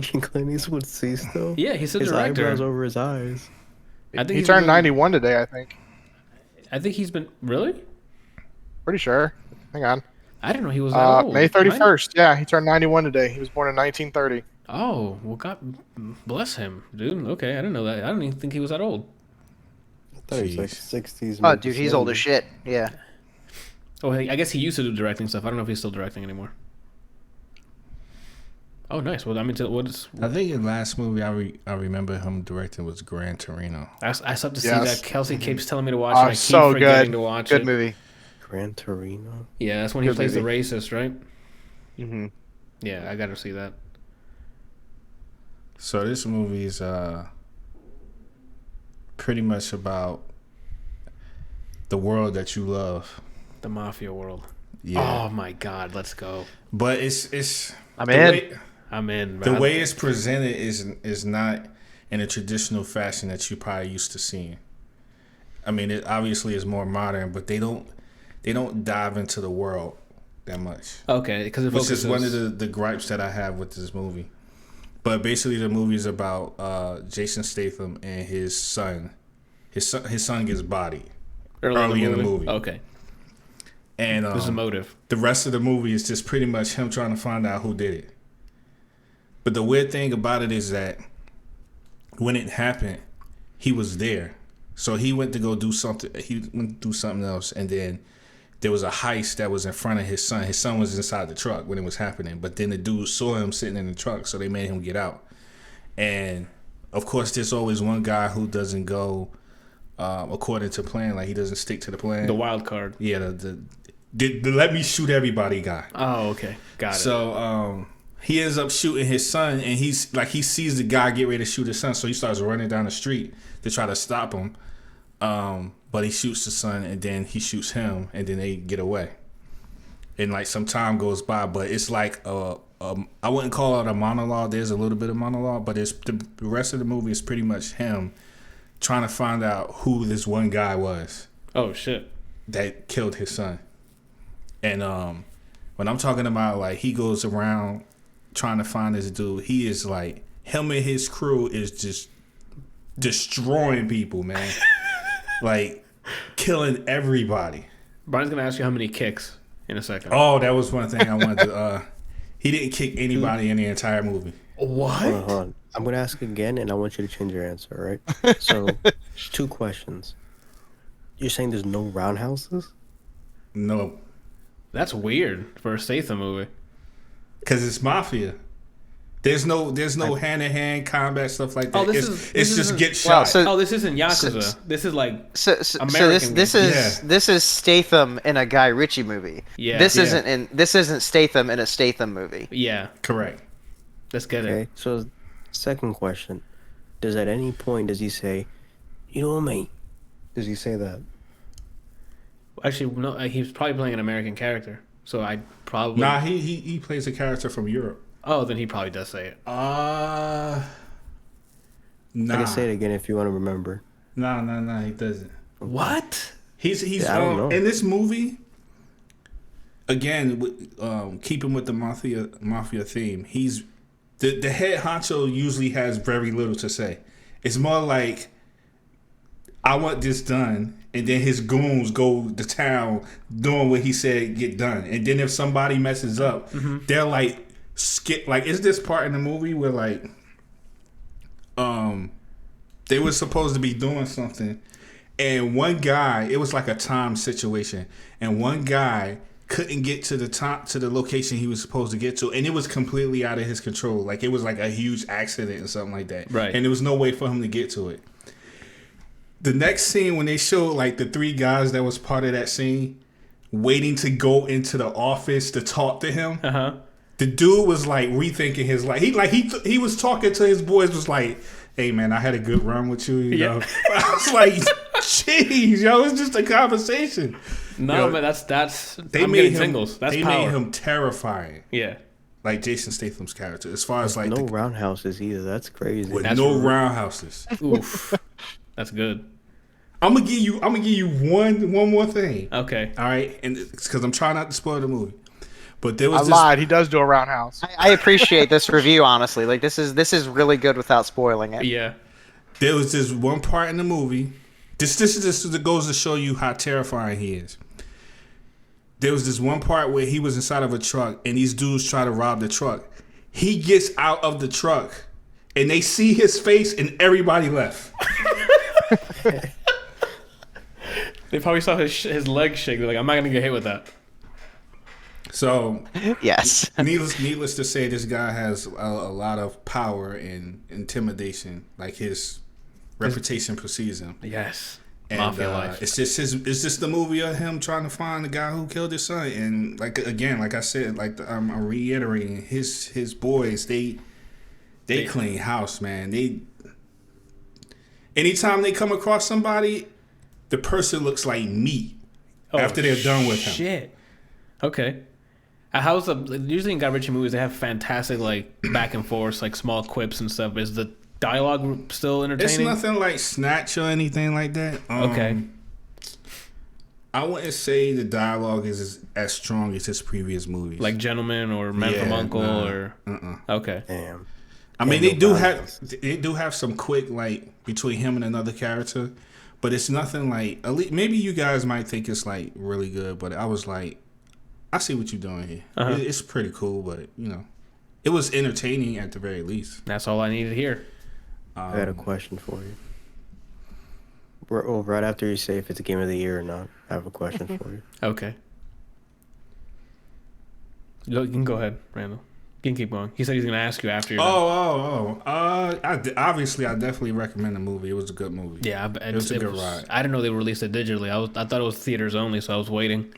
Can Clint Eastwood see still? Yeah, he's a His director. eyebrows over his eyes. I think He he's turned been- 91 today, I think. I think he's been really. Pretty sure. Hang on. I didn't know he was that old. May 31st. Yeah, he turned 91 today. He was born in 1930. Oh, well, God bless him, dude. Okay, I didn't know that. I didn't even think he was that old. I thought he was like Jeez. 60s. Oh, maybe dude, he's old as 70s. shit. Yeah. Oh, hey, I guess he used to do directing stuff. I don't know if he's still directing anymore. Oh, nice. Well, I mean, what is? I think the last movie I remember him directing was Gran Torino. I still have to see Yes. that. Kelsey keeps telling me to watch Oh, it. I keep so forgetting good. to watch Good it. movie. Gran Torino. Yeah, that's when he Good plays movie. the racist, right? Mm-hmm. Yeah, I gotta see that. So this movie is pretty much about the world that you love. The mafia world. Yeah. Oh my God, let's go. But it's I'm the in. way- I'm in. The man. way it's presented is not in a traditional fashion that you probably used to seeing. I mean, it obviously is more modern, but they don't dive into the world that much, Okay, because it which focuses. is one of the gripes that I have with this movie. But basically, the movie is about Jason Statham and his son. His son gets bodied, early in the movie. Okay, and there's a motive. the rest of the movie is just pretty much him trying to find out who did it. But the weird thing about it is that when it happened, he was there. So he went to go do something. He went to do something else, and then there was a heist that was in front of his son. His son was inside the truck when it was happening, but then the dude saw him sitting in the truck, so they made him get out. And of course, there's always one guy who doesn't go according to plan. Like he doesn't stick to the plan. The wild card. Yeah, the let me shoot everybody guy. Oh, okay, got it. So he ends up shooting his son, and he sees the guy get ready to shoot his son, so he starts running down the street to try to stop him. But he shoots the son, and then he shoots him, and then they get away. And like some time goes by, but it's like I wouldn't call it a monologue. There's a little bit of monologue, but it's the rest of the movie is pretty much him trying to find out who this one guy was. Oh shit! That killed his son. And when I'm talking about like he goes around trying to find this dude, he is like him and his crew is just destroying people, man. Like killing everybody. Brian's gonna ask you how many kicks in a second. Oh, that was one thing I wanted to. He didn't kick anybody in the entire movie. What? Hold on. I'm gonna ask again, and I want you to change your answer. Right? So, 2 questions. You're saying there's no roundhouses? No, That's weird for a Statham movie. because it's mafia. There's no hand-to-hand combat stuff like that. Oh, this it's just isn't- get shot. Well, Oh, this isn't Yakuza. This is like So American this games. this is Statham in a Guy Ritchie movie. Yeah. This Yeah. isn't Statham in a Statham movie. yeah. Correct. Let's get Okay. it. So, second question: does at any point does he say, "You know, mate"? Does he say that? Actually, no. He was probably playing an American character, so I probably. Nah, he plays a character from Europe. Oh, then he probably does say it. Nah. I can say it again if you want to remember. Nah, he doesn't. What? He's Yeah, I don't know. in this movie. Again, with, keeping with the mafia theme, he's the head honcho usually has very little to say. It's more like, I want this done, and then his goons go to town doing what he said get done. And then if somebody messes up, they're like skip. Like, is this part in the movie where like, they were supposed to be doing something, and one guy, it was like a time situation, and one guy couldn't get to the location he was supposed to get to, and it was completely out of his control. Like, it was like a huge accident or something like that. Right. And there was no way for him to get to it. The next scene, when they showed like the 3 guys that was part of that scene waiting to go into the office to talk to him, the dude was like rethinking his life. He was talking to his boys, was like, "Hey man, I had a good run with you, you know." I was like, "Jeez, yo, it's just a conversation." No, Yo, man, that's. They I'm made getting him tingles. That's they power. made him terrifying, Yeah. like Jason Statham's character. As far as like No roundhouses either. That's crazy. with That's no real. roundhouses. Oof. That's good. I'm gonna give you one more thing. Okay. All right, and because I'm trying not to spoil the movie, but there I was this. lied. He does do a roundhouse. I appreciate this review, honestly. Like this is really good without spoiling it. Yeah. There was this one part in the movie. This goes to show you how terrifying he is. There was this one part where he was inside of a truck, and these dudes try to rob the truck. He gets out of the truck, and they see his face, and everybody left. They probably saw his legs shake. They're like, I'm not gonna get hit with that. So, Yes. needless to say, this guy has a lot of power and intimidation. Like, his reputation precedes him. Yes. And Mafia life. it's just the movie of him trying to find the guy who killed his son. And like I said, I'm reiterating, his boys, they clean house, man. Anytime they come across somebody, the person looks like meat after they're done with him. Shit. Okay. How's usually in Guy Ritchie movies they have fantastic like back and forth, like small quips and stuff. Is the dialogue still It's entertaining? nothing like Snatch or anything like that. Okay. I wouldn't say the dialogue is as strong as his previous movies. Like Gentleman or Men from Uncle or okay. Damn. I mean, Yeah, they do have some quick like between him and another character, but it's nothing like. At least, maybe you guys might think it's like really good, but I was like, I see what you're doing here. It's pretty cool, but you know, it was entertaining at the very least. That's all I needed to hear. I got a question for you. Right after you say if it's a game of the year or not, I have a question for you. Okay. You can go ahead, Randall. You can keep going. He said he's going to ask you after you're done. Obviously, I definitely recommend the movie. It was a good movie. Yeah, it was a good ride. I didn't know they released it digitally. I thought it was theaters only, so I was waiting.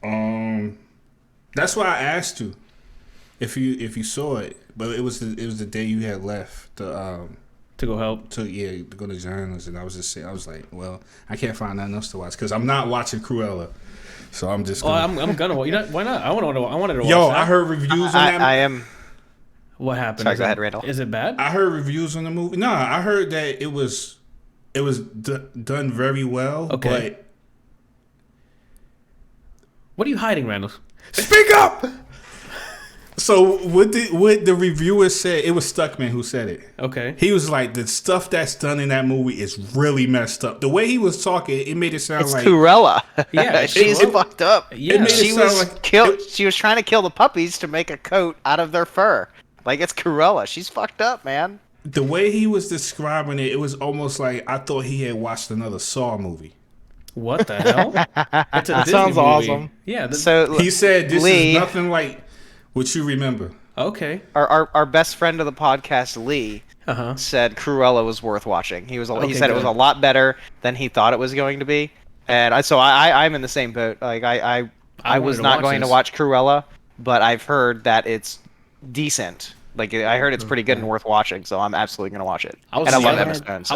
That's why I asked you if you saw it, but it was the day you had left To go help. to go to journals, and I was just saying, I was like, well, I can't find nothing else to watch because I'm not watching Cruella, so I'm just. I'm gonna watch. Why not? I wanted to watch. Yo, that. I heard reviews on that. I am. What happened? Sorry, go ahead, Randall. Is it bad? I heard reviews on the movie. No, I heard that it was done very well. Okay. But What are you hiding, Randall? speak up. So what the reviewers said, it was Stuckman who said it. Okay. He was like, the stuff that's done in that movie is really messed up. The way he was talking, it made it sound It's like Cruella. Yeah, she's it- fucked up. Yeah. It made she it sound was like- killed. She was trying to kill the puppies to make a coat out of their fur. Like, it's Cruella. She's fucked up, man. the way he was describing it, it was almost like I thought he had watched another Saw movie. What the hell? It's a Disney sounds movie. awesome. Yeah. So He said this Lee, is nothing like what you remember. Okay. our best friend of the podcast, Lee, said Cruella was worth watching. He said it was a lot better than he thought it was going to be, and I'm in the same boat. Like I was not going to watch Cruella, but I've heard that it's decent. Like I heard it's pretty good and worth watching, so I'm absolutely gonna watch it. I I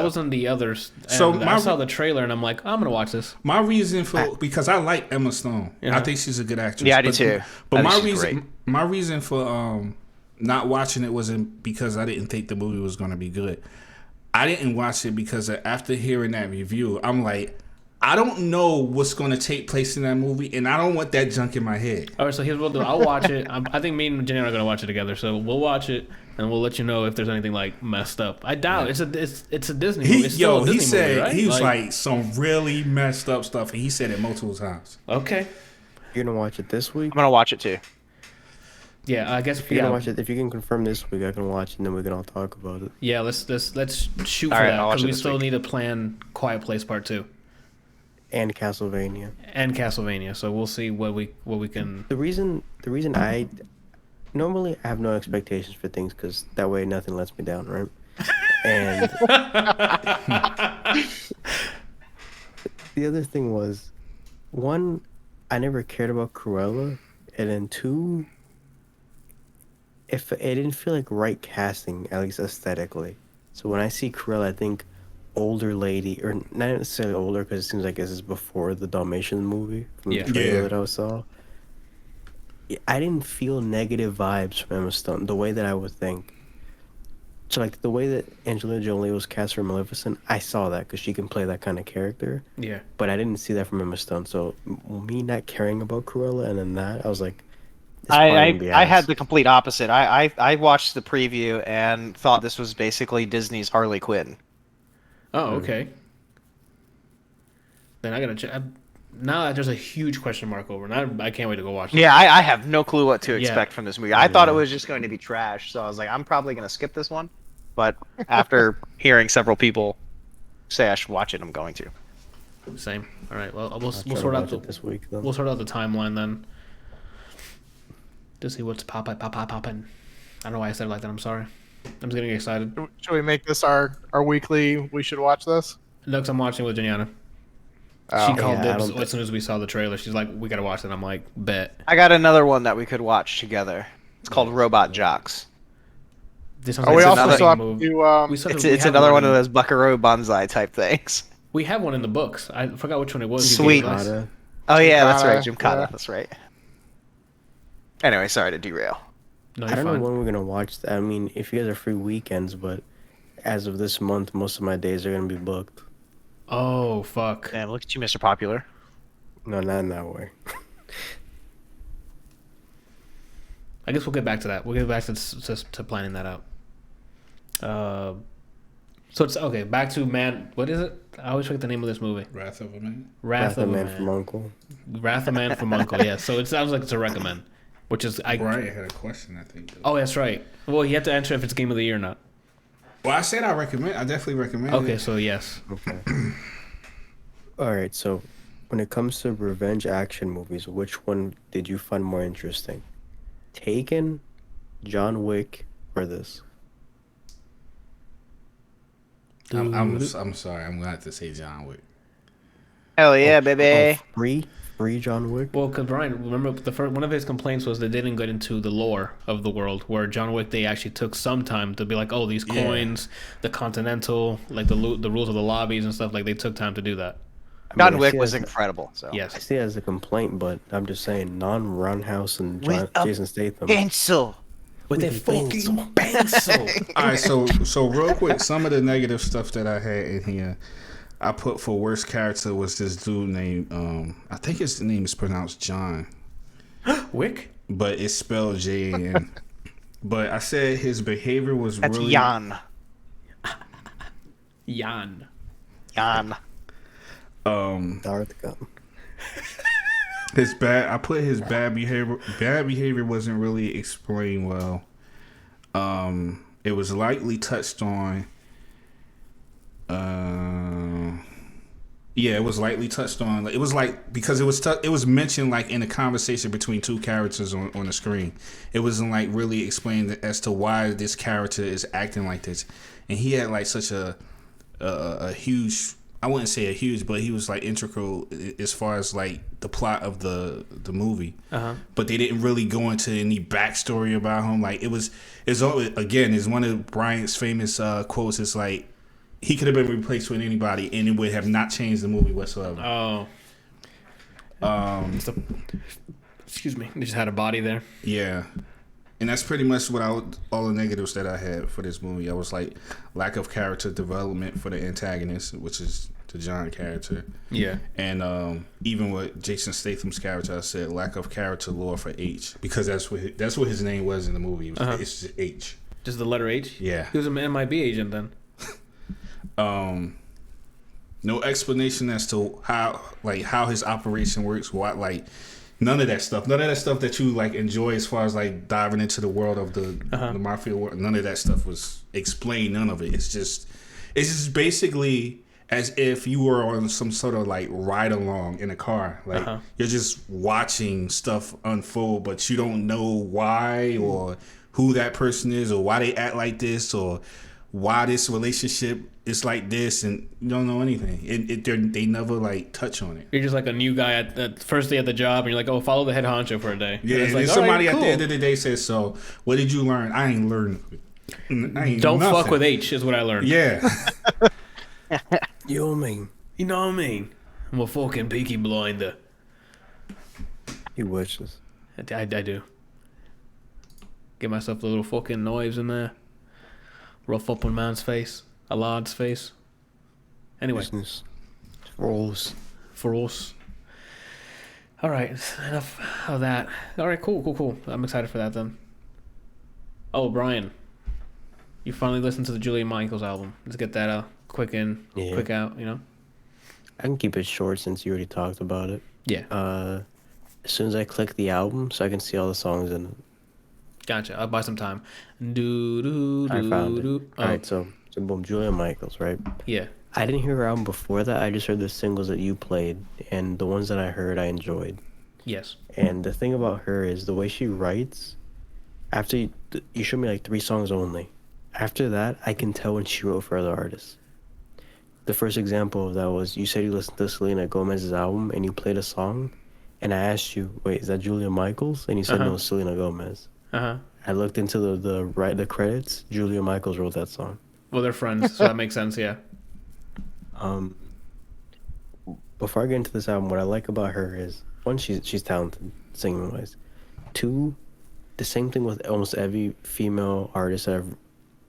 was on the others. And So I saw the trailer and I'm like, I'm gonna watch this. My reason for because I like Emma Stone. Yeah. I think she's a good actress. Yeah, I do too. But I my think she's reason for not watching it wasn't because I didn't think the movie was going to be good. I didn't watch it because after hearing that review, I'm like, I don't know what's going to take place in that movie, and I don't want that junk in my head. All right, so here's what we'll do. I'll watch it. I think me and Jenny are gonna watch it together. So we'll watch it and we'll let you know if there's anything like messed up. I doubt it's a Disney movie. It's still a Disney He said movie, right? he was like some really messed up stuff, and he said it multiple times. Okay. You're gonna watch it this week? I'm gonna watch it too. Yeah, I guess If you're gonna watch it, if you can confirm this week, I can watch it and then we can all talk about it. Yeah, let's shoot All for right, that I'll watch because it we this still week. need to plan Quiet Place Part 2 And Castlevania. and Castlevania. So we'll see what we can. The reason I normally I have no expectations for things because that way nothing lets me down, right? And the other thing was, one, I never cared about Cruella, and then two, if it didn't feel like right casting, at least aesthetically. So when I see Cruella, I think older lady, or not necessarily older because it seems like this is before the Dalmatian movie from Yeah. the trailer Yeah. that I saw. I didn't feel negative vibes from Emma Stone the way that I would think. So like the way that Angelina Jolie was cast for Maleficent, I saw that because she can play that kind of character. Yeah. But I didn't see that from Emma Stone. So me not caring about Cruella and then that, I was like, this probably gonna be I ass. had the complete opposite. I watched the preview and thought this was basically Disney's Harley Quinn. Oh, okay. Then I gotta check. Now that there's a huge question mark over, and I can't wait to go watch it. Yeah, I have no clue what to Yeah. expect from this movie. I thought it was just going to be trash, so I was like, I'm probably going to skip this one. But after hearing several people say I should watch it, I'm going to. Same. All right. Well, we'll I'll try we'll to sort out watch it this week then. we'll sort out the timeline then. To see what's popping. I don't know why I said it like that. I'm sorry. I'm just getting excited. Should we make this our weekly? We should watch this. Looks, I'm watching with Janiana. Oh. She called Yeah, I dibs don't as soon as we saw the trailer. She's like, "We gotta watch it." I'm like, "Bet." I got another one that we could watch together. It's called Robot Jocks. This sounds Oh, we like also another still have movie. to do. We still have- It's we it's have another one in- of those Buckaroo Banzai type things. We have one in the books. I forgot which one it was. you Sweet. gave us. Jim Oh yeah, that's Cotta, right, Jim Cotta. yeah. That's right. Anyway, sorry to derail. No, I you're don't fine. know when we're gonna watch that. I mean, if you guys are free weekends, but as of this month, most of my days are gonna be booked. Oh fuck. Damn, look at you, Mr. Popular. No, not in that way. I guess we'll get back to that. We'll get back to planning that out. So it's okay. Back to Man. What is it? I always forget the name of this movie. Wrath of a Man. Wrath of a Man Man. from Uncle. Wrath of Man from Uncle. Yeah. So it sounds like it's a recommend, which is Brian had a question, I think. Oh, that's right. Well, you have to answer if it's game of the year or not. Well, I said I recommend. I definitely recommend. Okay, it. so yes. Okay. All right. So, when it comes to revenge action movies, which one did you find more interesting? Taken, John Wick, or this? I'm sorry. I'm gonna have to say John Wick. Hell yeah, baby. Free Free John Wick. Well, because Brian, remember one of his complaints was they didn't get into the lore of the world. Where John Wick, they actually took some time to be like, oh, these coins, the Continental, like the rules of the lobbies and stuff. Like they took time to do that. I mean, John I Wick see it was as- incredible. So I Yes. see it as a complaint, but I'm just saying, non-Roundhouse and With a Jason Statham. pencil. With With a a fucking pencil. All right, so real quick, some of the negative stuff that I had in here, I put for worst character was this dude named I think his name is pronounced John, Wick? but it's spelled Jan. But I said his behavior was That's really Jan. Jan. Jan. Darth Gun. his bad. I put his bad behavior. Bad behavior wasn't really explained well. It was lightly touched on. Yeah, it was lightly touched on. It was like because it was mentioned like in a conversation between two characters on the screen. It wasn't like really explained as to why this character is acting like this, and he had like such a huge. I wouldn't say a huge, but he was like integral as far as like the plot of the movie. But they didn't really go into any backstory about him. Like it's one of Bryant's famous quotes. It's like he could have been replaced with anybody, and it would have not changed the movie whatsoever. Oh. Excuse me. They just had a body there. Yeah. And that's pretty much what all the negatives that I had for this movie. I was like lack of character development for the antagonist, which is the John character. Yeah. And even with Jason Statham's character, I said lack of character lore for H, because that's what his name was in the movie. It's just H. Just the letter H? Yeah. He was an MIB agent then. No explanation as to how his operation works. What none of that stuff. None of that stuff that you like enjoy as far as like diving into the world of the mafia world. None of that stuff was explained. None of it. It's just basically as if you were on some sort of like ride along in a car. Like you're just watching stuff unfold, but you don't know why or who that person is or why they act like this or why this relationship is like this, and you don't know anything. They never like touch on it. You're just like a new guy at the first day at the job, and you're like, oh, follow the head honcho for a day. Yeah, and and like, then somebody all right, at the end of the day says, "So, what did you learn?" I ain't learned. Don't fuck with H is what I learned. Yeah. You know what I mean? You know what I mean? I'm a fucking peaky blinder. He wishes. I do. Get myself a little fucking knives in there. Rough up on man's face. A lad's face. Anyway. Business. Rolls. For us. Alright, enough of that. Alright, cool. I'm excited for that then. Oh, Brian. You finally listened to the Julia Michaels album. Let's get that quick out, you know? I can keep it short since you already talked about it. Yeah. As soon as I click the album, so I can see all the songs in it. Gotcha. I'll buy some time. I found it. Oh, Alright, so boom, Julia Michaels, right? yeah. I didn't hear her album before that. I just heard the singles that you played, and the ones that I heard, I enjoyed. Yes. And the thing about her is the way she writes. After you showed me like 3 songs only. After that, I can tell when she wrote for other artists. The first example of that was you said you listened to Selena Gomez's album and you played a song, and I asked you, "Wait, is that Julia Michaels?" And you said, "No, Selena Gomez." I looked into the credits. Julia Michaels wrote that song. Well, they're friends, so that makes sense. Yeah. Before I get into this album, what I like about her is, one, she's talented singing wise. 2, the same thing with almost every female artist that I've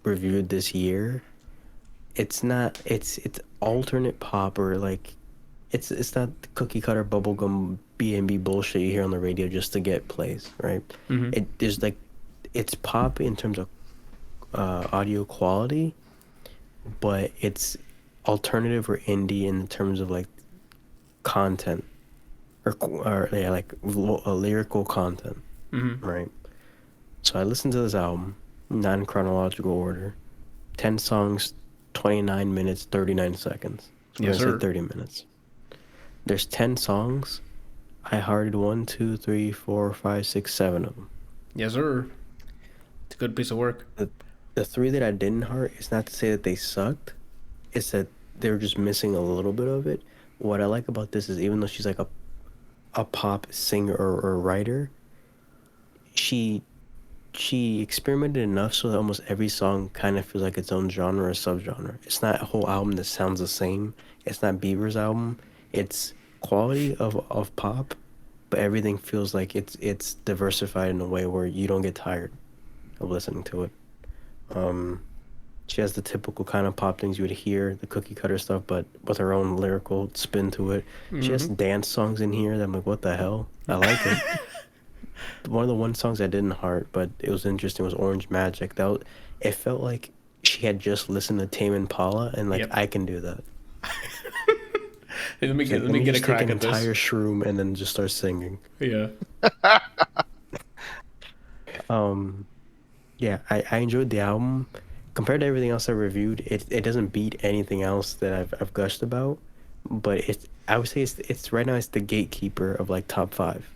reviewed this year. It's alternate pop, or like it's not cookie cutter bubblegum B&B bullshit you hear on the radio just to get plays, right? It's pop in terms of audio quality, but it's alternative or indie in terms of like content or lyrical content, right? So I listened to this album, not in chronological order, 10 songs, 29 minutes, 39 seconds. So Yes, I'm gonna sir. say 30 minutes. There's 10 songs. I hearted 1, 2, 3, 4, 5, 6, 7 of them. Yes, sir. It's a good piece of work. The 3 that I didn't heart is not to say that they sucked. It's that they were just missing a little bit of it. What I like about this is, even though she's like a a pop singer or writer, she experimented enough so that almost every song kind of feels like its own genre or subgenre. It's not a whole album that sounds the same. It's not Bieber's album. It's quality of pop, but everything feels like it's diversified in a way where you don't get tired of listening to it. She has the typical kind of pop things you would hear, the cookie cutter stuff, but with her own lyrical spin to it. She has dance songs in here that I'm like, what the hell? I like it. One of the one songs I didn't heart, but it was interesting, was Orange Magic. It felt like she had just listened to Tame Impala and like, I can do that. Let me get a crack take at an this. entire shroom and then just start singing. Yeah. Yeah, I enjoyed the album. Compared to everything else I reviewed, it doesn't beat anything else that I've gushed about, but I would say it's right now it's the gatekeeper of like top 5.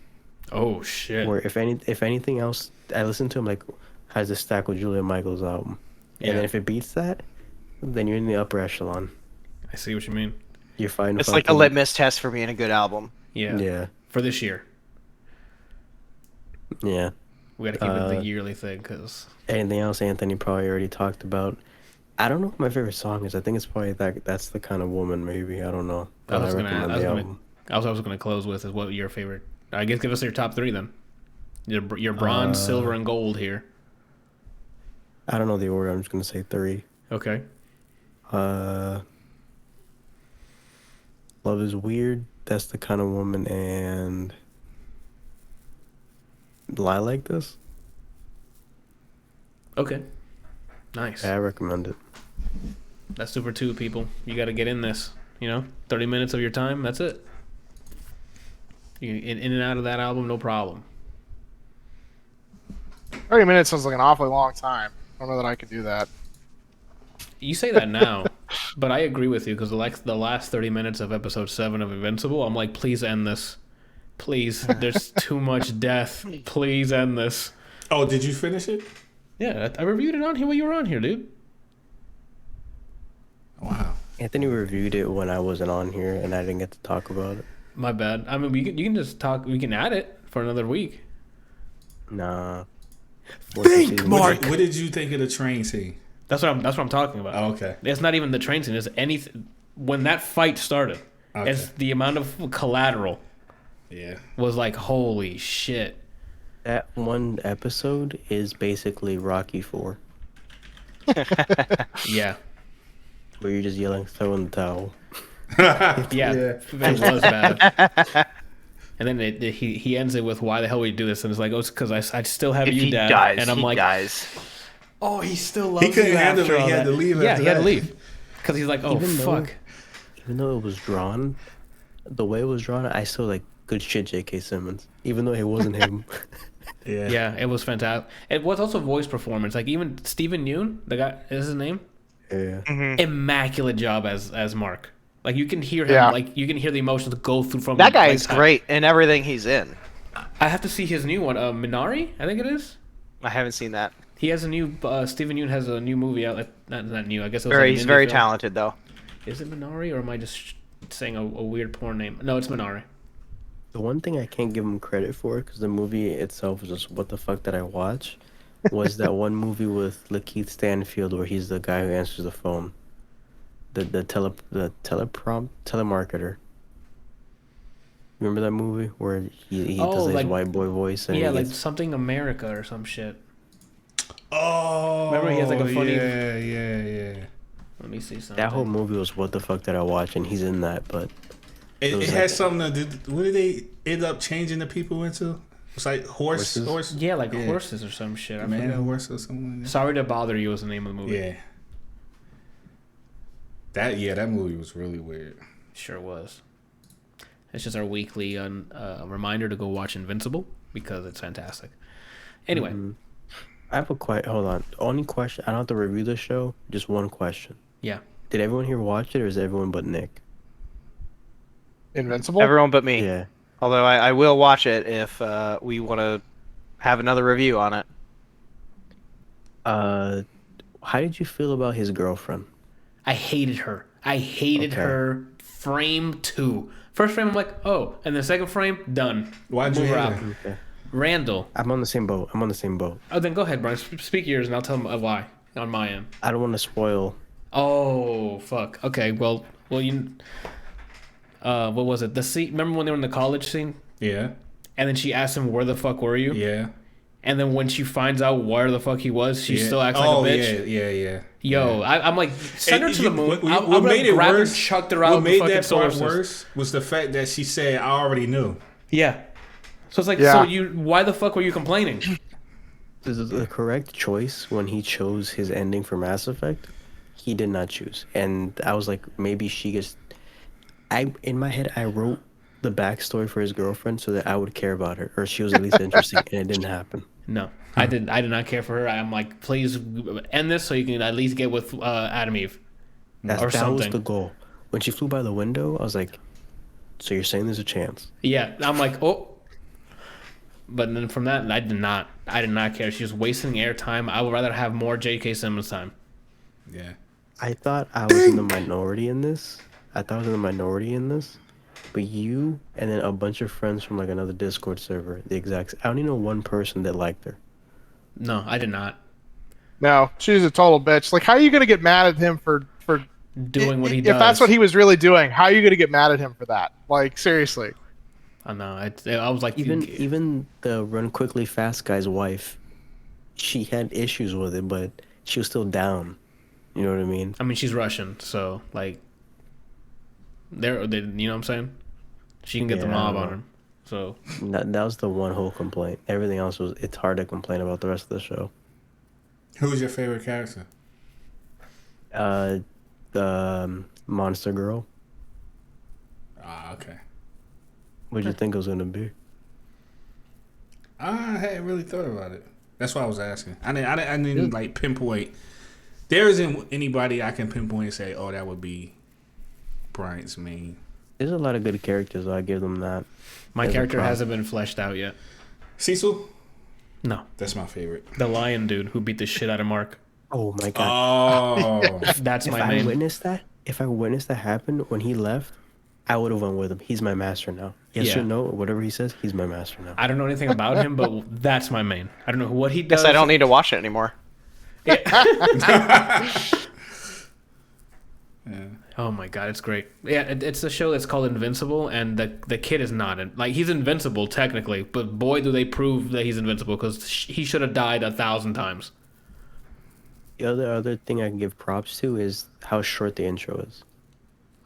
Oh shit. Where if anything else I listen to, I'm like, has a stack with Julia Michaels' album, and then if it beats that, then you're in the upper echelon. I see what you mean. You're fine. It's like a litmus test for being a good album. Yeah. Yeah. For this year. Yeah. We got to keep it the yearly thing, because... Anything else Anthony probably already talked about. I don't know what my favorite song is. I think it's probably That's the Kind of Woman, maybe. I don't know. I was gonna close with is what your favorite... I guess give us your top 3 then. Your bronze, silver, and gold here. I don't know the order. I'm just going to say 3. Okay. Love is Weird, That's the Kind of Woman, and Lie Like This. Okay. Nice. Yeah, I recommend it. That's Super 2, people. You got to get in this. 30 minutes of your time, that's it. You in and out of that album, no problem. 30 minutes sounds like an awfully long time. I don't know that I could do that. You say that now, but I agree with you, because the last 30 minutes of episode 7 of Invincible, I'm like, please end this. Please. There's too much death. Please end this. Oh, did you finish it? Yeah, I reviewed it on here when you were on here, dude. Wow. Anthony reviewed it when I wasn't on here, and I didn't get to talk about it. My bad. I mean, you can just talk. We can add it for another week. Nah. Think, Mark. What did you think of the train scene? That's what I'm talking about. Oh, okay. It's not even the train scene. It's anything. When that fight started, it's the amount of collateral. Yeah. Was like, holy shit. That one episode is basically Rocky 4. Yeah. Where you're just yelling, throw in the towel. Yeah. It was bad. And then he ends it with, why the hell we do this? And it's like, oh, it's because I still have you, Dad. Dies, and I'm he like, dies. Oh, he still loves you. He couldn't handle after it. all He had that. to leave. Yeah, after he had to that. leave. Because he's like, oh, fuck. Even though it was drawn, the way it was drawn, I still like, good shit, J.K. Simmons. Even though it wasn't him. Yeah. Yeah, it was fantastic. It was also voice performance. Like, even Stephen Yeun, the guy, is his name? Yeah. Immaculate job as Mark. Like, you can hear him, like, you can hear the emotions go through from... That guy like, is great in everything he's in. I have to see his new one, Minari, I think it is. I haven't seen that. He has a new, Stephen Yeun has a new movie out, not new, I guess it was He's very talented, though. Is it Minari, or am I just saying a weird porn name? No, it's Minari. The one thing I can't give him credit for, because the movie itself was just, what the fuck did I watch, was that one movie with Lakeith Stanfield where he's the guy who answers the phone. The telemarketer. Remember that movie where he does his white boy voice? And yeah, like something America or some shit. Oh, remember he has like a funny... Yeah. Let me see something. That whole movie was what the fuck did I watch, and he's in that, but... It has something to do... What did they end up changing the people into? It's like horse? Yeah, like horses or some shit. I forgot. Horse or something like that. Sorry to Bother You was the name of the movie. Yeah. That movie was really weird. Sure was. It's just our weekly reminder to go watch Invincible because it's fantastic. Anyway. I have a question. Hold on. Only question. I don't have to review the show. Just one question. Yeah. Did everyone here watch it, or is everyone but Nick? Invincible? Everyone but me. Yeah. Although I will watch it if we want to have another review on it. How did you feel about his girlfriend? I hated her. I hated her frame 2. First frame, I'm like, oh, and the second frame, done. Why'd you Move her hate out. her? Okay. Randall. I'm on the same boat. Oh, then go ahead, Brian. Speak yours, and I'll tell them why on my end. I don't want to spoil. Oh, fuck. Okay, well, you. What was it? The scene. Remember when they were in the college scene? Yeah. And then she asked him, "Where the fuck were you?" Yeah. And then when she finds out where the fuck he was, she Yeah. still acts like a bitch. Yeah. Yo, I'm like, send her And to the moon. What I made it grabbed her, worse? chucked her out What of the made fucking that solar part system. worse was the fact that she said, "I already knew." Yeah. So it's like, Yeah. why the fuck were you complaining? The correct choice when he chose his ending for Mass Effect, he did not choose. And I was like, maybe she gets. In my head, I wrote the backstory for his girlfriend so that I would care about her, or she was at least interesting, and it didn't happen. No, I did not care for her. I'm like, please end this so you can at least get with Adam Eve. That was something. the goal. When she flew by the window, I was like, so you're saying there's a chance? Yeah, I'm like, oh. But then from that, I did not care. She was wasting airtime. I would rather have more J.K. Simmons time. Yeah. I thought I was in the minority in this. But you and then a bunch of friends from like another Discord server, I only know one person that liked her. No, I did not. No, she's a total bitch. Like, how are you gonna get mad at him for Doing what he does. If that's what he was really doing, how are you gonna get mad at him for that? Like, seriously. I know. I was like, Even the run quickly fast guy's wife, she had issues with it, but she was still down. You know what I mean? I mean, she's Russian, so like, they you know what I'm saying? She can get the Yeah, mob I on know. him. So That was the one whole complaint. Everything else it's hard to complain about the rest of the show. Who's your favorite character? The monster girl. Ah, okay. What'd you think it was gonna be? I hadn't really thought about it. That's why I was asking. I didn't like pinpoint. There isn't anybody I can pinpoint and say, "Oh, that would be Bryant's main." There's a lot of good characters, so I give them that. my As a character prop. hasn't been fleshed out yet. Cecil, No, that's my favorite. the lion dude who beat the shit out of Mark. Oh my god! Oh, That's if my I main. witnessed that happen when he left, I would have went with him. He's my master now. Yes Yeah. or no, or whatever he says, he's my master now. I don't know anything about him, but that's my main. I don't know what he does. Guess I don't need to watch it anymore. Oh my god, it's great. Yeah, it's a show that's called Invincible, and the kid is not like he's invincible technically, but boy do they prove that he's invincible because he should have died 1,000 times. The other thing I can give props to is how short the intro is.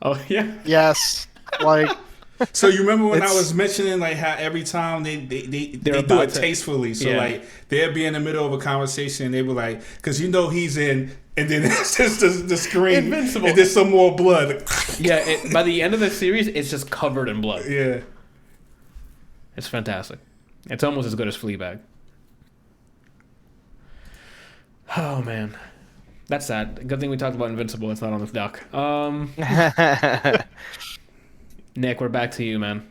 Oh yeah, Yes. Like, so you remember when I It's- was mentioning like how every time they do about it to- tastefully. So yeah. like they'd be in the middle of a conversation and they were like, because you know he's in, and then it's just the screen, Invincible. and there's some more blood. yeah. By the end of the series, it's just covered in blood. Yeah. It's fantastic. It's almost as good as Fleabag. Oh man, that's sad. Good thing we talked about Invincible. It's not on this doc. Nick, we're back to you, man.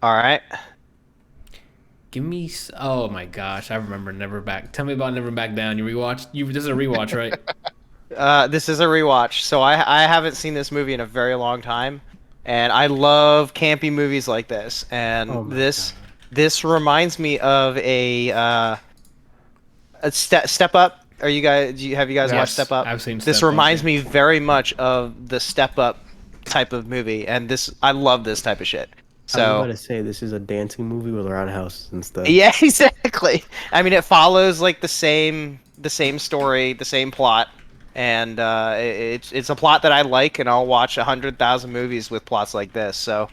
All right. Give me. Oh my gosh, I remember Never Back. Tell me about Never Back Down. You rewatched. This is a rewatch, right? This is a rewatch. So I haven't seen this movie in a very long time, and I love campy movies like this. And Oh my this reminds me of a Step Up. Have you guys Yes, watched Step Up? I've seen This Step Up, reminds yeah. me very much of the Step Up type of movie, and I love this type of shit. I was about So to say this is a dancing movie with roundhouses and stuff. yeah, exactly. I mean, it follows like the same story, the same plot, and it's a plot that I like, and I'll watch 100,000 movies with plots like this. So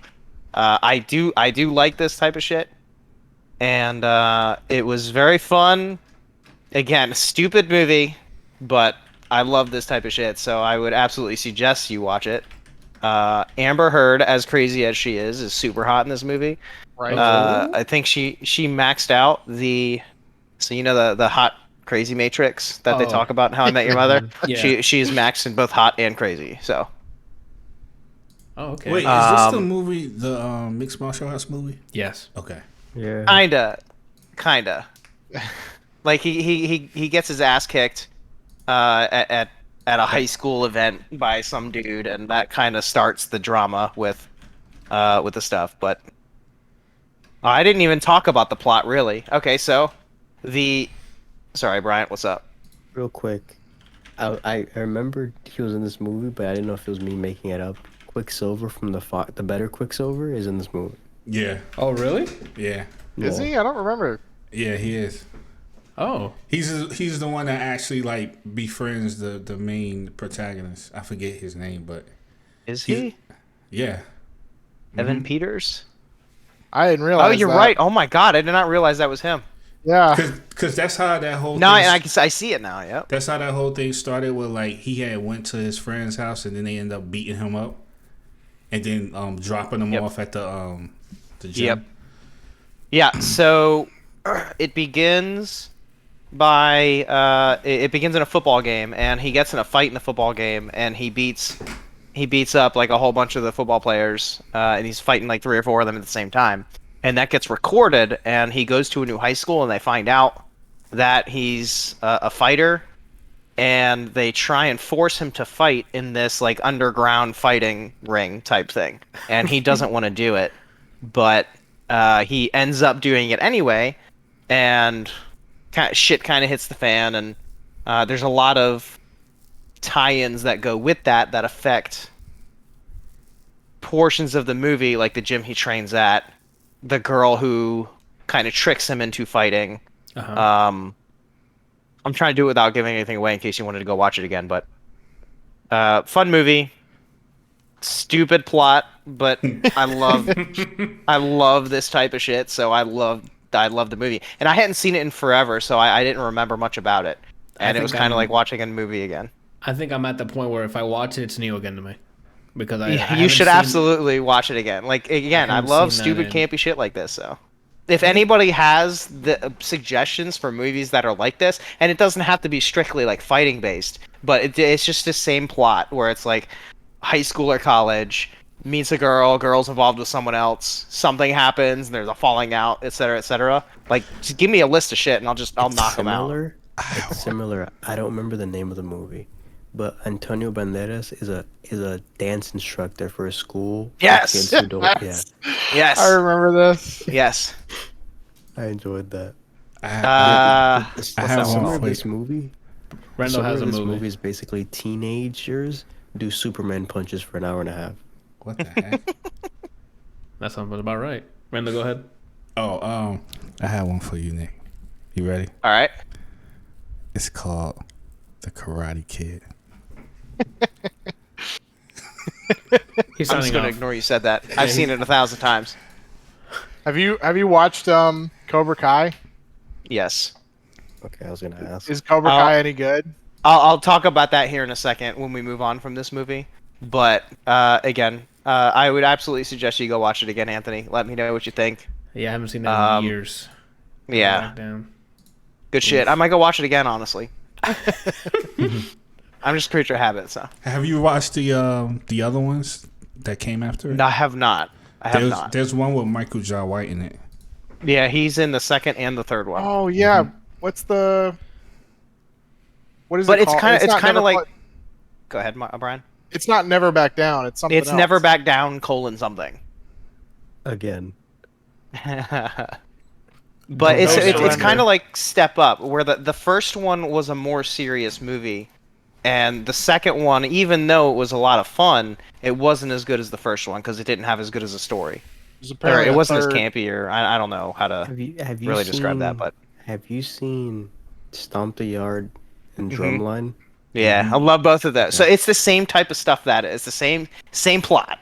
I do like this type of shit, and it was very fun. Again, stupid movie, but I love this type of shit, so I would absolutely suggest you watch it. Amber Heard, as crazy as she is super hot in this movie. right. I think she maxed out the hot crazy matrix that they Oh. talk about in How I Met Your Mother. Yeah. She's maxed in both hot and crazy. So Oh, okay. Wait, is this the Um, movie, the mixed martial arts movie? Yes. Okay. Yeah. kinda. Like he gets his ass kicked at at a high school event by some dude, and that kind of starts the drama with the stuff. But I didn't even talk about the plot really. Okay, so sorry, Bryant, what's up? Real quick, I remembered he was in this movie, but I didn't know if it was me making it up. Quicksilver from the better Quicksilver is in this movie. Yeah. Oh, really? Yeah. Is he? I don't remember. Yeah, he is. Oh. He's the one that actually like befriends the main protagonist. I forget his name, but Is he yeah. Evan Peters? I didn't realize. Oh, you're that. right. Oh my god, I did not realize that was him. Yeah. Because that's how that whole No, thing, and I see it now. Yep. that's how that whole thing started. With like he had went to his friend's house and then they end up beating him up, and then dropping him off at the gym. Yep. Yeah. So it begins by it begins in a football game, and he gets in a fight in the football game, and he beats up like a whole bunch of the football players, and he's fighting like 3 or 4 of them at the same time. And that gets recorded, and he goes to a new high school, and they find out that he's a fighter, and they try and force him to fight in this like underground fighting ring type thing, and he doesn't want to do it, but he ends up doing it anyway, and shit kind of hits the fan, and there's a lot of tie-ins that go with that affect portions of the movie, like the gym he trains at, the girl who kind of tricks him into fighting. I'm trying to do it without giving anything away in case you wanted to go watch it again, but fun movie, stupid plot, but I love this type of shit, so I love the movie, and I hadn't seen it in forever, so I didn't remember much about it, and it was kind of like watching a movie again. I think I'm at the point where if I watch it, it's new again to me. Because you should absolutely watch it again. Like, again, I love stupid, in... campy shit like this. So, if anybody has the suggestions for movies that are like this, and it doesn't have to be strictly like fighting based, but it's just the same plot where it's like high school or college meets a girl, girl's involved with someone else, something happens, and there's a falling out, etc., etc. Like, just give me a list of shit, and I'll knock them out. It's similar. I don't remember the name of the movie. But Antonio Banderas is a dance instructor for a school. Yes. Kids who don't, Yes. I remember this. Yes. I enjoyed that. I have Summer one of for this you. movie. Randall has a this movie. is basically teenagers do Superman punches for an hour and a half. What the heck? That sounds about right. Randall, go ahead. Oh, I have one for you, Nick. You ready? All right. It's called The Karate Kid. He's I'm just signing gonna off. ignore you said that. I've seen it 1,000 times. Have you watched Cobra Kai? Yes. Okay, I was gonna ask. Is Cobra Kai any good? I'll talk about that here in a second when we move on from this movie. But again, I would absolutely suggest you go watch it again, Anthony. Let me know what you think. Yeah, I haven't seen that in years. Yeah, Back down. good shit. I might go watch it again, honestly. I'm just a creature of habit, so. Have you watched the other ones that came after it? No, I have not. There's one with Michael Jai White in it. Yeah, he's in the second and the third one. Oh yeah. What is But it it's called? kind not of Never like. Pla- Go ahead, Brian. It's not Never Back Down. It's something. It's else. Never Back Down : something. Again. But it's Surrender. kind of like Step Up, where the first one was a more serious movie, and the second one, even though it was a lot of fun, it wasn't as good as the first one because it didn't have as good as a story. Or it wasn't as campy, or I don't know how to Have you really seen, describe that, but have you seen Stomp the Yard and Drumline? yeah, I love both of those. So it's the same type of stuff that is the same plot.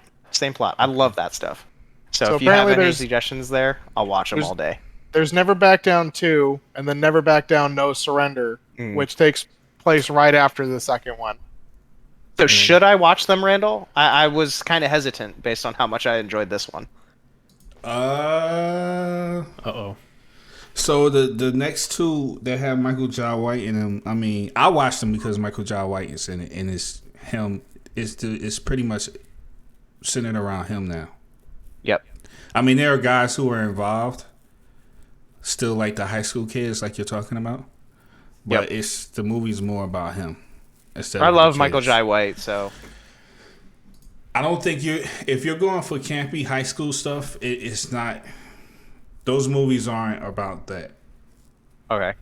I love that stuff. So if you have apparently any there's- suggestions there, I'll watch them all day. There's Never Back Down 2, and then Never Back Down No Surrender, which takes place right after the second one. So should I watch them, Randall? I was kind of hesitant based on how much I enjoyed this one. Uh-oh. So the next two that have Michael Jai White in them, I mean, I watched them because Michael Jai White is in it, and it's him. It's pretty much centered around him now. Yep. I mean, there are guys who are involved, still like the high school kids, like you're talking about, but Yep. it's the movie's more about him. instead I of the love Michael kids. Jai White, so I don't think if you're going for campy high school stuff, it's not. Those movies aren't about that. okay.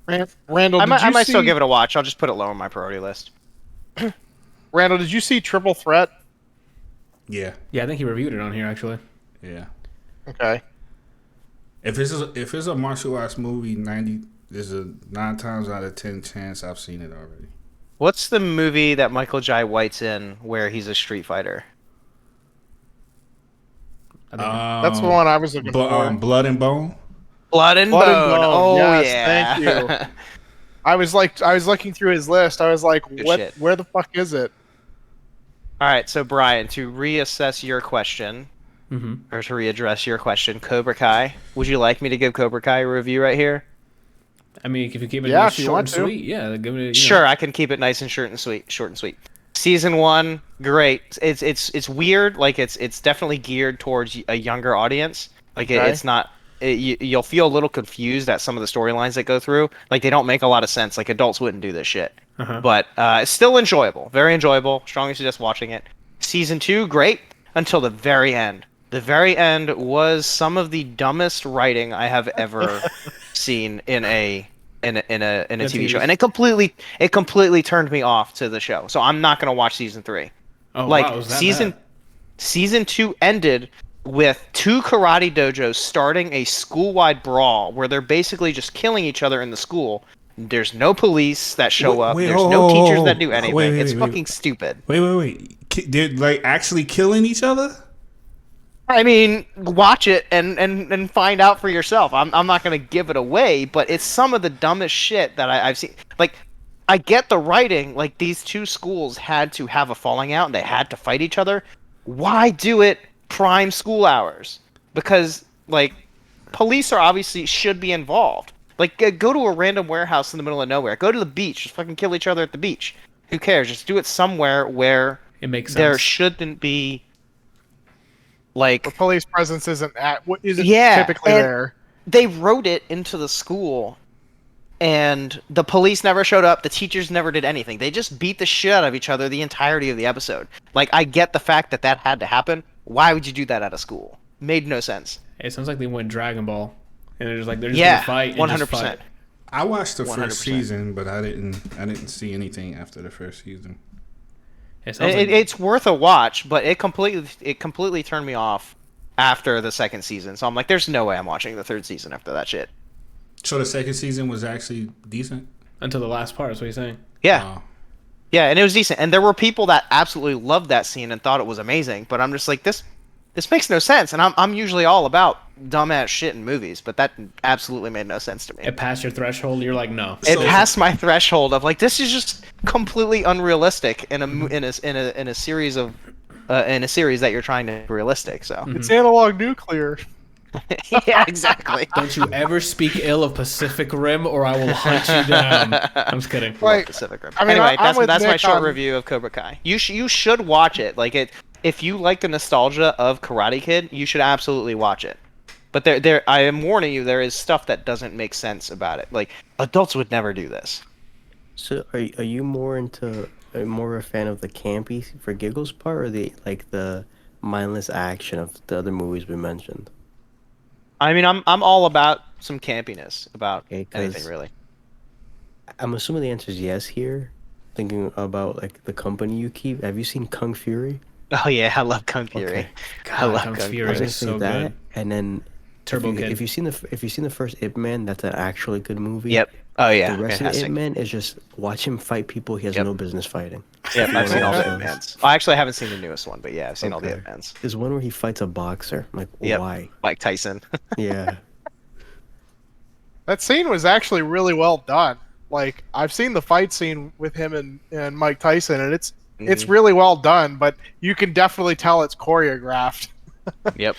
Randall, I did might, you I might see, still give it a watch. I'll just put it low on my priority list. Randall, did you see Triple Threat? Yeah, Yeah, I think he reviewed it on here actually. yeah. Okay. If it's a martial arts movie, there's a 9 times out of 10 chance I've seen it already. What's the movie that Michael Jai White's in where he's a street fighter? I think That's the one I was looking for. Blood and Bone. Blood and Blood and Bone. Bone, Oh yes, yeah. thank you. I was looking through his list. I was like, Good what? shit. Where the fuck is it? All right, so Brian, to reassess your question, or to readdress your question, Cobra Kai. Would you like me to give Cobra Kai a review right here? I mean, if you keep it Yeah, nice, if you short want and to. sweet, yeah, give it. Sure, I can keep it nice and short and sweet. Season 1, great. It's weird. Like it's definitely geared towards a younger audience. Like Okay. it's not. You'll feel a little confused at some of the storylines that go through. Like they don't make a lot of sense. Like adults wouldn't do this shit. But it's still enjoyable. Very enjoyable. Strongly suggest watching it. Season 2, great until the very end. The very end was some of the dumbest writing I have ever seen in a TV show, and it completely turned me off to the show. So I'm not gonna watch season 3. Oh, Like wow, was that bad? season 2 ended with 2 karate dojos starting a school-wide brawl where they're basically just killing each other in the school. There's no police that show up. There's no teachers that do anything. It's fucking stupid. Wait. They're like actually killing each other? I mean, watch it and find out for yourself. I'm not gonna give it away, but it's some of the dumbest shit that I've seen. Like, I get the writing. Like, these 2 schools had to have a falling out and they had to fight each other. Why do it prime school hours? Because like, police are obviously should be involved. Like, go to a random warehouse in the middle of nowhere. Go to the beach. Just fucking kill each other at the beach. Who cares? Just do it somewhere where It makes there sense. shouldn't be. Like, The police presence isn't typically and there. they wrote it into the school, and the police never showed up. The teachers never did anything. They just beat the shit out of each other the entirety of the episode. Like, I get the fact that had to happen. Why would you do that at a school? Made no sense. It sounds like they went Dragon Ball, and they're just gonna Yeah, fight. And just 100%. fight. I watched the 100%. first season, but I didn't see anything after the first season. It sounds like, It's worth a watch, but it completely turned me off after the second season. So I'm like, there's no way I'm watching the 3rd season after that shit. So the second season was actually decent. until the last part. That's what you're saying. Yeah. Yeah, and it was decent. And there were people that absolutely loved that scene and thought it was amazing. But I'm just like, this makes no sense. And I'm usually all about dumbass shit in movies, but that absolutely made no sense to me. It passed your threshold. You're like, no. It passed my threshold of like, this is just completely unrealistic in a series of in a series that you're trying to make realistic. So It's analog nuclear. yeah, exactly. Don't you ever speak ill of Pacific Rim, or I will hunt you down. I'm just kidding. Like, Pacific Rim. I mean, Anyway, I'm with that's my Nick short on- review of Cobra Kai. You should watch it. Like it, if you like the nostalgia of Karate Kid, you should absolutely watch it. But I am warning you, there is stuff that doesn't make sense about it. Like, adults would never do this. So are you more more a fan of the campy for giggles part, or the mindless action of the other movies we mentioned? I mean, I'm all about some campiness about Okay, 'cause- anything really. I'm assuming the answer is yes here. Thinking about like the company you keep. Have you seen Kung Fury? Oh yeah, I love Kung Fury. Okay. I love Kung Kung Fury I was Fury. gonna is say so that, good. and then Turbo if Kid. you've seen the first Ip Man, that's an actually good movie. Yep. Oh yeah, The rest fantastic. of Ip Man is just watch him fight people he has Yep. no business fighting. Yep, I've seen all the Okay. Ip Mans. Well, actually, I haven't seen the newest one, but yeah, I've seen all the Okay. Ip Mans. There's one where he fights a boxer. I'm like, Yep. why? Mike Tyson. Yeah. That scene was actually really well done. Like, I've seen the fight scene with him and Mike Tyson, and it's really well done. But you can definitely tell it's choreographed. Yep.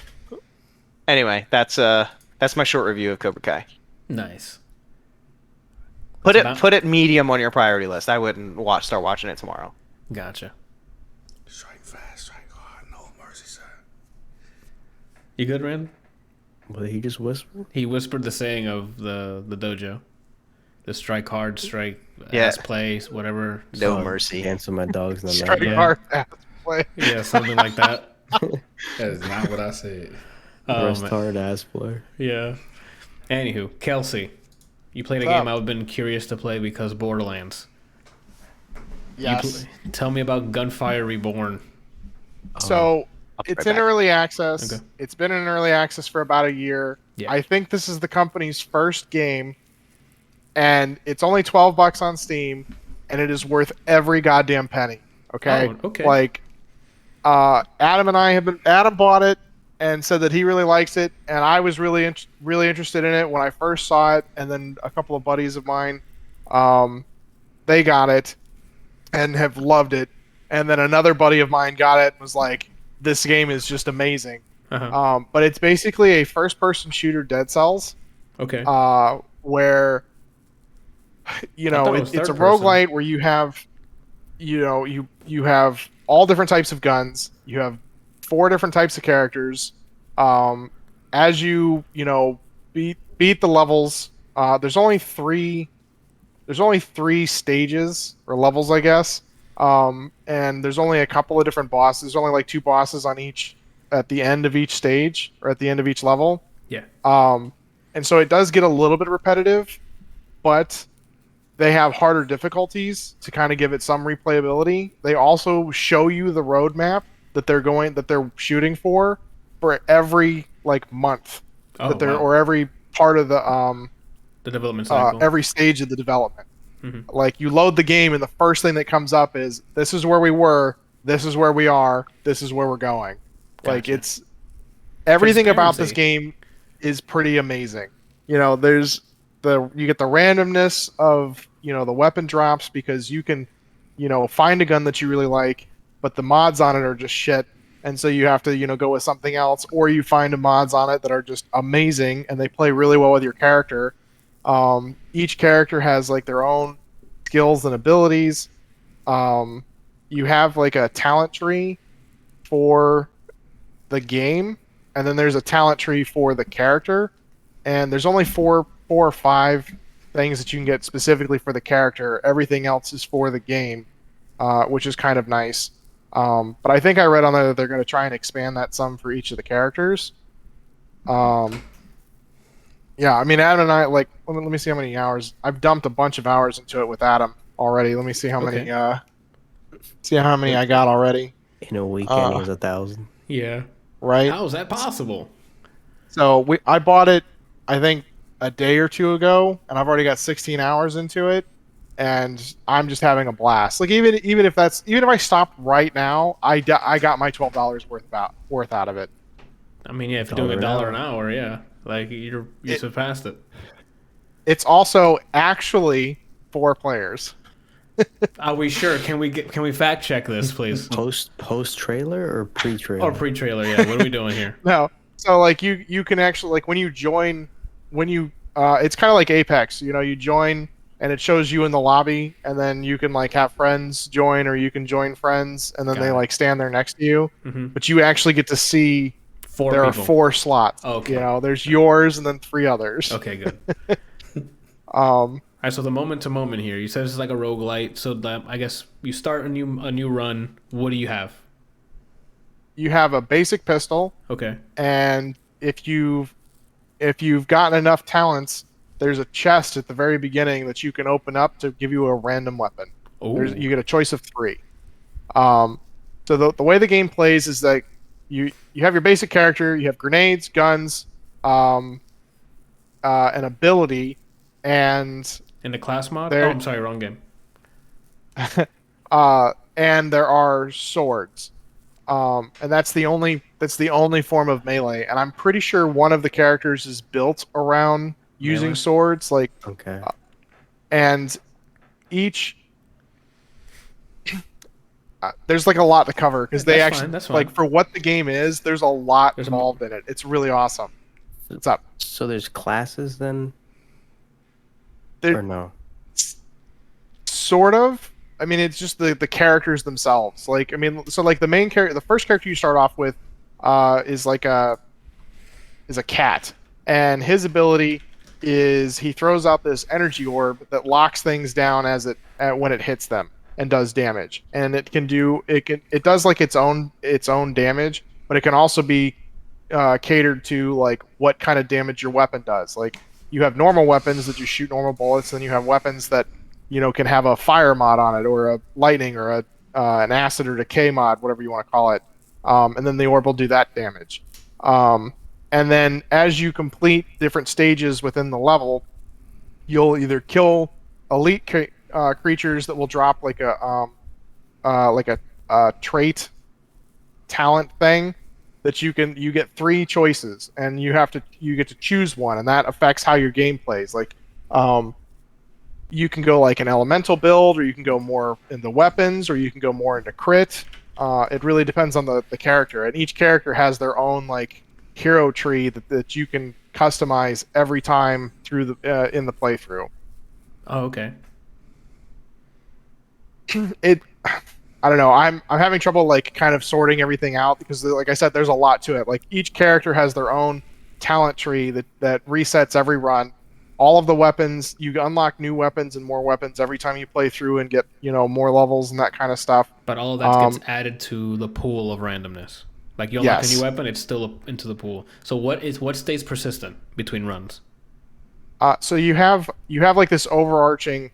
Anyway, that's my short review of Cobra Kai. Nice. Put about- it medium on your priority list. I wouldn't start watching it tomorrow. Gotcha. Strike fast, strike hard, no mercy, sir. You good, Rand? What did he just whisper? He whispered the saying of the dojo. The strike hard, strike Yeah. ass play, whatever. No mercy. Cancel my dogs. And Strike Yeah. hard ass play. Yeah, something like that. That is not what I said. Rest hard ass player. Yeah. Anywho, Kelsey, you played a What's game up? I've been curious to play because Borderlands. Yes. Tell me about Gunfire Reborn. So I'll be it's right in back. early access. Okay. It's been in early access for about a year. Yeah. I think this is the company's first game, and it's only $12 on Steam, and it is worth every goddamn penny. Okay. Oh, okay. Like, Adam and I have been. Adam bought it and said that he really likes it, and I was really interested in it when I first saw it, and then a couple of buddies of mine, they got it and have loved it. And then another buddy of mine got it and was like, this game is just amazing. Uh-huh. But it's basically a first-person shooter Dead Cells, Okay. where, you know, thought it was it's a third person. roguelite where you have, you know, you have all different types of guns. You have 4 different types of characters. As you know, beat the levels, there's only 3 stages or levels, I guess. And there's only a couple of different bosses. There's only like 2 bosses on each at the end of each stage or at the end of each level. Yeah. And so it does get a little bit repetitive, but they have harder difficulties to kind of give it some replayability. They also show you the roadmap that they're shooting for every like month Oh, that they're wow. or every part of the development cycle. every stage of the development. Mhm. Like you load the game and the first thing that comes up is this is where we were, this is where we are, this is where we're going. Like Gotcha. it's everything about this Transparency. game is pretty amazing. You know, you get the randomness of, you know, the weapon drops because you can, you know, find a gun that you really like, but the mods on it are just shit. And so you have to, you know, go with something else, or you find mods on it that are just amazing and they play really well with your character. Each character has like their own skills and abilities. You have like a talent tree for the game, and then there's a talent tree for the character, and there's only four or five things that you can get specifically for the character. Everything else is for the game, which is kind of nice. But I think I read on there that they're going to try and expand that some for each of the characters. Yeah, I mean, Adam and I, like, let me see how many hours. I've dumped a bunch of hours into it with Adam already. Let me see how many, see how many I got already. In a weekend, it was 1,000. Yeah. Right? How is that possible? So I bought it, I think, a day or two ago, and I've already got 16 hours into it, and I'm just having a blast. Like even if I stopped right now, I got my $12 worth out of it. I mean, yeah, if you're doing $1 an hour, yeah, like you surpassed it. It's also actually 4 players. Are we sure? Can we fact check this, please? Post trailer or pre trailer? Or pre-trailer? Yeah. What are we doing here? No, so like you can actually, like, when you join, it's kind of like Apex. You know, you join and it shows you in the lobby, and then you can like have friends join, or you can join friends, and then Got they it. like stand there next to you. Mhm. But you actually get to see 4 there people. are 4 slots. Okay. You know, there's yours and then 3 others. Okay, good. Um, All right, so the moment to moment here. You said this is like a roguelite, so that, I guess you start a new run. What do you have? you have a basic pistol, Okay. and if you've gotten enough talents, there's a chest at the very beginning that you can open up to give you a random weapon. Oh. You get a choice of 3. So the way the game plays is that you have your basic character, you have grenades, guns, an ability, and In the class mod? There- Oh, I'm sorry, wrong game. and there are swords. And that's the only form of melee. And I'm pretty sure one of the characters is built around using Melee? swords, like, Okay. and each there's like a lot to cover because they That's actually fine, that's like fine. for what the game is. There's a lot There's a- involved in it. It's really awesome. What's up? So there's classes then? There- Or no? Sort of. I mean, it's just the characters themselves. Like, I mean, so like the main character, the first character you start off with, is a cat, and his ability is he throws out this energy orb that locks things down when it hits them and does damage. And it does like its own damage, but it can also be catered to like what kind of damage your weapon does. Like you have normal weapons that you shoot normal bullets, and you have weapons that can have a fire mod on it, or a lightning, or an acid or decay mod, whatever you want to call it. And then the orb will do that damage. And then as you complete different stages within the level, you'll either kill elite creatures that will drop like a trait talent thing that you get 3 choices, and you get to choose one, and that affects how your game plays. Like you can go like an elemental build, or you can go more into weapons, or you can go more into crit. It really depends on the character, and each character has their own like hero tree that you can customize every time through the in the playthrough. Oh, okay. I don't know. I'm having trouble like kind of sorting everything out, because like I said, there's a lot to it. Like each character has their own talent tree that resets every run. All of the weapons, you unlock new weapons and more weapons every time you play through and get more levels and that kind of stuff. But all of that gets added to the pool of randomness. Like you unlock a new weapon, it's still into the pool. So what stays persistent between runs? So you have like this overarching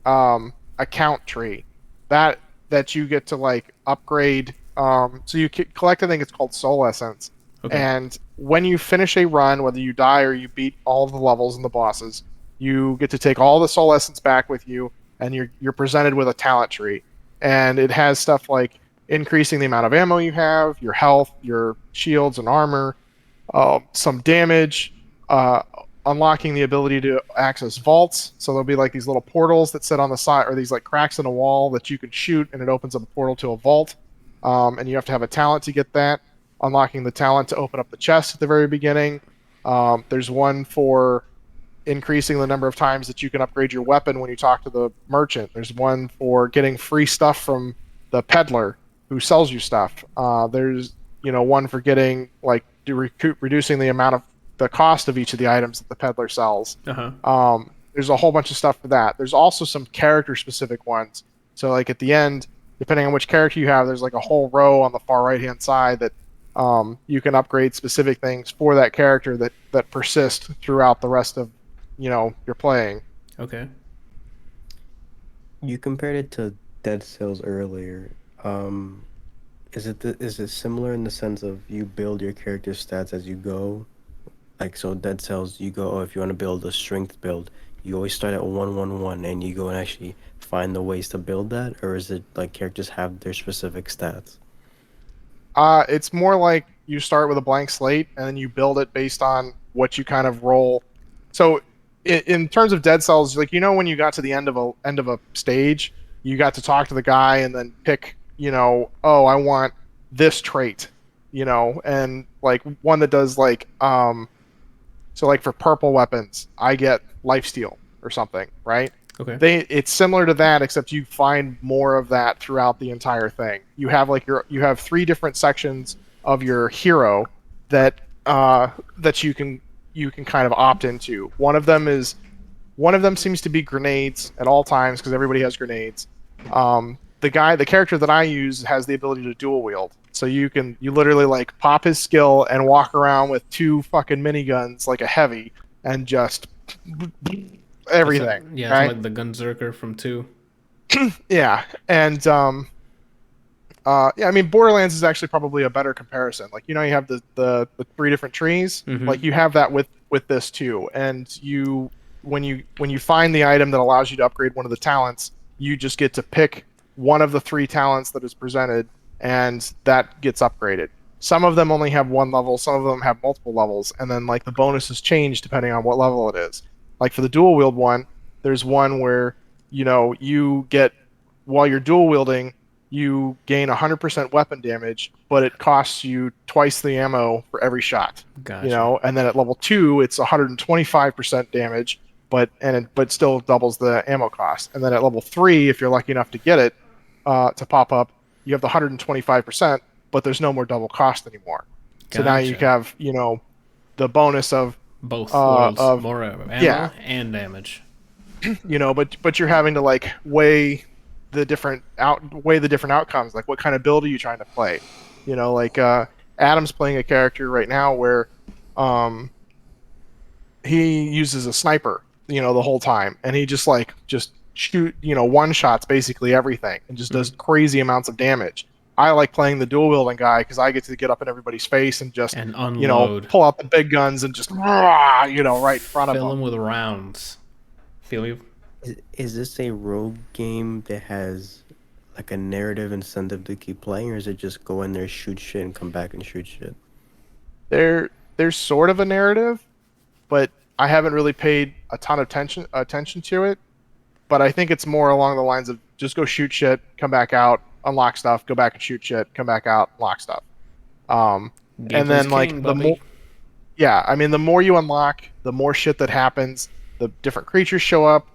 account tree that you get to like upgrade. So you collect a thing. It's called Soul Essence. Okay. And when you finish a run, whether you die or you beat all of the levels and the bosses, you get to take all the Soul Essence back with you, and you're presented with a talent tree. And it has stuff like increasing the amount of ammo you have, your health, your shields and armor, some damage, unlocking the ability to access vaults. So there'll be like these little portals that sit on the side, or these like cracks in a wall that you can shoot, and it opens up a portal to a vault. And you have to have a talent to get that. Unlocking the talent to open up the chest at the very beginning. There's one for increasing the number of times that you can upgrade your weapon when you talk to the merchant. There's one for getting free stuff from the peddler who sells you stuff. There's one for getting like reducing the amount of the cost of each of the items that the peddler sells. Uh-huh. There's a whole bunch of stuff for that. There's also some character specific ones. So like at the end, depending on which character you have, there's like a whole row on the far right hand side that you can upgrade specific things for that character that persist throughout the rest of your playing. Okay. You compared it to Dead Cells earlier. Is it similar in the sense of you build your character stats as you go? Like, so Dead Cells, you go, if you want to build a strength build, you always start at 111 and you go and actually find the ways to build that? Or is it like characters have their specific stats? It's more like you start with a blank slate and then you build it based on what you kind of roll. So in terms of Dead Cells, like when you got to the end of a stage, you got to talk to the guy and then pick, oh, I want this trait, and like one that does like so like for purple weapons, I get lifesteal or something, right? Okay. It's similar to that, except you find more of that throughout the entire thing. You have like you have 3 different sections of your hero that you can kind of opt into. One of them seems to be grenades at all times, because everybody has grenades. The character that I use has the ability to dual wield. So you literally like pop his skill and walk around with 2 fucking miniguns like a heavy and just everything. Yeah, right? It's like the Gunzerker from 2. Yeah, and I mean Borderlands is actually probably a better comparison. Like you have the 3 different trees. Mm-hmm. Like you have that with this too. And when you find the item that allows you to upgrade one of the talents, you just get to pick one of the 3 talents that is presented, and that gets upgraded. Some of them only have 1 level, some of them have multiple levels, and then like the bonuses change depending on what level it is. Like for the dual wield one, there's one where you get, while you're dual wielding, you gain 100% weapon damage, but it costs you twice the ammo for every shot. Gotcha. And then at level 2, it's 125% damage, but still doubles the ammo cost. And then at level 3, if you're lucky enough to get it to pop up, you have the 125%, but there's no more double cost anymore. Gotcha. So now you have the bonus of Both worlds, of more ammo yeah. and damage. But you're having to like weigh the different outcomes. Like, what kind of build are you trying to play? Like Adam's playing a character right now where he uses a sniper, the whole time, and he just shoot, one shots basically everything, and just does crazy amounts of damage. I like playing the dual wielding guy because I get to get up in everybody's face and just unload, pull out the big guns and just right in front of them. Fill them with rounds. Feel me? Is this a rogue game that has like a narrative incentive to keep playing, or is it just go in there, shoot shit, and come back and shoot shit? There's sort of a narrative, but I haven't really paid a ton of attention to it. But I think it's more along the lines of just go shoot shit, come back out, unlock stuff, go back and shoot shit, come back out, unlock stuff. And then the more, the more you unlock, the more shit that happens. The different creatures show up,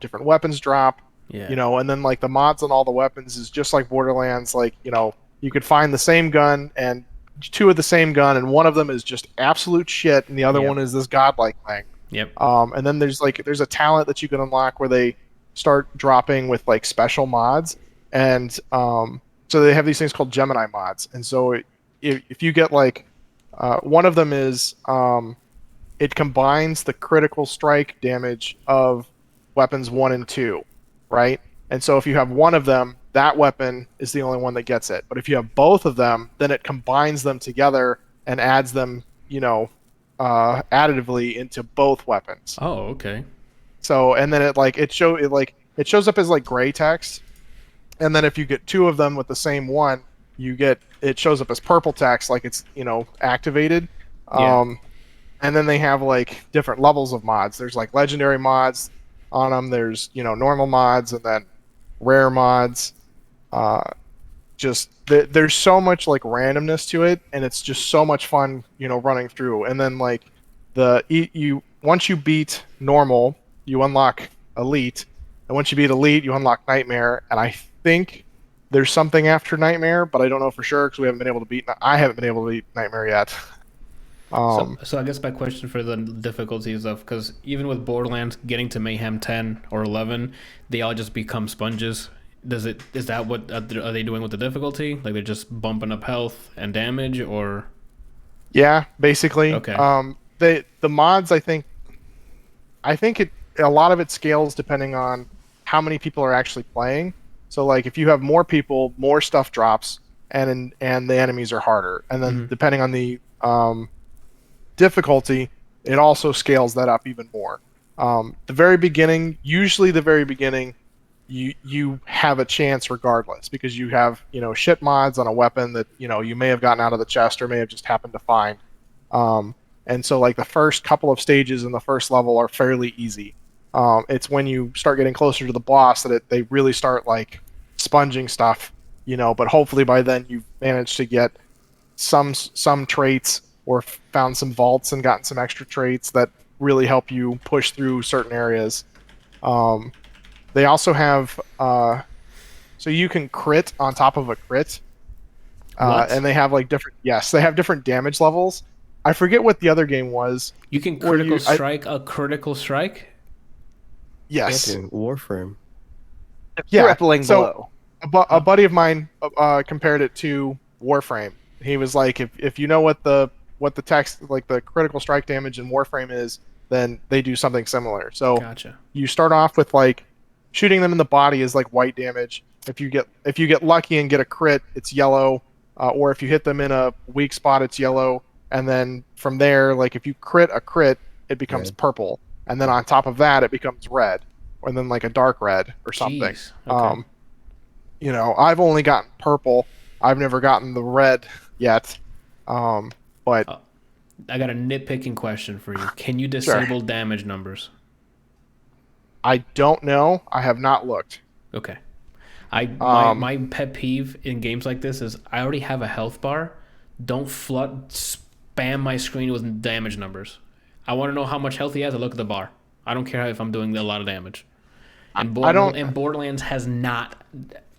different weapons drop. Yeah. And then like the mods on all the weapons is just like Borderlands. Like, you could find the same gun and two of the same gun, and one of them is just absolute shit, and the other one is this godlike thing. Yep. And then there's a talent that you can unlock where they start dropping with like special mods, and so they have these things called Gemini mods. And so if you get like one of them is it combines the critical strike damage of weapons 1 and 2, right? And so if you have one of them, that weapon is the only one that gets it. But if you have both of them, then it combines them together and adds them, additively into both weapons. Oh, okay. So, and then it shows up as like gray text, and then if you get two of them with the same one, it shows up as purple text, like it's activated. Yeah. And then they have like different levels of mods. There's like legendary mods on them. There's normal mods, and then rare mods. There's so much like randomness to it, and it's just so much fun, running through. And then like once you beat normal, you unlock elite, and once you beat elite, you unlock nightmare. And I think there's something after nightmare, but I don't know for sure because I haven't been able to beat nightmare yet. So I guess my question for the difficulties of, because even with Borderlands getting to Mayhem 10 or 11, they all just become sponges. Is that what are they doing with the difficulty? Like they're just bumping up health and damage, or? Yeah, basically. Okay. The mods, I think a lot of it scales depending on how many people are actually playing. So like if you have more people, more stuff drops, and the enemies are harder. And then depending on the difficulty, it also scales that up even more. Usually the very beginning, you have a chance regardless, because you have shit mods on a weapon that you may have gotten out of the chest or may have just happened to find. And so like the first couple of stages in the first level are fairly easy. It's when you start getting closer to the boss that they really start like sponging stuff, but hopefully by then you've managed to get some traits or found some vaults and gotten some extra traits that really help you push through certain areas. They also have so you can crit on top of a crit, and they have like different damage levels. I forget what the other game was. You can critical strike a critical strike? Yes. Warframe. Crippling blow. A buddy of mine compared it to Warframe. He was like, if you know what the text, like the critical strike damage in Warframe is, then they do something similar. So Gotcha. You start off with like shooting them in the body is like white damage. If you get lucky and get a crit, it's yellow. Or if you hit them in a weak spot, it's yellow. And then from there, like if you crit a crit, it becomes purple. And then on top of that, it becomes red, and then like a dark red or something. Jeez. Okay. I've only gotten purple. I've never gotten the red yet. But I got a nitpicking question for you. Can you disable damage numbers? I don't know. I have not looked. Okay. My pet peeve in games like this is I already have a health bar. Don't spam my screen with damage numbers. I want to know how much health he has. I look at the bar. I don't care if I'm doing a lot of damage. And Borderlands has not,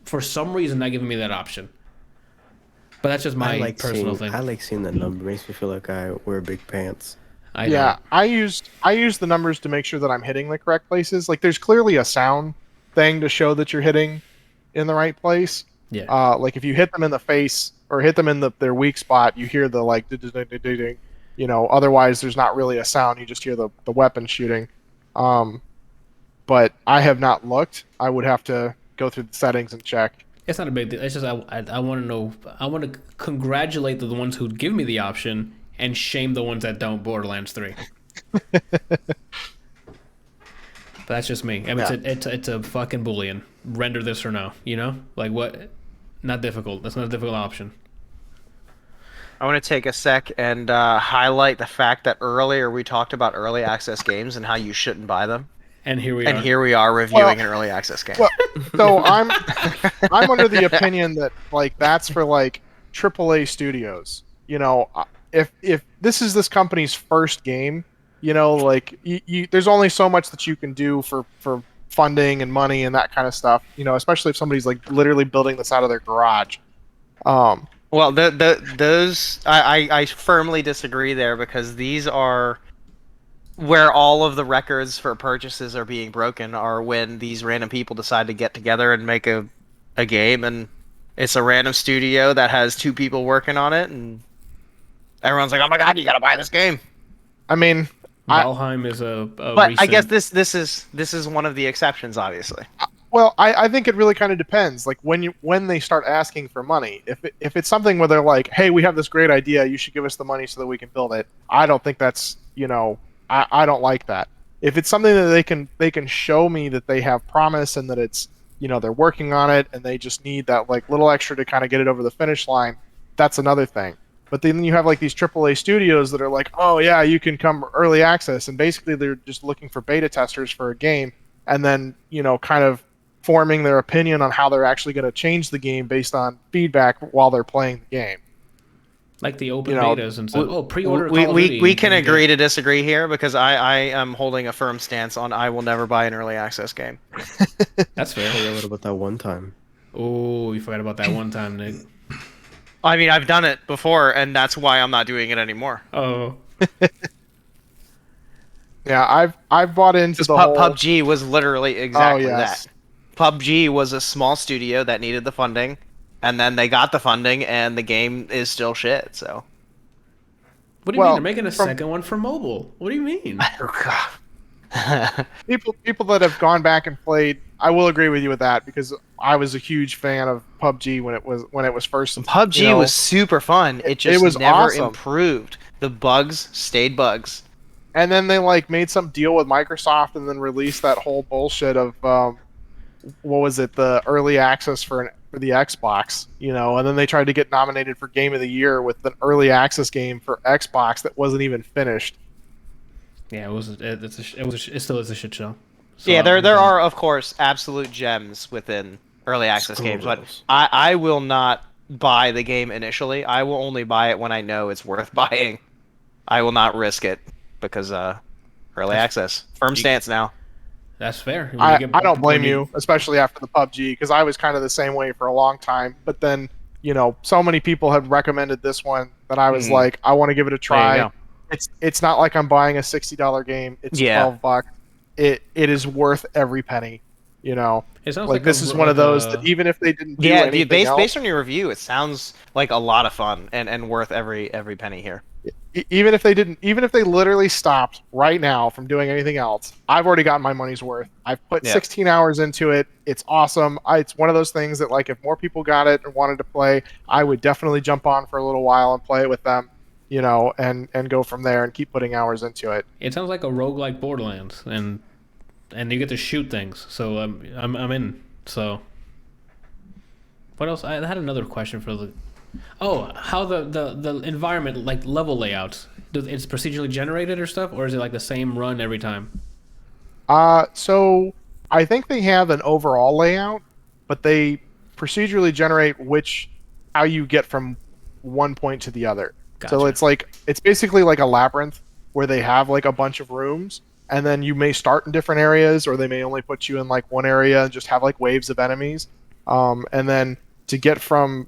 for some reason, not given me that option. But that's just my personal thing. I like seeing the number. Makes me feel like I wear big pants. I Yeah, don't. I use the numbers to make sure that I'm hitting the correct places. Like there's clearly a sound thing to show that you're hitting in the right place. Yeah. Like if you hit them in the face or hit them in their weak spot, you hear the like, you know. Otherwise, there's not really a sound. You just hear the weapon shooting. But I have not looked. I would have to go through the settings and check. It's not a big deal. It's just I want to know. I want to congratulate the ones who give me the option and shame the ones that don't. Borderlands 3. But that's just me. I mean, it's a fucking boolean. Render this or no. You know, like what? Not difficult. That's not a difficult option. I want to take a sec and highlight the fact that earlier we talked about early access games and how you shouldn't buy them. And here we And are. here we are reviewing an early access game. Well, so I'm under the opinion that like that's for like AAA studios. You know, if this is this company's first game, you know, like there's only so much that you can do for funding and money and that kind of stuff. You know, especially if somebody's like literally building this out of their garage. Well, those I firmly disagree there because these are where all of the records for purchases are being broken are when these random people decide to get together and make a game, and it's a random studio that has 2 people working on it, and everyone's like, "Oh my god, you gotta buy this game!" I mean, Valheim is a But recent... I guess this is one of the exceptions, obviously. well, I think it really kind of depends. Like when they start asking for money, if it's something where they're like, "Hey, we have this great idea, you should give us the money so that we can build it," I don't think that's, you know, I don't like that. If it's something that they can show me that they have promise and that it's, you know, they're working on it and they just need that like little extra to kind of get it over the finish line, that's another thing. But then you have like these AAA studios that are like, "Oh yeah, you can come early access," and basically they're just looking for beta testers for a game, and then, you know, kind of forming their opinion on how they're actually going to change the game based on feedback while they're playing the game. like the open you know, betas and stuff. Oh, pre-order Call of Duty. We can agree to disagree here because I am holding a firm stance on I will never buy an early access game. That's fair. Hey, what about that one time? Oh, you forgot about that one time, Nick. I mean, I've done it before, and that's why I'm not doing it anymore. Oh, Yeah, I've bought into the whole PUBG was literally exactly yes. that. PUBG was a small studio that needed the funding, and then they got the funding, and the game is still shit. So, what do you Well, mean? They're making a second one for mobile. What do you mean? people that have gone back and played, I will agree with you with that because I was a huge fan of PUBG when it was first. PUBG you know, was super fun. It just was never awesome. improved. The bugs stayed bugs. And then they like made some deal with Microsoft and then released that whole bullshit of what was it, the early access for the Xbox, you know, and then they tried to get nominated for Game of the Year with an early access game for Xbox that wasn't even finished. Yeah, it still is a shit show. So, Yeah, there are of course absolute gems within early access games, but I will not buy the game initially. I will only buy it when I know it's worth buying. I will not risk it because early access. Firm stance now. That's fair. When I you get- don't blame when you, especially after the PUBG, because I was kind of the same way for a long time. But then, you know, so many people had recommended this one that I was like, I want to give it a try. go. It's not like I'm buying a $60 game. It's $12. It is worth every penny. You know, It sounds like this is one of those that even if they didn't do Yeah, anything based else, on your review, it sounds like a lot of fun and worth every penny here. even if they literally stopped right now from doing anything else, I've already gotten my money's worth. I've put 16 hours into it. It's awesome. It's one of those things that, like, if more people got it and wanted to play, I would definitely jump on for a little while and play it with them, you know, and go from there and keep putting hours into it. It sounds like a roguelike Borderlands, and you get to shoot things. So I'm in. So what else? I had another question for the. Oh, how the environment, like level layouts, it's procedurally generated or stuff, or is it like the same run every time? So I think they have an overall layout, but they procedurally generate how you get from one point to the other. So Gotcha. it's basically like a labyrinth where they have like a bunch of rooms, and then you may start in different areas, or they may only put you in like one area and just have like waves of enemies. And then to get from,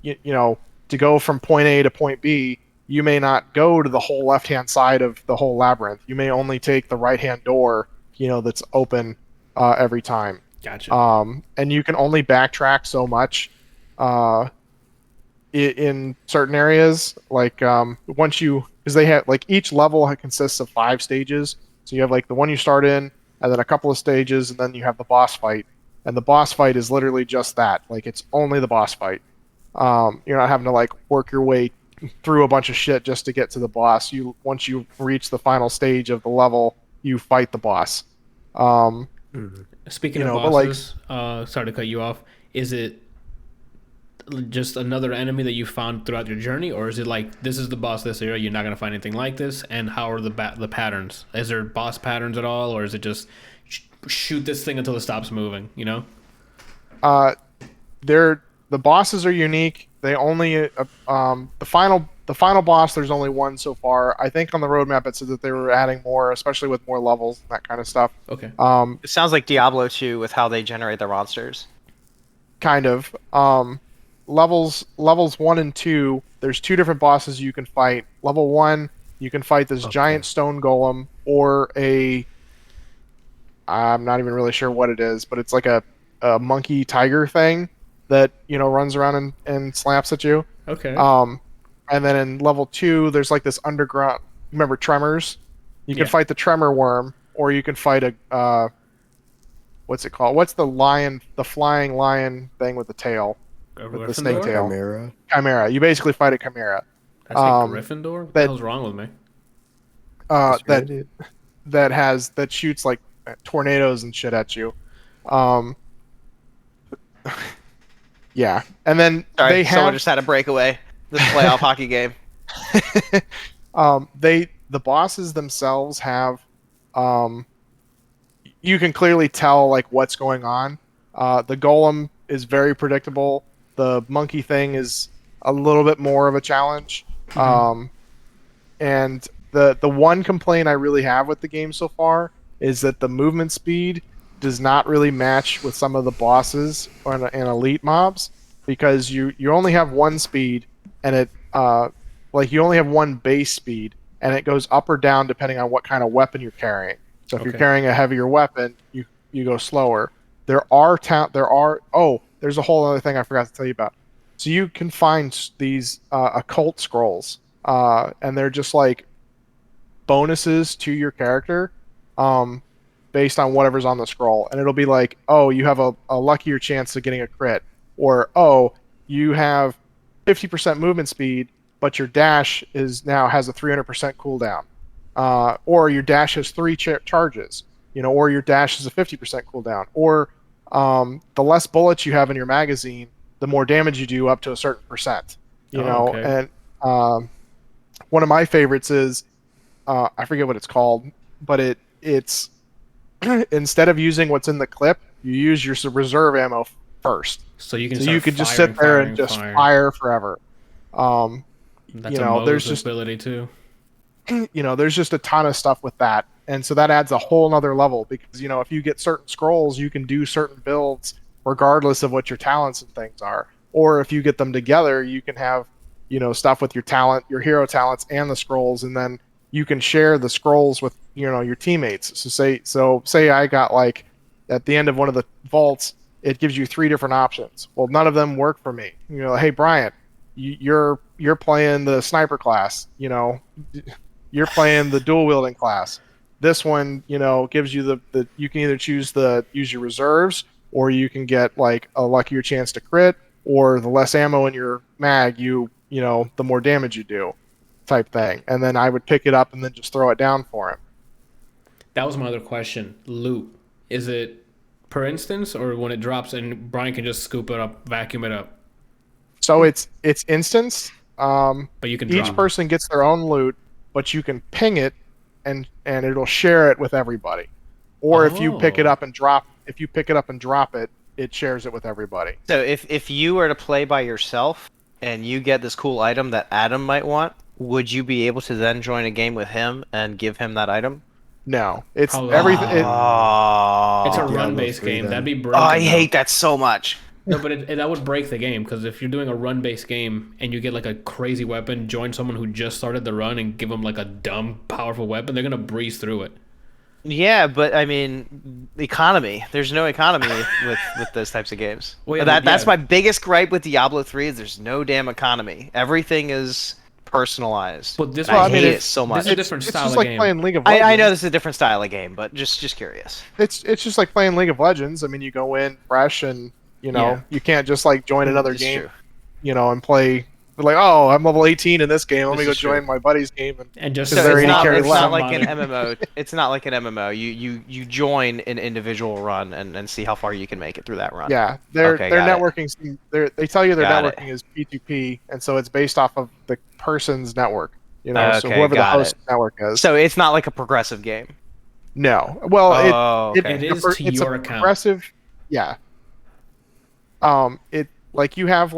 you know, to go from point A to point B, you may not go to the whole left-hand side of the whole labyrinth. You may only take the right-hand door, that's open every time. Gotcha. And you can only backtrack so much in certain areas. Like because they have like each level consists of 5 stages. So you have like the one you start in, and then a couple of stages, and then you have the boss fight. And the boss fight is literally just that. Like it's only the boss fight. You're not having to like work your way through a bunch of shit just to get to the boss. Once you reach the final stage of the level, you fight the boss. Speaking of bosses, sorry to cut you off. Is it just another enemy that you found throughout your journey, or is it like this is the boss this area, you're not gonna find anything like this? And how are the patterns? Is there boss patterns at all, or is it just shoot this thing until it stops moving? The bosses are unique. They only the final boss. There's only one so far. I think on the roadmap it said that they were adding more, especially with more levels and that kind of stuff. Okay. It sounds like Diablo 2 with how they generate their monsters. Kind of. Levels 1 and 2. There's 2 different bosses you can fight. Level 1, you can fight this giant stone golem or I'm not even really sure what it is, but it's like a monkey tiger thing that runs around and slaps at you. Okay. And then in level 2, there's like this underground. Remember Tremors? You can fight the Tremor worm, or you can fight a what's it called? What's the flying lion thing with the tail, with the snake tail? Chimera. You basically fight a chimera. That's like Gryffindor. What the hell's wrong with me? That shoots like tornadoes and shit at you. Yeah, and then someone just had a breakaway. This playoff hockey game. The bosses themselves have, you can clearly tell like what's going on. The golem is very predictable. The monkey thing is a little bit more of a challenge. And the one complaint I really have with the game so far is that the movement speed does not really match with some of the bosses and elite mobs, because you only have one speed, and it you only have one base speed, and it goes up or down depending on what kind of weapon you're carrying. So if you're carrying a heavier weapon, you go slower. There's a whole other thing I forgot to tell you about. So you can find these occult scrolls, and they're just like bonuses to your character, based on whatever's on the scroll. And it'll be like, oh, you have a luckier chance of getting a crit, or oh, you have 50% movement speed, but your dash has a 300% cooldown, or your dash has 3 charges, or your dash has a 50% cooldown, or the less bullets you have in your magazine, the more damage you do up to a certain percent. And one of my favorites is I forget what it's called, but it's instead of using what's in the clip, you use your reserve ammo first. So you can just sit there and just fire forever. That's a Moses ability too. There's just a ton of stuff with that, and so that adds a whole nother level, because if you get certain scrolls, you can do certain builds regardless of what your talents and things are. Or if you get them together, you can have stuff with your talent, your hero talents, and the scrolls, and then you can share the scrolls with your teammates. So say I got like at the end of one of the vaults, it gives you 3 different options. Well, none of them work for me. Hey Brian, you're playing the sniper class. You're playing the dual wielding class. This one, gives you the you can either use your reserves, or you can get like a luckier chance to crit, or the less ammo in your mag, the more damage you do, type thing. And then I would pick it up and then just throw it down for him. That was my other question. Loot, is it per instance, or when it drops and Brian can just scoop it up, vacuum it up? So it's instance. But you can each person gets their own loot, but you can ping it, and it'll share it with everybody. Or if you pick it up and drop it, it shares it with everybody. So if you were to play by yourself and you get this cool item that Adam might want, would you be able to then join a game with him and give him that item? No, it's everything. It's a run-based game. That'd be broken. I hate that so much. No, but that would break the game, because if you're doing a run-based game and you get like a crazy weapon, join someone who just started the run and give them like a dumb, powerful weapon, they're gonna breeze through it. Yeah, but I mean, economy. There's no economy with those types of games. Well, yeah, That's yeah. my biggest gripe with Diablo 3 is there's no damn economy. Everything is personalized. But this And one- I I mean, hate it's- it so much. this is a different It's style just of like game. playing League of Legends. I know this is a different style of game, but just curious. It's just like playing League of Legends. I mean, you go in fresh, and Yeah. you can't just like join another It's game, true. and play. Like, oh, I'm level 18 in this game. Let This me go is true. join my buddy's game. And just Because So they're it's any not, carry it's left. not like an Modern. MMO. It's not like an MMO. You join an individual run and see how far you can make it through that run. Yeah, their Okay, their got it. networking. They tell you their Got it. networking is P2P, and so it's based off of the person's network. So Okay, whoever the got host it. network is. So it's not like a progressive game. No, well, Oh, it okay. It is to it's your a account. progressive. Yeah. It like you have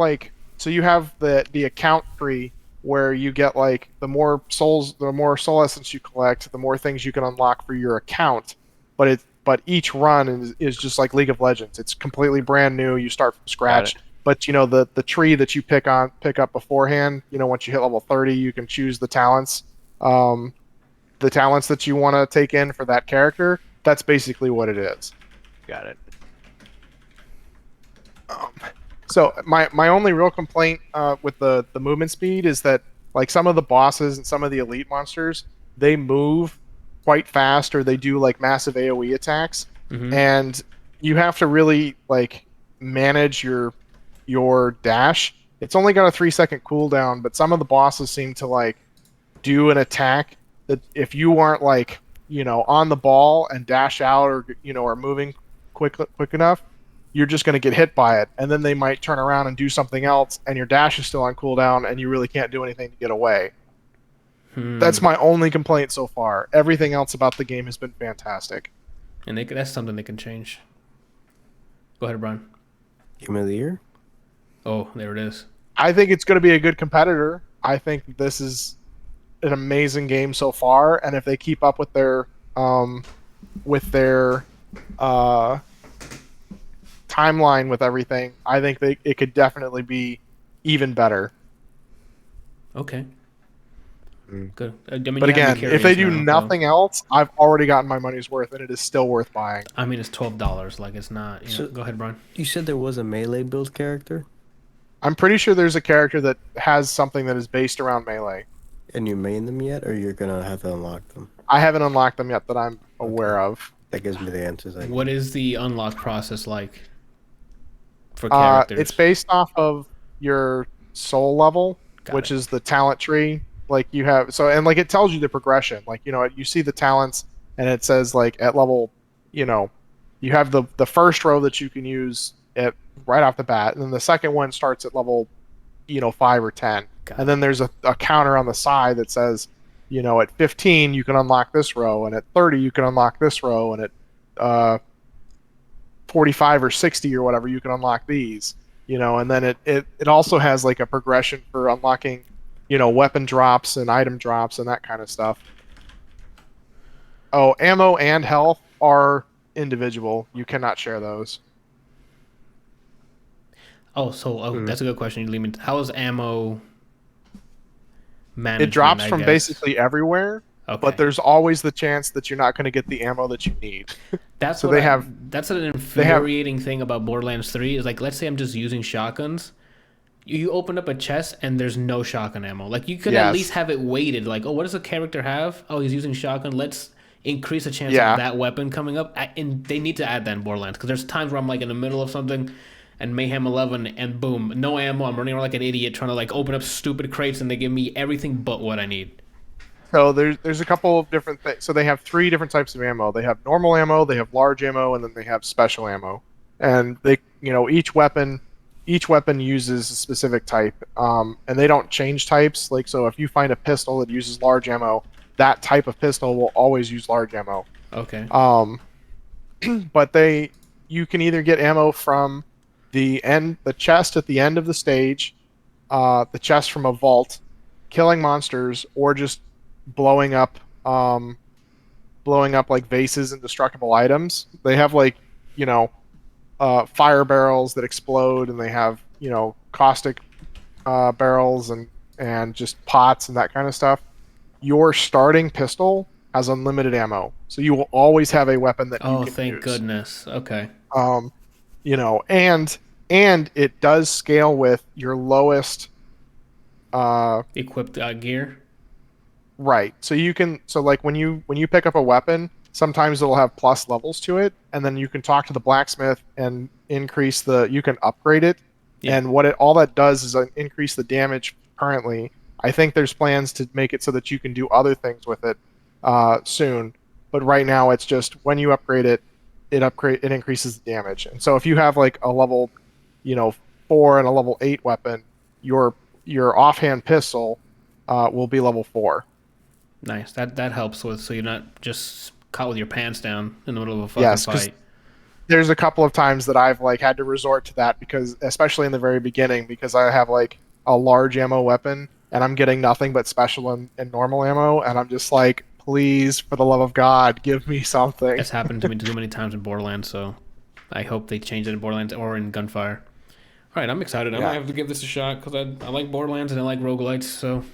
you have the account tree where you get like the more soul essence you collect, the more things you can unlock for your account. But each run is just like League of Legends. It's completely brand new. You start from scratch. But the tree that you pick up beforehand, once you hit level 30, you can choose the talents. The talents that you want to take in for that character. That's basically what it is. Got it. So my only real complaint with the movement speed is that like some of the bosses and some of the elite monsters, they move quite fast, or they do like massive AoE attacks, Mhm. and you have to really like manage your dash. It's only got a 3-second cooldown, but some of the bosses seem to like do an attack that if you aren't like on the ball and dash out, or or moving quick enough, you're just going to get hit by it, and then they might turn around and do something else, and your dash is still on cooldown, and you really can't do anything to get away. That's my only complaint so far. Everything else about the game has been fantastic. And that's something they can change. Go ahead, Brian. Game of the year? Oh, there it is. I think it's going to be a good competitor. I think this is an amazing game so far, and if they keep up with their timeline with everything, I think it could definitely be even better. Okay. Good. I mean, But you have again, me if they curious do now, so- nothing else, I've already gotten my money's worth, and it is still worth buying. I mean, it's $12. Like, it's not. So- Go ahead, Brian. You said there was a melee build character, I'm pretty sure there's a character that has something that is based around melee. and you main them yet, or you're gonna have to unlock them? I haven't unlocked them yet that I'm aware of. That gives me the answers. I need. What is the unlock process like for characters? It's based off of your soul level, Got which it. is the talent tree. Like you have and like it tells you the progression. Like you see the talents, and it says like at level, you have the first row that you can use at right off the bat, and then the second one starts at level 5 or 10. Got And then there's a counter on the side that says, at 15 you can unlock this row, and at 30 you can unlock this row, and at 45 or 60 or whatever you can unlock these. And then it also has like a progression for unlocking, weapon drops and item drops and that kind of stuff. Oh, ammo and health are individual. You cannot share those. Oh, that's a good question. You leave me. How is ammo managed? It drops from basically everywhere, Okay. but there's always the chance that you're not going to get the ammo that you need. That's so what they have- That's an infuriating thing about Borderlands 3 is like, let's say I'm just using shotguns. You open up a chest and there's no shotgun ammo. Like, you could at Yes. least have it weighted. Like, oh, what does a character have? Oh, he's using shotgun. Let's increase the chance Yeah. of that weapon coming up. And they need to add that in Borderlands, because there's times where I'm like in the middle of something and Mayhem 11 and boom, no ammo. I'm running around like an idiot trying to like open up stupid crates, and they give me everything but what I need. So there's a couple of different things. So they have 3 different types of ammo. They have normal ammo, they have large ammo, and then they have special ammo. And they, each weapon uses a specific type. And they don't change types. Like, so if you find a pistol that uses large ammo, that type of pistol will always use large ammo. Okay. But you can either get ammo from the chest at the end of the stage, the chest from a vault, killing monsters, or just blowing up like vases and destructible items. They have like fire barrels that explode, and they have caustic barrels and just pots and that kind of stuff. Your starting pistol has unlimited ammo, so you will always have a weapon that you Oh, can thank use. goodness. Okay. And it does scale with your lowest Equipped gear. right. So like when you pick up a weapon, sometimes it'll have plus levels to it, and then you can talk to the blacksmith and you can upgrade it. Yeah. And all that does is increase the damage currently. I think there's plans to make it so that you can do other things with it soon. But right now it's just when you upgrade it, it increases the damage. And so if you have like a level 4 and a level 8 weapon, your offhand pistol will be level 4. Nice. That helps with, so you're not just caught with your pants down in the middle of a fucking fight. There's a couple of times that I've like had to resort to that, because especially in the very beginning, because I have like a large ammo weapon and I'm getting nothing but special and normal ammo, and I'm just like, please, for the love of God, give me something. It's happened to me too many times in Borderlands, so I hope they change it in Borderlands or in Gunfire. All right, I'm excited. I might have to give this a shot because I like Borderlands and I like roguelites, so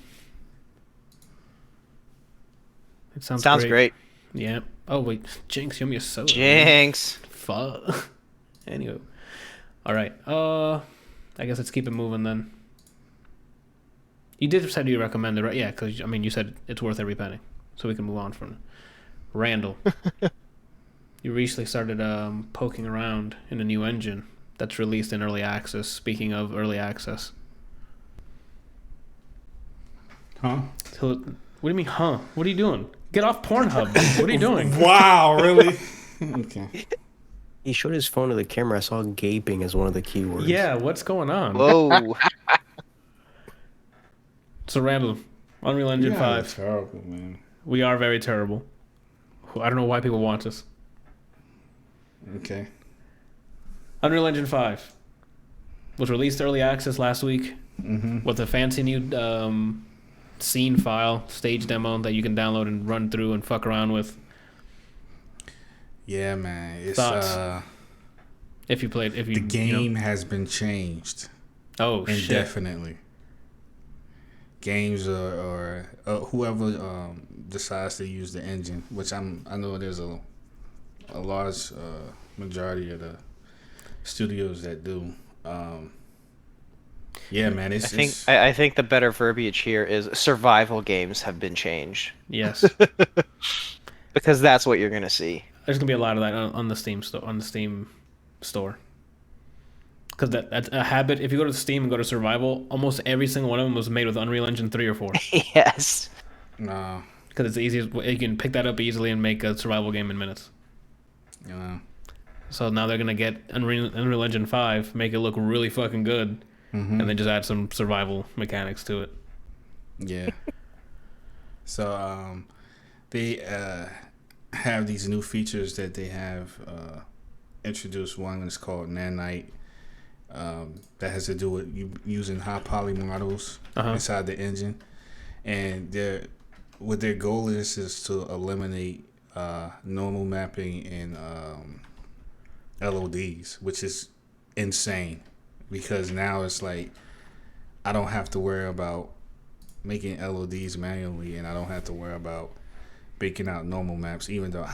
it sounds great. Yeah. Oh wait, Jinx, you owe me a soda. Jinx. Fuck. Anyway. All right. I guess let's keep it moving then. You did say you recommend it, right? Yeah, because I mean you said it's worth every penny, so we can move on from it. Randall, you recently started poking around in a new engine that's released in early access. Speaking of early access. Huh? So, what do you mean, huh? What are you doing? Get off Pornhub. What are you doing? Wow, really? Okay. He showed his phone to the camera. I saw gaping as one of the keywords. Yeah, what's going on? Whoa. So, Randall, Unreal Engine 5. Terrible, man. We are very terrible. I don't know why people want us. Okay. Unreal Engine 5 was released early access last week with a fancy new scene file, stage demo that you can download and run through and fuck around with. Yeah, man. It's Thoughts? The game has been changed. Oh, indefinitely. Games or whoever decides to use the engine, which I know there's a large majority of the studios that do. Yeah, man. I think the better verbiage here is survival games have been changed. Yes. Because that's what you're gonna see. There's gonna be a lot of that on the Steam store. Because that's a habit. If you go to Steam and go to survival, almost every single one of them was made with Unreal Engine 3 or 4. Yes. No. Because it's the easiest. You can pick that up easily and make a survival game in minutes. Yeah. So now they're gonna get Unreal Engine 5, make it look really fucking good, and then just add some survival mechanics to it. Yeah. So they have these new features that they have introduced. One is called Nanite. That has to do with you using high poly models inside the engine, and what their goal is to eliminate normal mapping and LODs, which is insane, because now it's like I don't have to worry about making LODs manually, and I don't have to worry about breaking out normal maps, even though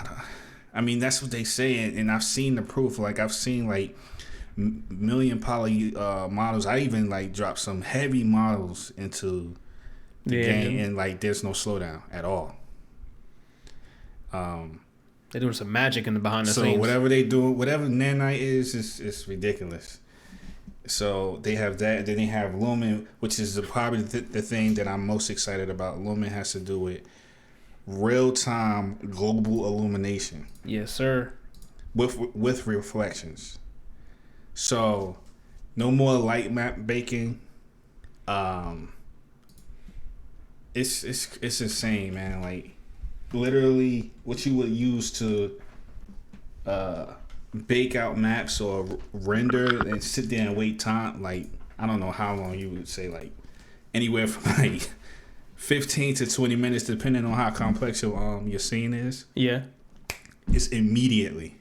I mean that's what they say, and I've seen the proof. Like I've seen like million poly models. I even like dropped some heavy models into the game, and like there's no slowdown at all. They're doing some magic in the behind the scenes. So whatever they do, whatever Nanite is ridiculous. So they have that, and then they have Lumen, which is probably the thing that I'm most excited about. Lumen has to do with real-time global illumination. Yes, sir. With reflections. So no more light map baking. It's insane, man. Like literally what you would use to bake out maps or render and sit there and wait time, like I don't know how long you would say, like anywhere from like 15 to 20 minutes depending on how complex your scene is. Yeah. It's immediately.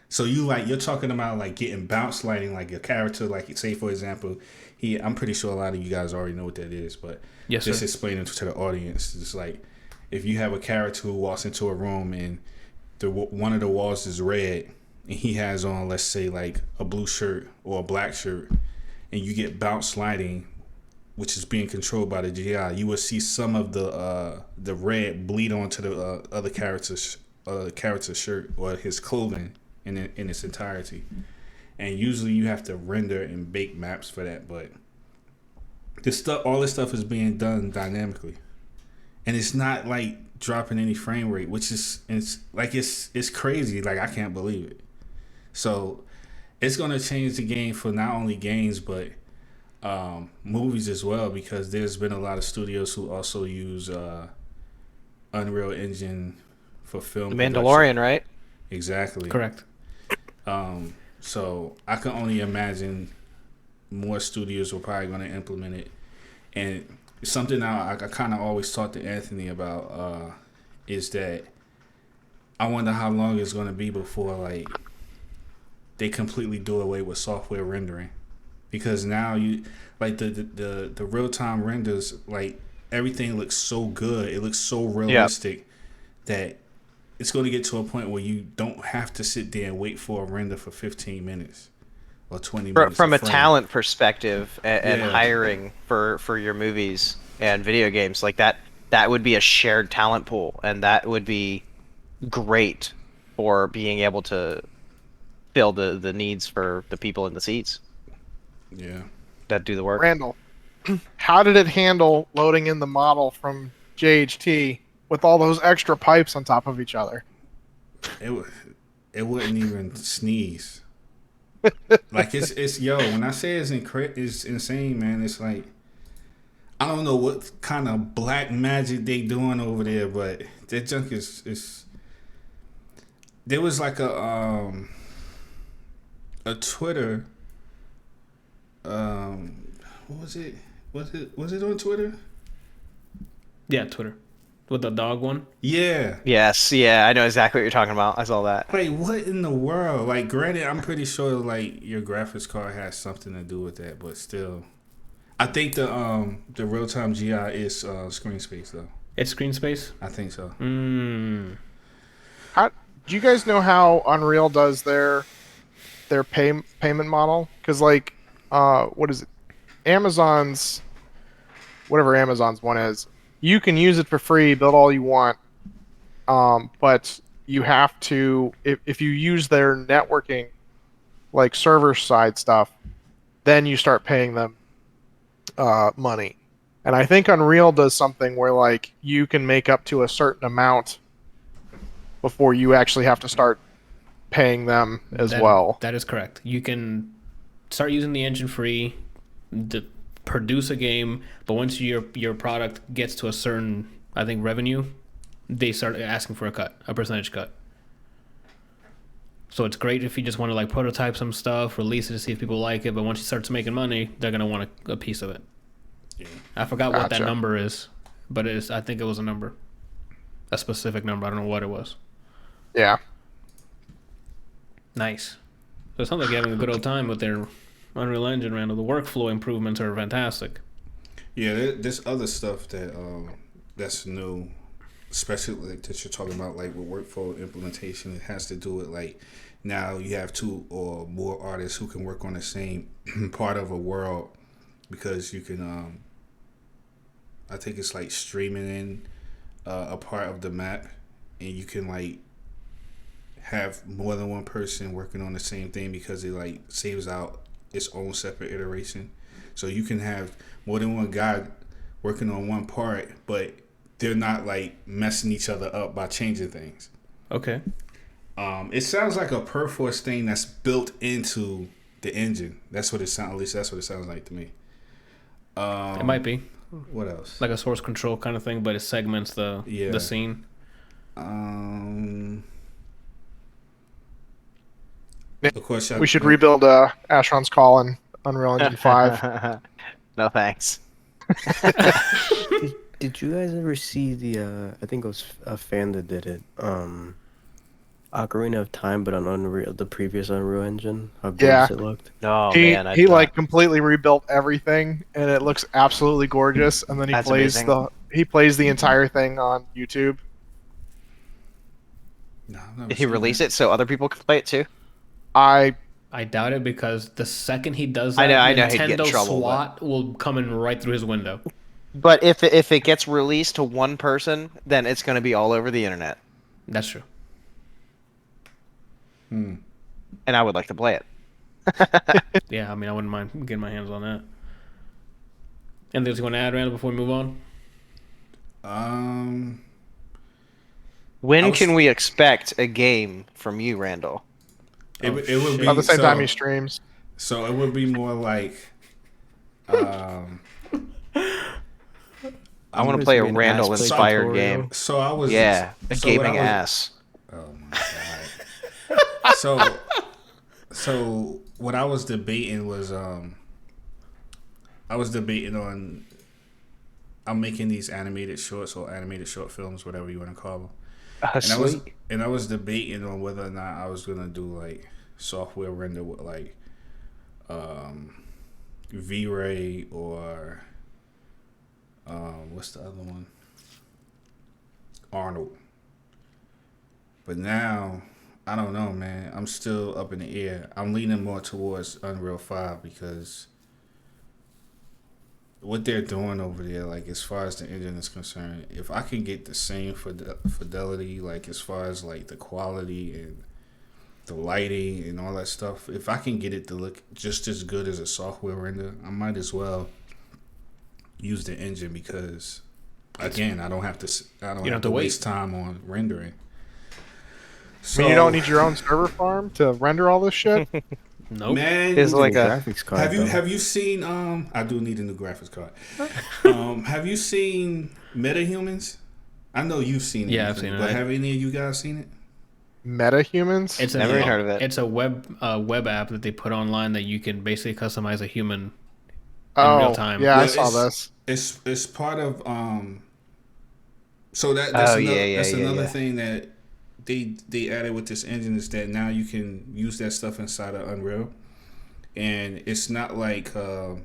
So you're talking about like getting bounce lighting, like a character, like say for example, I'm pretty sure a lot of you guys already know what that is, but Yes, just sir. explaining to the audience, it's like if you have a character who walks into a room and one of the walls is red, and he has on, let's say, like a blue shirt or a black shirt, and you get bounce lighting, which is being controlled by the GI, you will see some of the red bleed onto the other character's shirt or his clothing in its entirety. And usually you have to render and bake maps for that, but all this stuff is being done dynamically, and it's not like dropping any frame rate, which is it's crazy. Like I can't believe it. So it's gonna change the game for not only games but movies as well, because there's been a lot of studios who also use Unreal Engine for film. The Mandalorian, production. right? Exactly. Correct. So I can only imagine more studios are probably going to implement it. And something I kind of always talk to Anthony about is that I wonder how long it's going to be before like they completely do away with software rendering, because now you like the real time renders, like everything looks so good, it looks so realistic that it's going to get to a point where you don't have to sit there and wait for a render for 15 minutes or 20 minutes. From a frame. talent perspective and Yeah. hiring for your movies and video games, like that would be a shared talent pool, and that would be great for being able to fill the needs for the people in the seats Yeah. that do the work. Randall, how did it handle loading in the model from JHT with all those extra pipes on top of each other? It wouldn't even sneeze. Like it's when I say it's insane, man. It's like I don't know what kind of black magic they doing over there, but that junk is. There was like a Twitter. What was it? Was it on Twitter? Yeah, Twitter. With the dog one? Yeah. Yes, yeah, I know exactly what you're talking about. I saw that. Like, what in the world? Like, granted, I'm pretty sure like your graphics card has something to do with that, but still, I think the real time GI is screen space though. It's screen space? I think so. How do you guys know how Unreal does their payment model? Because like, what is it? Amazon's, whatever Amazon's one is, you can use it for free, build all you want, but you have to, if you use their networking, like server side stuff, then you start paying them money. And I think Unreal does something where like you can make up to a certain amount before you actually have to start paying them as well. That is correct. You can start using the engine free to produce a game, but once your product gets to a certain, I think, revenue, they start asking for a percentage cut. So it's great if you just want to like prototype some stuff, release it to see if people like it, but once you start making money, they're gonna want a piece of it. Yeah. I forgot what that Gotcha. number is, but I think it was a number, a specific number. I don't know what it was. Yeah. Nice. So it sounds like you're having a good old time with their Unreal Engine, Randall. The workflow improvements are fantastic. Yeah, there's other stuff that that's new, especially like that you're talking about, like with workflow implementation. It has to do with like now you have 2 or more artists who can work on the same part of a world, because you can I think it's like streaming in a part of the map, and you can like have more than one person working on the same thing, because it like saves out its own separate iteration. So you can have more than one guy working on one part, but they're not like messing each other up by changing things. Okay. It sounds like a Perforce thing that's built into the engine. That's what it sounds. At least that's what it sounds like to me. It might be What else? like a source control kind of thing, but it segments the scene. Of course, We should rebuild Asheron's Call in Unreal Engine 5. No thanks. Did you guys ever see the? I think it was a fan that did it. Ocarina of Time, but on Unreal, the previous Unreal Engine. How Yeah. gorgeous it looked. Oh he man, he like completely rebuilt everything, and it looks absolutely gorgeous. And then he That's plays amazing. the entire thing on YouTube. No, I've never Did he seen release that. it so other people could play it too? I I doubt it because the second he does I that, know he'd get in Nintendo trouble, SWAT will come in right through his window. But if it gets released to one person, then it's going to be all over the internet, That's true. and I would like to play it. Yeah, I mean, I wouldn't mind getting my hands on that. Anything else you want to add, Randall, before we move on? When was- can we expect a game from you, Randall? It would be at the same so, time he streams. So it would be more like, I want to There's play a gonna be an Randall ass play inspired tutorial. game. so I was Yeah, a so what I gaming was- ass. Oh my god. So what I was debating was I was debating on I'm making these animated shorts or animated short films, whatever you want to call them. Sweet. And I was debating on whether or not I was gonna do like software render with like V-Ray or what's the other one? Arnold. But now I don't know, man. I'm still up in the air. I'm leaning more towards Unreal 5 because what they're doing over there, like as far as the engine is concerned, if I can get the same fidelity, like as far as like the quality and the lighting and all that stuff, if I can get it to look just as good as a software render, I might as well use the engine because, again, I don't have to waste time on rendering. I mean, you don't need your own server farm to render all this shit. Nope. Man, It's like Need a a graphics card. have you seen I do need a new graphics card. Have you seen MetaHumans? I know you've seen it. Yeah, I've Ethan, seen it. But have any of you guys seen it? Metahumans? It's Never heard of it. It's a web app that they put online that you can basically customize a human in real time. Yeah, I Well, saw this. It's part of so that's Oh, another, yeah, that's yeah, another yeah. thing that they added with this engine is that now you can use that stuff inside of Unreal, and it's not like the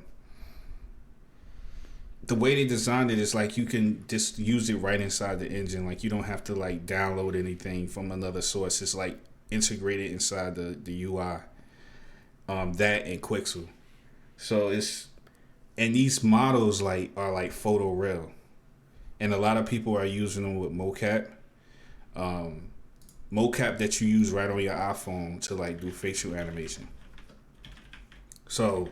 way they designed it is like you can just use it right inside the engine. Like you don't have to like download anything from another source. It's like integrated inside the UI. That and Quixel. So and these models like are like photo real, and a lot of people are using them with mocap. Mocap that you use right on your iPhone to like do facial animation. So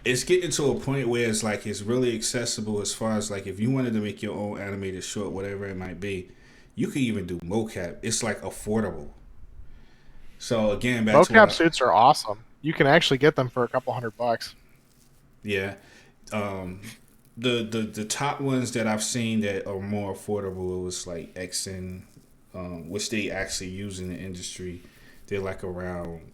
it's getting to a point where it's like it's really accessible as far as like if you wanted to make your own animated short, whatever it might be, you can even do mocap. It's like affordable. So again, back to Mocap suits are awesome. You can actually get them for a couple $100. yeah. The top ones that I've seen that are more affordable was like XN, which they actually use in the industry. They're like around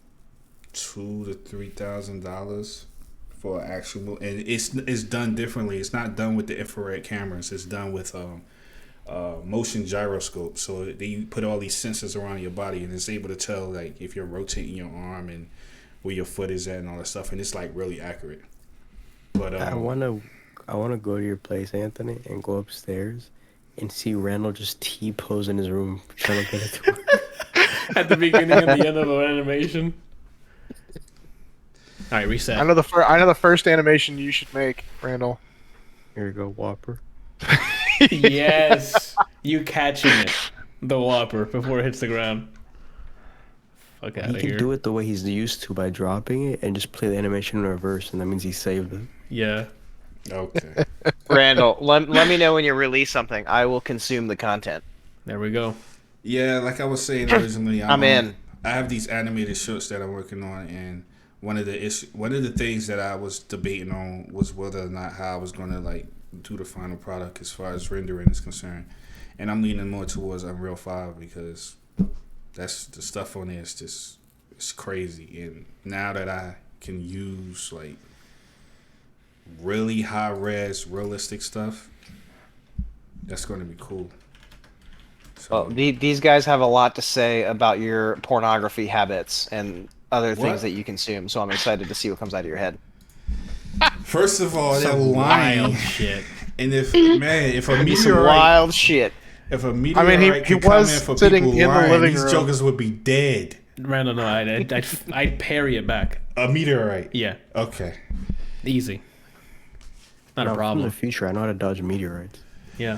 $2,000 to $3,000 for actual, and it's done differently. It's not done with the infrared cameras. It's done with motion gyroscope. So they put all these sensors around your body, and it's able to tell like if you're rotating your arm and where your foot is at and all that stuff, and it's like really accurate. But I wanna go to your place, Anthony, and go upstairs and see Randall just T-pose in his room trying to get it to work. At the beginning and the end of an animation. All right, reset. I know the first animation you should make, Randall. Here you go, Whopper. Yes, you catching it, the Whopper before it hits the ground. Fuck out He of can here. do it the way he's used to by dropping it and just play the animation in reverse, and that means he saved it. Yeah. okay. Randall, let me know when you release something. I will consume the content. There we go. Yeah, like I was saying originally, I'm in. I have these animated shorts that I'm working on, and one of the things that I was debating on was whether or not how I was going to like do the final product as far as rendering is concerned, and I'm leaning more towards Unreal 5 because that's the stuff on there is just it's crazy, and now that I can use like really high res realistic stuff, that's going to be cool. Well, these guys have a lot to say about your pornography habits and other things that you consume. So I'm excited to see what comes out of your head. First of all, they're Some lying. wild shit. And if a Some meteorite, wild shit. if a meteorite he could come was in for sitting people in the lying, living these room. jokers would be dead. Randall, no, I'd parry it back. A meteorite. Yeah, Okay. easy. Not No, a From problem. the future, I know how to dodge meteorites. Yeah.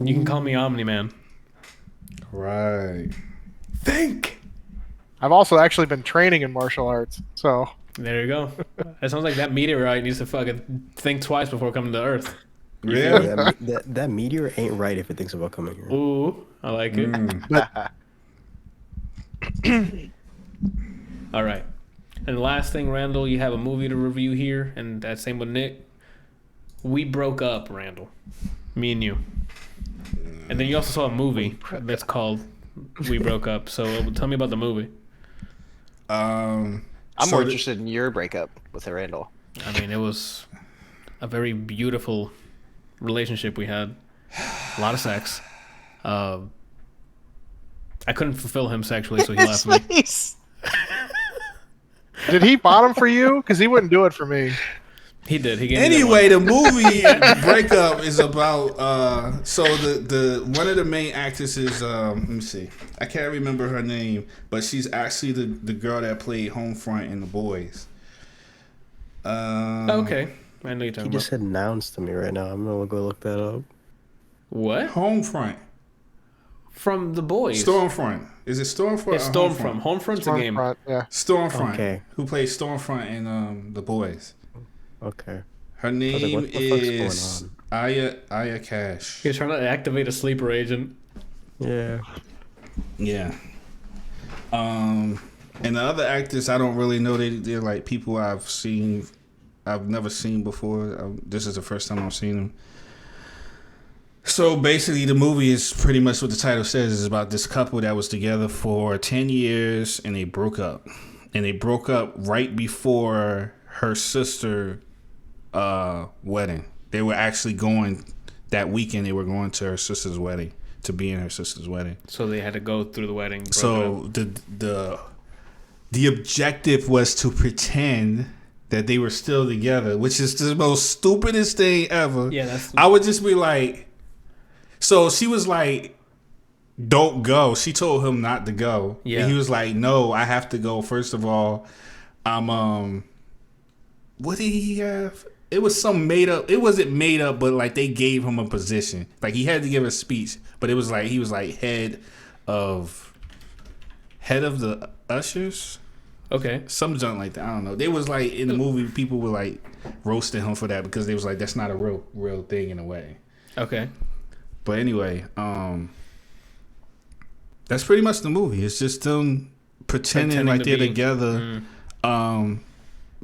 You can call me Omni-Man. Right. Think! I've also actually been training in martial arts, so There you go. It sounds like that meteorite needs to fucking think twice before coming to Earth. Yeah. That meteor ain't right if it thinks about coming here. Ooh, I like it. All right. And the last thing, Randall, you have a movie to review here, and that's same with Nick. We broke up, Randall. Me and you. And then you also saw a movie that's called We Broke Up. So tell me about the movie. I'm more interested in your breakup with Randall. I mean, it was a very beautiful relationship we had. A lot of sex. I couldn't fulfill him sexually, so he left me. did he bottom for you? Because he wouldn't do it for me. He did. He gave me that Anyway, the movie Breakup is about so the one of the main actresses, let me see. I can't remember her name, but she's actually the girl that played Homefront in The Boys. Okay. I know you're He talking just about. said nouns to me right now. I'm gonna go look that up. What? Homefront. From The Boys. Stormfront. Is it Stormfront? It's or Stormfront. Homefront's a game. Stormfront, yeah. Stormfront. Okay. Who plays Stormfront in The Boys? Okay. Her was like, name what the fuck's going is on? Aya Cash. He was trying to activate a sleeper agent. Yeah. Yeah. And the other actors, I don't really know. They're like people I've never seen before. This is the first time I've seen them. So basically, the movie is pretty much what the title says. It's about this couple that was together for 10 years and they broke up. And they broke up right before her sister wedding. They were actually going that weekend. They were going to her sister's wedding, to be in her sister's wedding. So they had to go through the wedding. broke it So the objective was to pretend that they were still together, which is the most stupidest thing ever. up. Yeah, that's. I would just be like, so she was like, don't go. She told him not to go. Yeah. And he was like, no, I have to go. First of all, I'm what did he have? It was some made up. It wasn't made up, but like they gave him a position. Like he had to give a speech, but it was like he was like head of the ushers. Okay. Some junk like that. I don't know. They was like in the movie, people were like roasting him for that because they was like, that's not a real thing in a way. Okay. But anyway, that's pretty much the movie. It's just them pretending like to they're be- together.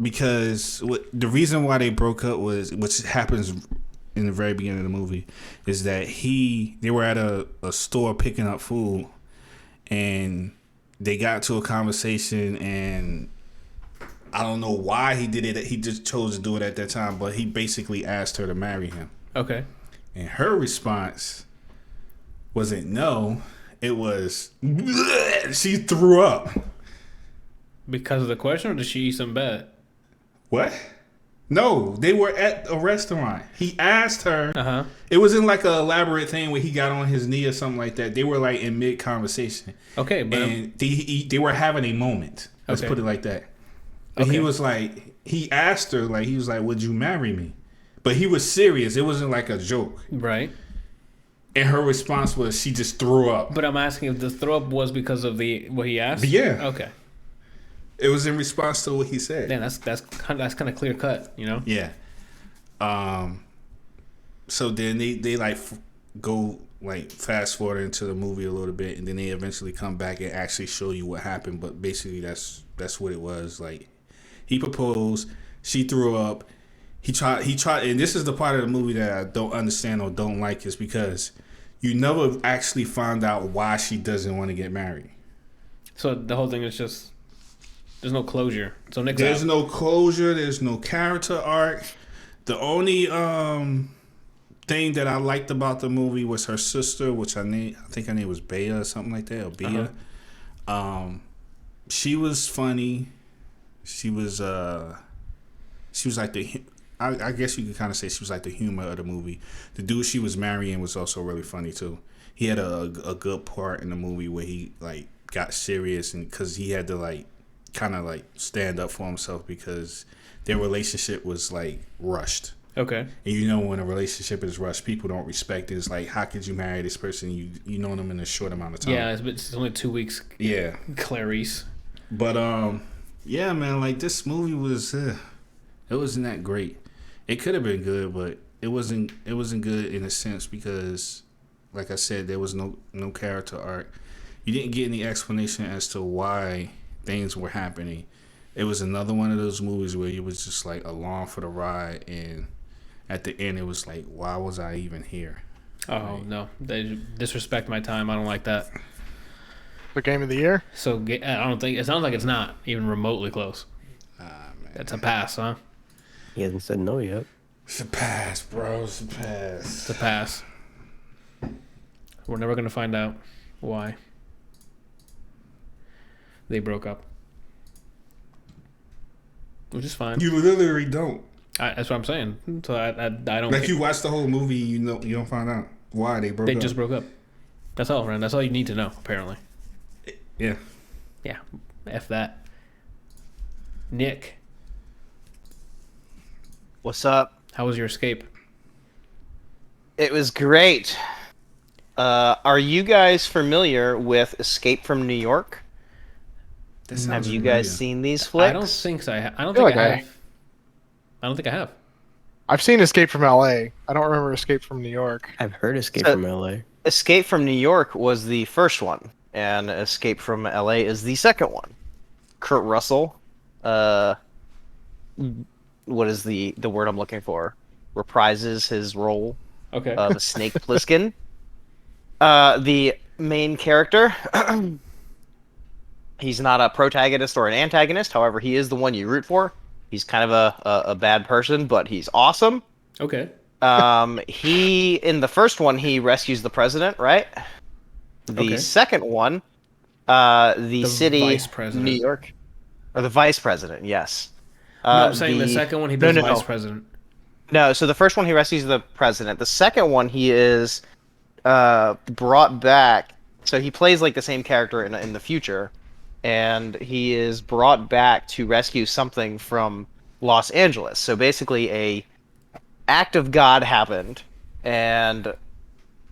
Because the reason why they broke up was, which happens in the very beginning of the movie, is that they were at a store picking up food, and they got to a conversation, and I don't know why he did it. He just chose to do it at that time, but he basically asked her to marry him. Okay. And her response wasn't no. It was, she threw up. Because of the question, or did she eat some bad? What? No, they were at a restaurant. He asked her. Uh-huh. It wasn't like an elaborate thing where he got on his knee or something like that. They were like in mid conversation. Okay, but And they were having a moment. Let's Okay. put it like that. And Okay. he was like, he asked her, like, he was like, would you marry me? But he was serious. It wasn't like a joke. right. And her response was, she just threw up. But I'm asking if the throw up was because of what he asked. Yeah. Okay. It was in response to what he said. Damn, that's kind of clear cut, you know. Yeah. So then they like go like fast forward into the movie a little bit, and then they eventually come back and actually show you what happened. But basically, that's what it was. Like he proposed, she threw up. He tried, and this is the part of the movie that I don't understand or don't like, is because you never actually find out why she doesn't want to get married. So the whole thing is just there's no closure. So Nick's There's out. no closure. There's no character arc. The only thing that I liked about the movie was her sister, which I think her name was Bea or something like that, or Bea. She was funny. She was like I guess you could kind of say she was like the humor of the movie. The dude she was marrying was also really funny too. He had a good part in the movie where he like got serious, and because he had to like kind of like stand up for himself because their relationship was like rushed. Okay. And you know when a relationship is rushed, people don't respect it. It's like, how could you marry this person? You know them in a short amount of time. Yeah, it's only 2 weeks. Yeah. Clarice. But yeah, man, like this movie was it wasn't that great. It could have been good, but it wasn't good in a sense because, like I said, there was no character arc. You didn't get any explanation as to why things were happening. It was another one of those movies where you was just like along for the ride, and at the end it was like, why was I even here? Oh, no. They disrespect my time. I don't like that. The game of the year? So I don't think... It sounds like it's not even remotely close. Man. That's a pass, huh? He hasn't said no yet. It's a pass, bro. It's a pass. It's a pass. We're never going to find out why they broke up. Which is fine. You literally don't. That's what I'm saying. So I don't... Like you watch the whole movie, you don't find out why they broke up. They just broke up. That's all, Ren. That's all you need to know, apparently. Yeah. Yeah. F that. Nick, What's up? how was your escape? It was great. Are you guys familiar with Escape from New York? Have you guys seen these flicks? I don't think so. I don't feel think like I have. I don't think I have. I've seen Escape from L.A. I don't remember Escape from New York. I've heard Escape So- from LA. Escape from New York was the first one, and Escape from LA is the second one. Kurt Russell, what is the word I'm looking for? Reprises his role Okay. of Snake Plissken. The main character, he's not a protagonist or an antagonist. However, he is the one you root for. He's kind of a bad person, but he's awesome. Okay. He in the first one he rescues the president, right? The Okay. second one, the city, vice president. New York, or the vice president. Yes. No, I'm saying the second one he does vice president. No, so the first one he rescues the president. The second one he is brought back. So he plays like the same character in the future, and he is brought back to rescue something from Los Angeles. So basically, a act of God happened, and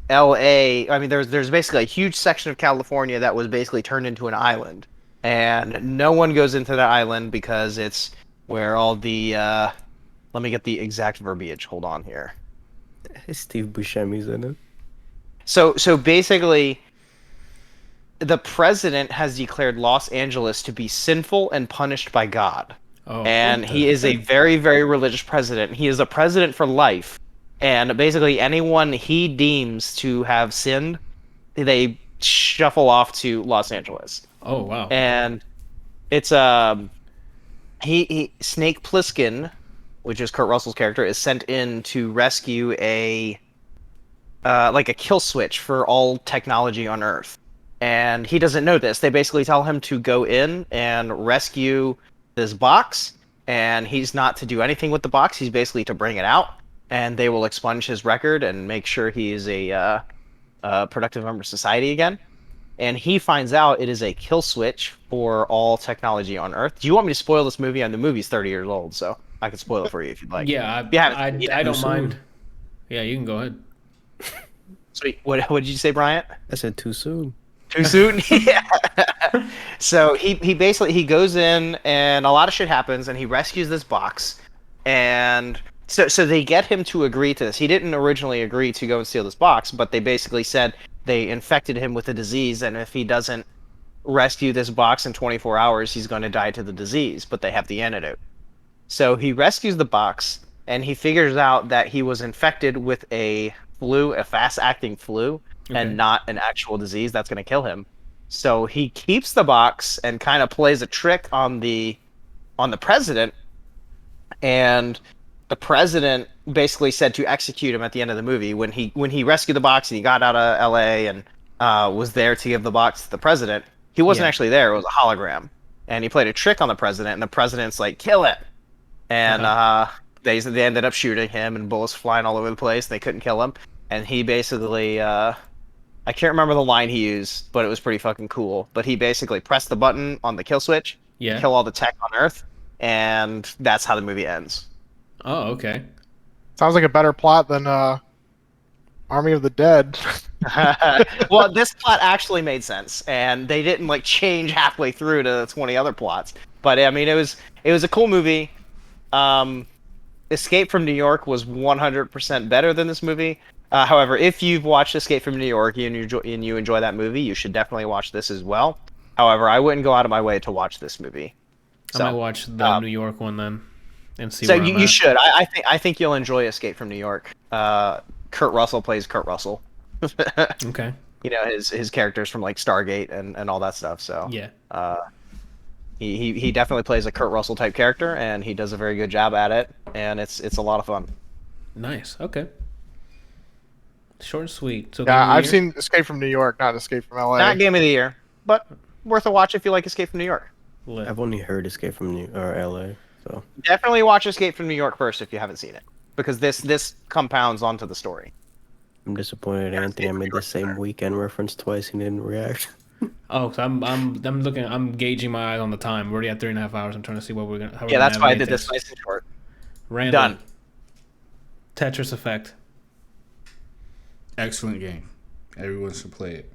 L.A. I mean, there's basically a huge section of California that was basically turned into an island, and no one goes into that island because it's where all the let me get the exact verbiage. Hold on here. Steve Buscemi's in it. So basically, the president has declared Los Angeles to be sinful and punished by God. Oh. And he is a very, very religious president. He is a president for life. And basically anyone he deems to have sinned, they shuffle off to Los Angeles. Oh, wow. And it's he Snake Plissken, which is Kurt Russell's character, is sent in to rescue a kill switch for all technology on Earth. And he doesn't know this. They basically tell him to go in and rescue this box, and he's not to do anything with the box. He's basically to bring it out, and they will expunge his record and make sure he is a productive member of society again. And he finds out it is a kill switch for all technology on Earth. Do you want me to spoil this movie? And the movie's 30 years old, so I can spoil it for you if you'd like. Yeah, I don't mind. Yeah, you can go ahead. Sweet. What did you say, Bryant? I said too soon. Too soon? Yeah. So he basically goes in and a lot of shit happens and he rescues this box, and so they get him to agree to this. He didn't originally agree to go and steal this box, but they basically said they infected him with a disease, and if he doesn't rescue this box in 24 hours, he's going to die to the disease, but they have the antidote. So he rescues the box, and he figures out that he was infected with a flu, a fast-acting flu, and not an actual disease that's going to kill him. So he keeps the box and kind of plays a trick on the president, and the president basically said to execute him at the end of the movie when he rescued the box and he got out of L.A. and was there to give the box to the president. He wasn't actually there; it was a hologram, and he played a trick on the president. And the president's like, "Kill it!" And they ended up shooting him, and bullets flying all over the place. They couldn't kill him, and he basically I can't remember the line he used, but it was pretty fucking cool. But he basically pressed the button on the kill switch, kill all the tech on Earth, and that's how the movie ends. Oh, okay. Sounds like a better plot than Army of the Dead. Well, this plot actually made sense, and they didn't like change halfway through to 20 other plots. But I mean, it was a cool movie. Escape from New York was 100% better than this movie. However, if you've watched Escape from New York and you enjoy that movie, you should definitely watch this as well. However, I wouldn't go out of my way to watch this movie. So, I might watch the New York one then, and see. So where you should. I think you'll enjoy Escape from New York. Kurt Russell plays Kurt Russell. Okay. You know his characters from like Stargate and all that stuff. So yeah. He definitely plays a Kurt Russell type character, and he does a very good job at it, and it's a lot of fun. Nice. Okay. Short and sweet. So Yeah, I've seen Escape from New York, not Escape from LA. Not game of the year, but worth a watch if you like Escape from New York. I've only heard Escape from LA, so definitely watch Escape from New York first if you haven't seen it, because this compounds onto the story. I'm disappointed Anthony I made the same weekend reference twice and didn't react. Oh, so I'm gauging my eyes on the time. We're already at 3.5 hours. I'm trying to see what we're gonna. Yeah, that's why I did this nice and short. Random. Done. Tetris Effect. Excellent game. Everyone should play it.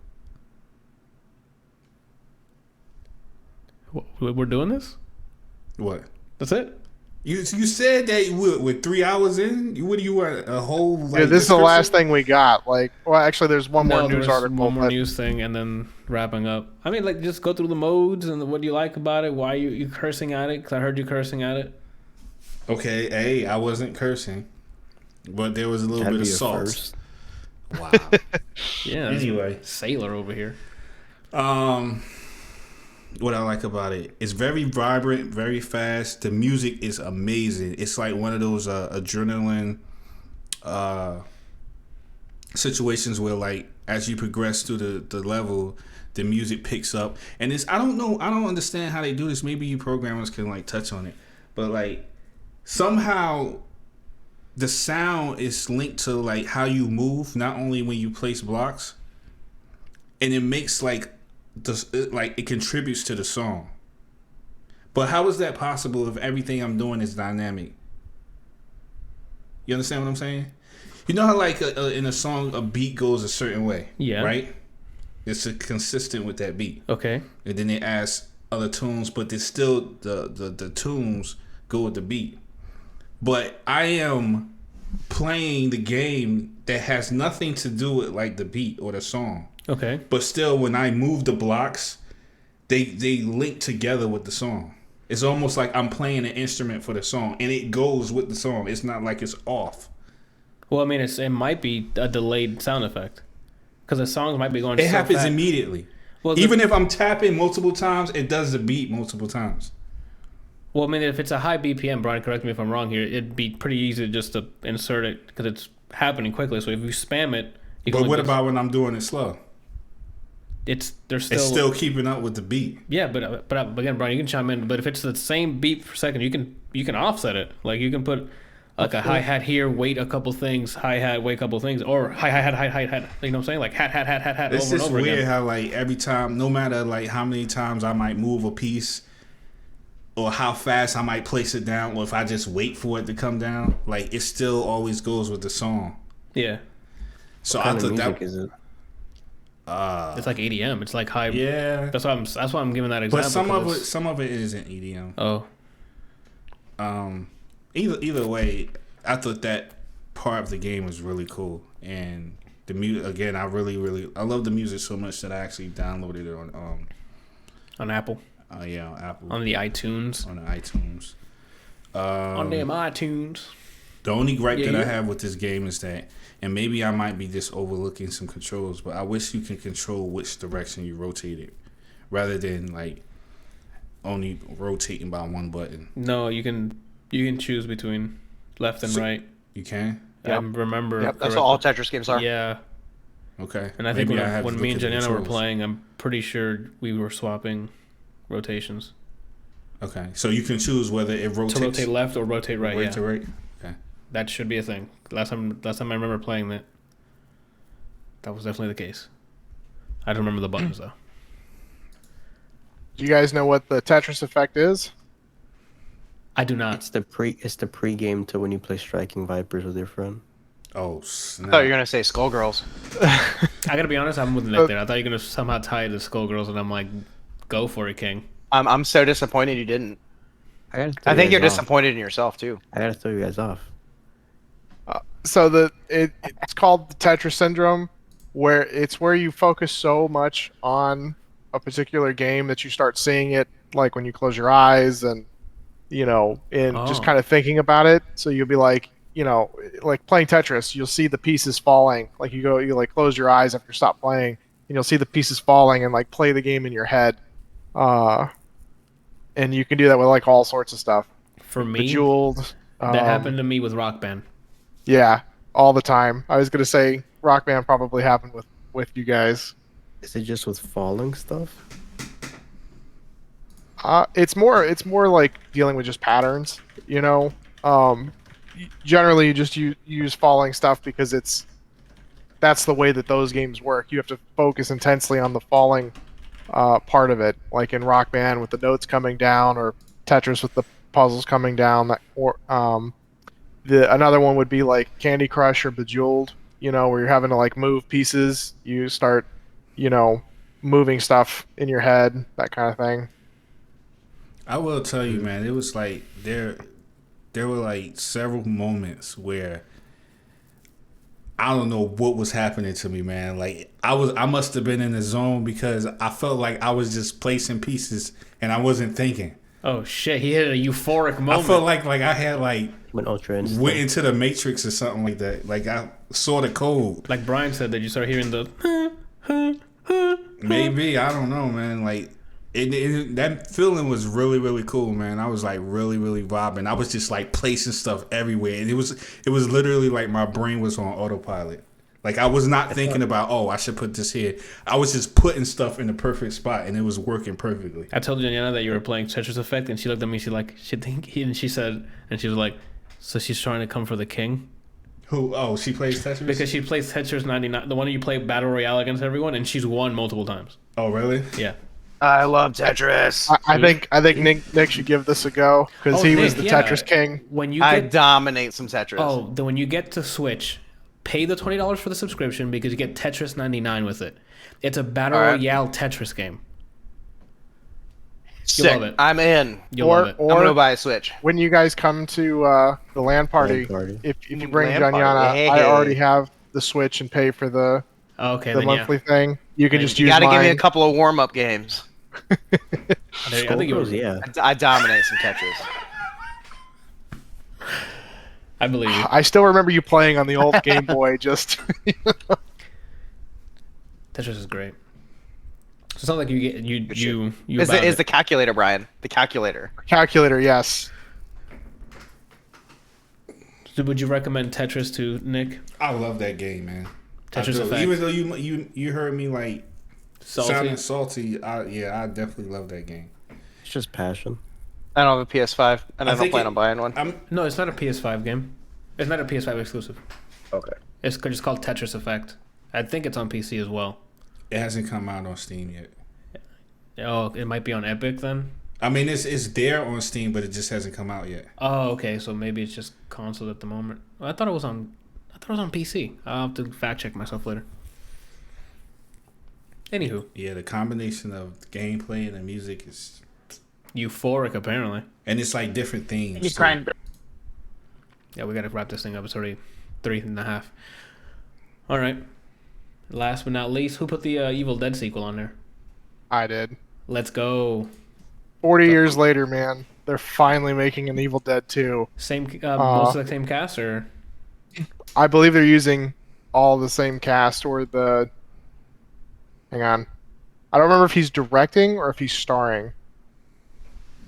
We're doing this? What? That's it? You said that we're 3 hours in. What do you want? A whole like? Yeah, this is the last thing we got. Like, well, actually, there's one more news article. One more news thing, and then wrapping up. I mean, like, just go through the modes and what do you like about it? Why you cursing at it? Because I heard you cursing at it. Okay, hey, I wasn't cursing, but there was a little bit of salt. First. Wow. Yeah. Anyway, sailor over here. What I like about it, it's very vibrant, very fast. The music is amazing. It's like one of those adrenaline situations where, like, as you progress through the level, the music picks up. And it's, I don't understand how they do this. Maybe you programmers can like touch on it, but like somehow the sound is linked to like how you move, not only when you place blocks, and it makes like it contributes to the song. But how is that possible if everything I'm doing is dynamic? You understand what I'm saying? You know how like in a song a beat goes a certain way, yeah, right? It's consistent with that beat. Okay. And then they add other tunes, but there's still the tunes go with the beat. But I am playing the game that has nothing to do with like the beat or the song. Okay. But still, when I move the blocks, they link together with the song. It's almost like I'm playing an instrument for the song, and it goes with the song. It's not like it's off. Well, I mean, it might be a delayed sound effect because the songs might be going. It so happens fast. immediately. Well, even if I'm tapping multiple times, it does the beat multiple times. Well, I mean, if it's a high BPM, Brian, correct me if I'm wrong here, it'd be pretty easy just to insert it because it's happening quickly. So if you spam it, but what about when I'm doing it slow? It's still keeping up with the beat. Yeah, but again, Brian, you can chime in. But if it's the same beat per second, you can offset it. Like you can put like a hi hat here, wait a couple things, hi hat, wait a couple things, or hi hat. You know what I'm saying? Like hat. It's over and just over weird again. how like every time, no matter like how many times I might move a piece, or how fast I might place it down, or if I just wait for it to come down, like it still always goes with the song. Yeah. So What I kind of thought music that is it? It's like EDM. It's like high. Yeah. That's why I'm giving that example. But some of it isn't EDM. Oh. Either way, I thought that part of the game was really cool, and the music again. I love the music so much that I actually downloaded it On Apple. on Apple, On the iTunes. on the iTunes. On them iTunes. The only gripe that Yeah. I have with this game is that, and maybe I might be just overlooking some controls, but I wish you can control which direction you rotate it, rather than like only rotating by one button. No, you can choose between left and right. You can? I remember. Yep, That's what all Tetris games are. Yeah, Okay. and I think Maybe I have to when look me and at the Janiana were controls. playing, I'm pretty sure we were swapping rotations Okay. So you can choose whether it rotates. to rotate left or rotate right. Right Yeah, to right? Okay. that should be a thing. Last time I remember playing that, that was definitely the case. I don't remember the buttons though. Do you guys know what the Tetris effect is? I do not. It's the pre-game to when you play Striking Vipers with your friend. Oh, I snap. thought you were gonna say Skullgirls. I gotta be honest. I'm with Nick there. I thought you were gonna somehow tie it to Skullgirls, and I'm like, go for it, King. I'm so disappointed you didn't. I gotta throw I think you you're guys off. disappointed in yourself too. I gotta throw you guys off. So it's called the Tetris syndrome, where you focus so much on a particular game that you start seeing it like when you close your eyes and just Oh. kind of thinking about it. So you'll be like, like playing Tetris, you'll see the pieces falling. Like you like close your eyes after you stop playing, and you'll see the pieces falling and like play the game in your head. And you can do that with like all sorts of stuff. For me, Bejeweled. that happened to me with Rock Band. Yeah, all the time. I was gonna say Rock Band probably happened with you guys. Is it just with falling stuff? It's more like dealing with just patterns. Generally you just use falling stuff because that's the way that those games work. You have to focus intensely on the falling part of it, like in Rock Band with the notes coming down, or Tetris with the puzzles coming down. Another one would be like Candy Crush or Bejeweled, where you're having to like move pieces. You start, moving stuff in your head, that kind of thing. I will tell you, man, it was like there were like several moments where I don't know what was happening to me, man. Like I must have been in the zone because I felt like I was just placing pieces and I wasn't thinking. Oh shit! He hit a euphoric moment. I felt like I had Went Ultra Instinct. went into the Matrix or something like that. Like I saw the code. Like Brian said, that you start hearing the. Maybe I don't know, man. Like that feeling was really really cool, man. I was like really really vibing. I was just like placing stuff everywhere, and it was literally like my brain was on autopilot. Like I was not thinking about, oh, I should put this here. I was just putting stuff in the perfect spot, and it was working perfectly. I told Janiana that you were playing Tetris Effect, and she looked at me. She was like, so she's trying to come for the king Who? Oh, she plays Tetris. because she plays Tetris 99, the one you play battle royale against everyone, and she's won multiple times. Oh, really? Yeah. I love Tetris. I think Nick should give this a go because he was Nick, the yeah. Tetris king. When you I get dominate some Tetris. then when you get to Switch, pay the $20 for the subscription because you get Tetris 99 with it. It's a battle All right. royale Tetris game. Sick. love it. I'm in. You'll love it. I'm gonna buy a Switch. When you guys come to the LAN party, LAN party. if you bring LAN party. Janiana, Hey. I already have the Switch and pay for the Okay, the then monthly thing. You can Then just You use gotta give me a mine. couple of warm-up games. I think you Skullgirls, yeah. I dominate some Tetris. I believe you. I still remember you playing on the old Game Boy. Just Tetris is great. So it's not like you get you Is about the it. calculator, Brian? The calculator. calculator, yes. So would you recommend Tetris to Nick? I love that game, man. Tetris I do. Effect. Even though you heard me like Salty? sounding salty, I definitely love that game. It's just passion. I don't have a PS5, and I don't think plan on buying one. No, it's not a PS5 game. It's not a PS5 exclusive. Okay. It's just called Tetris Effect. I think it's on PC as well. It hasn't come out on Steam yet. Oh, it might be on Epic then. I mean, it's there on Steam, but it just hasn't come out yet. Oh, okay. So maybe it's just console at the moment. I thought it was on PC. I'll have to fact check myself later. Anywho, Yeah, the combination of the gameplay and the music is, euphoric apparently. and it's like different themes. He's too. crying. Yeah, we gotta wrap this thing up. It's already 3.5. All right. Last but not least, who put the Evil Dead sequel on there? I did. Let's go. 40 years later, man, they're finally making an Evil Dead 2. Same, most of the same cast, or I believe they're using all the same cast or the. Hang on. I don't remember if he's directing or if he's starring.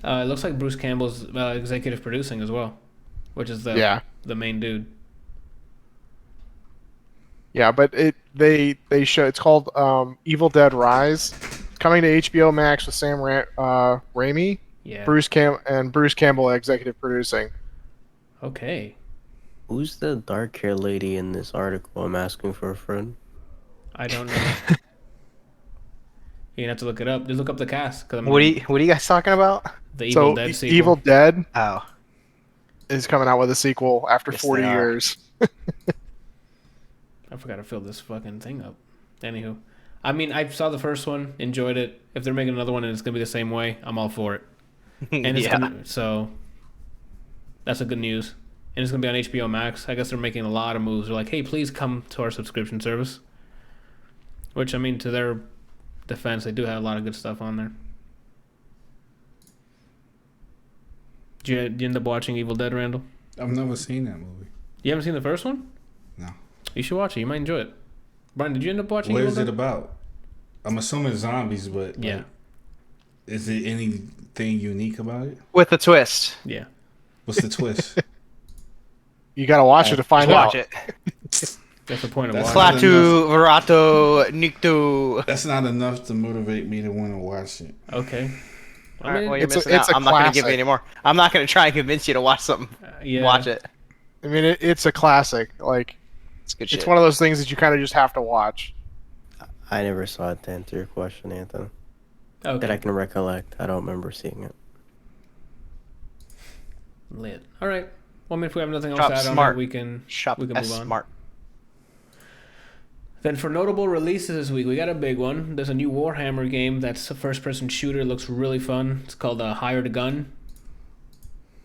it looks like Bruce Campbell's executive producing as well, which is the Yeah. main dude. Yeah, but they show it's called Evil Dead Rise, coming to HBO Max with Sam Raimi, Yeah. Bruce Campbell executive producing. Okay. Who's the dark hair lady in this article? I'm asking for a friend. I don't know. You're gonna have to look it up. Just look up the cast. Cause What are you guys talking about? The Evil So Dead sequel. Evil Dead Oh, is coming out with a sequel after Yes, 40 they are. years. I forgot to fill this fucking thing up. Anywho, I mean, I saw the first one, enjoyed it. If they're making another one and it's gonna be the same way, I'm all for it. And it's so that's a good news. And it's gonna be on HBO Max. I guess they're making a lot of moves. They're like, hey, please come to our subscription service. Which, I mean, to their defense, they do have a lot of good stuff on there. Did you end up watching Evil Dead, Randall? I've never seen that movie. You haven't seen the first one? No. You should watch it. You might enjoy it. Brian, did you end up watching What Evil is Dead? it about? I'm assuming zombies, but like, Yeah. is it anything unique about it? with a twist. Yeah. What's the twist? You got to watch it to find Watch out. it. That's the point of That's watching it. not Klaatu, Verato, Nikto. That's not enough to motivate me to want to watch it. Okay. I All right, mean, well, you're it's missing a out. I'm not going to give you classic. any more. I'm not going to try and convince you to watch something. yeah. Watch it. I mean, it's a classic. Like, It's good shit. it's one of those things that you kind of just have to watch. I never saw it, to answer your question, Anthony. Okay. That I can recollect. I don't remember seeing it. Lit. All right. Well, I mean, if we have nothing else Shop to add smart. on it, we can Shop we can S move on. smart. Then for notable releases this week, we got a big one. There's a new Warhammer game that's a first-person shooter. Looks really fun. It's called Hired Gun.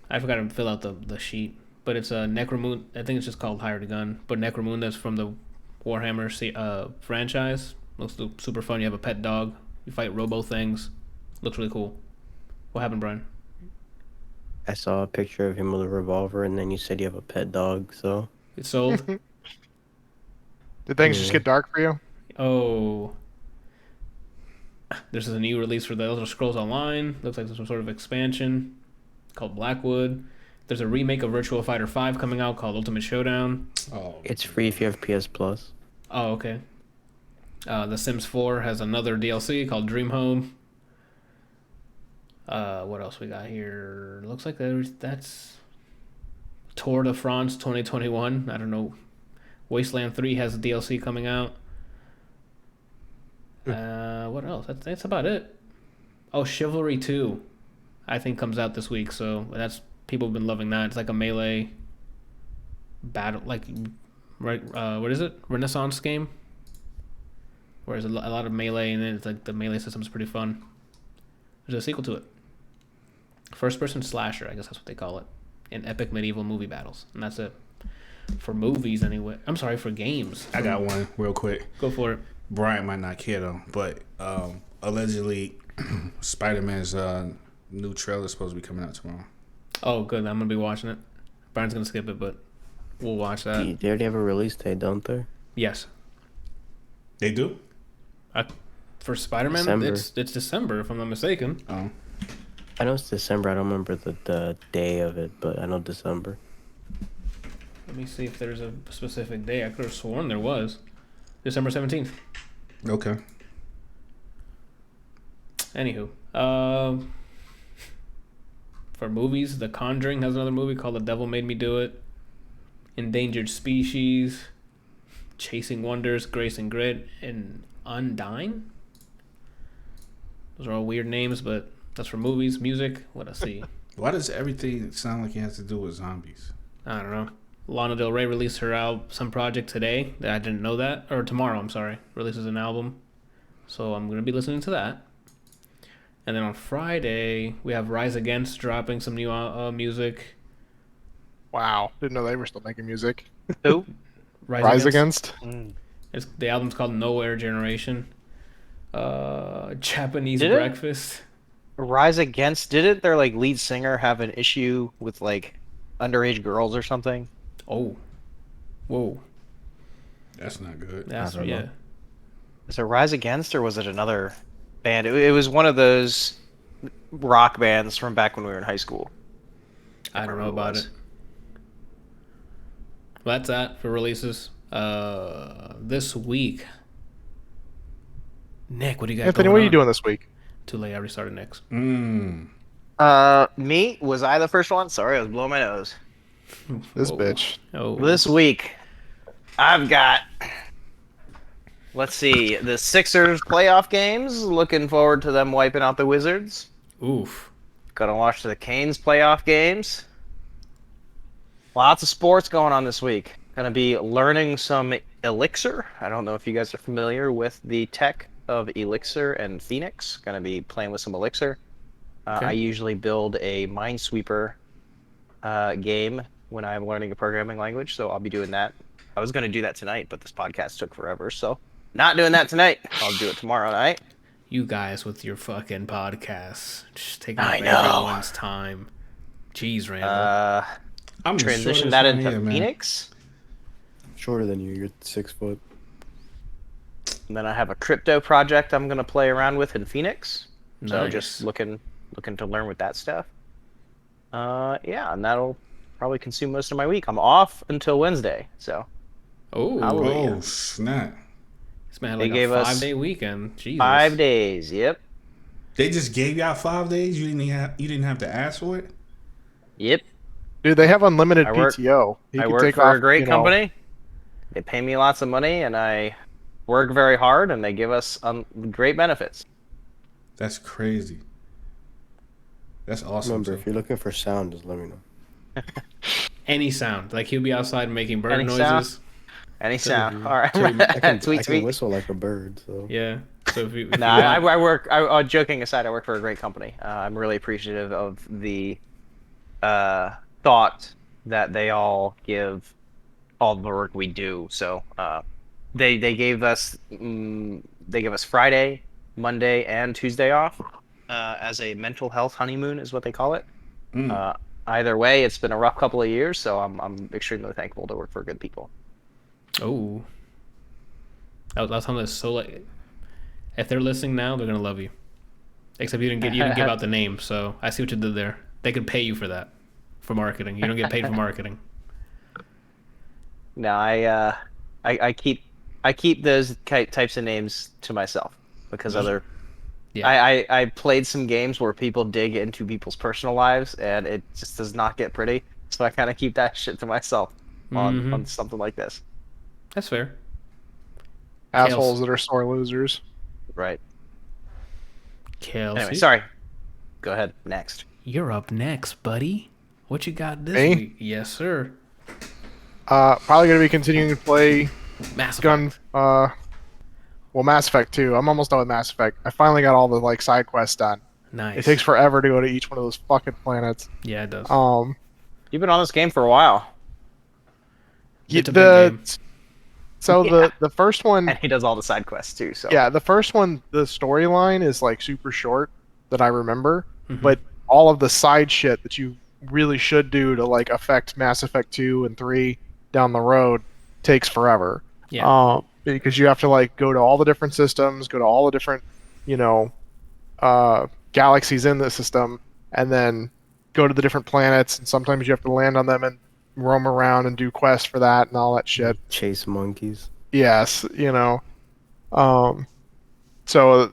I forgot to fill out the sheet, but it's a Necromunda. I think it's just called Hired Gun. But Necromunda's from the Warhammer franchise. Looks super fun. You have a pet dog. You fight robo things. Looks really cool. What happened, Brian? I saw a picture of him with a revolver, and then you said you have a pet dog, so... It's sold. Did things just Yeah. get dark for you? Oh. This is a new release for the Elder Scrolls Online. Looks like there's some sort of expansion called Blackwood. There's a remake of Virtua Fighter 5 coming out called Ultimate Showdown. Oh, It's free if you have PS Plus. Oh, okay. The Sims 4 has another DLC called Dream Home. What else we got here? Looks like that's Tour de France 2021. I don't know. Wasteland 3 has a DLC coming out. What else? That's about it. Oh, Chivalry 2, I think comes out this week. So that's people have been loving that. It's like a melee battle, like right. What is it? Renaissance game. Where there's a lot of melee, and then it's like the melee system is pretty fun. There's a sequel to it. First-person slasher, I guess that's what they call it, in epic medieval movie battles, and that's it. For movies, anyway. I'm sorry, for games. I got one real quick. Go for it. Brian might not care though, but allegedly, Spider-Man's new trailer is supposed to be coming out tomorrow. Oh, good. I'm gonna be watching it. Brian's gonna skip it, but we'll watch that. They already have a release date, don't they? Yes. They do? For Spider-Man, December. it's December, if I'm not mistaken. Oh, I know it's December. I don't remember the day of it, but I know December. Let me see if there's a specific day. I could have sworn there was. December 17th. okay. Anywho, for movies, The Conjuring has another movie called The Devil Made Me Do It. Endangered Species, Chasing Wonders, Grace and Grit, and Undying. Those are all weird names, but that's for movies. Music, what I see. Why does everything sound like it has to do with zombies? I don't know. Lana Del Rey released her some project today that I didn't know that, or tomorrow. I'm sorry, releases an album, so I'm gonna be listening to that. And then on Friday we have Rise Against dropping some new music. Wow. Didn't know they were still making music. Who? Rise Against? The album's called Nowhere Generation. Japanese Did it? Breakfast. Rise Against. Didn't their like lead singer have an issue with like underage girls or something? Oh, whoa, That's not good. that's I don't know. yeah. Is it Rise Against or was it another band? It was one of those rock bands from back when we were in high school. I don't know remember who it about was. it. Well, that's that for releases. This week, Nick, what do you got? Anthony, going what are you on? doing this week? Too late. I already started next. Me? Was I the first one? Sorry, I was blowing my nose. This Whoa. bitch. Oh, This week, I've got. Let's see, the Sixers playoff games. Looking forward to them wiping out the Wizards. oof. Gonna watch the Canes playoff games. Lots of sports going on this week. Gonna be learning some Elixir. I don't know if you guys are familiar with the tech of Elixir and Phoenix. Gonna be playing with some Elixir. Okay. I usually build a Minesweeper game when I'm learning a programming language, so I'll be doing that. I was gonna do that tonight, but this podcast took forever, so not doing that tonight. I'll do it tomorrow night. You guys with your fucking podcasts, just taking I up know. everyone's time. Jeez, Randall. I'm the Transition shortest that one into here, man. Phoenix. Shorter than you. You're 6 foot. And then I have a crypto project I'm gonna play around with in Phoenix. So Nice. just looking to learn with that stuff. Yeah, and that'll probably consume most of my week. I'm off until Wednesday, so Oh, Hallelujah. Oh, snap. this man had They like gave a us 5-day weekend. Jesus. 5 days. Yep. They just gave y'all 5 days? You didn't have to ask for it? Yep. Dude, they have unlimited I work- PTO. You I can work take for off, a great you know, company. They pay me lots of money, and I work very hard, and they give us great benefits. That's crazy. That's awesome. Remember, too. if you're looking for sound, just let me know. Any sound. Like he'll be outside making bird Any noises. sound? Any sound. All right. I can tweet. whistle like a bird. So Yeah. So if you, if No, you I want- work. Joking aside, I work for a great company. I'm really appreciative of the thought that they all give all the work we do. So they gave us Friday, Monday, and Tuesday off as a mental health honeymoon, is what they call it. Either way, it's been a rough couple of years, so I'm extremely thankful to work for good people. Oh. That's something that's so like. If they're listening now, they're gonna love you. Except you didn't give out the name, so I see what you did there. They could pay you for that, for marketing. You don't get paid for marketing. No, I keep those types of names to myself because other. Yeah. I played some games where people dig into people's personal lives, and it just does not get pretty. So I kind of keep that shit to myself on something like this. That's fair. assholes that are sore losers. Right. Kelsey. Anyway, sorry. Go ahead. Next. You're up next, buddy. What you got this Me? week? Yes, sir. Probably gonna be continuing to play Mass Gun. Effect. Mass Effect 2. I'm almost done with Mass Effect. I finally got all the like side quests done. Nice. It takes forever to go to each one of those fucking planets. Yeah, it does. You've been on this game for a while, It's a big game. So Yeah. the first one, and he does all the side quests too. So yeah, the first one, the storyline is like super short that I remember, Mhm. but all of the side shit that you really should do to like affect Mass Effect 2 and 3 down the road takes forever. Yeah. Because you have to like go to all the different systems, go to all the different, galaxies in the system, and then go to the different planets, and sometimes you have to land on them and roam around and do quests for that and all that shit. chase monkeys. Yes, so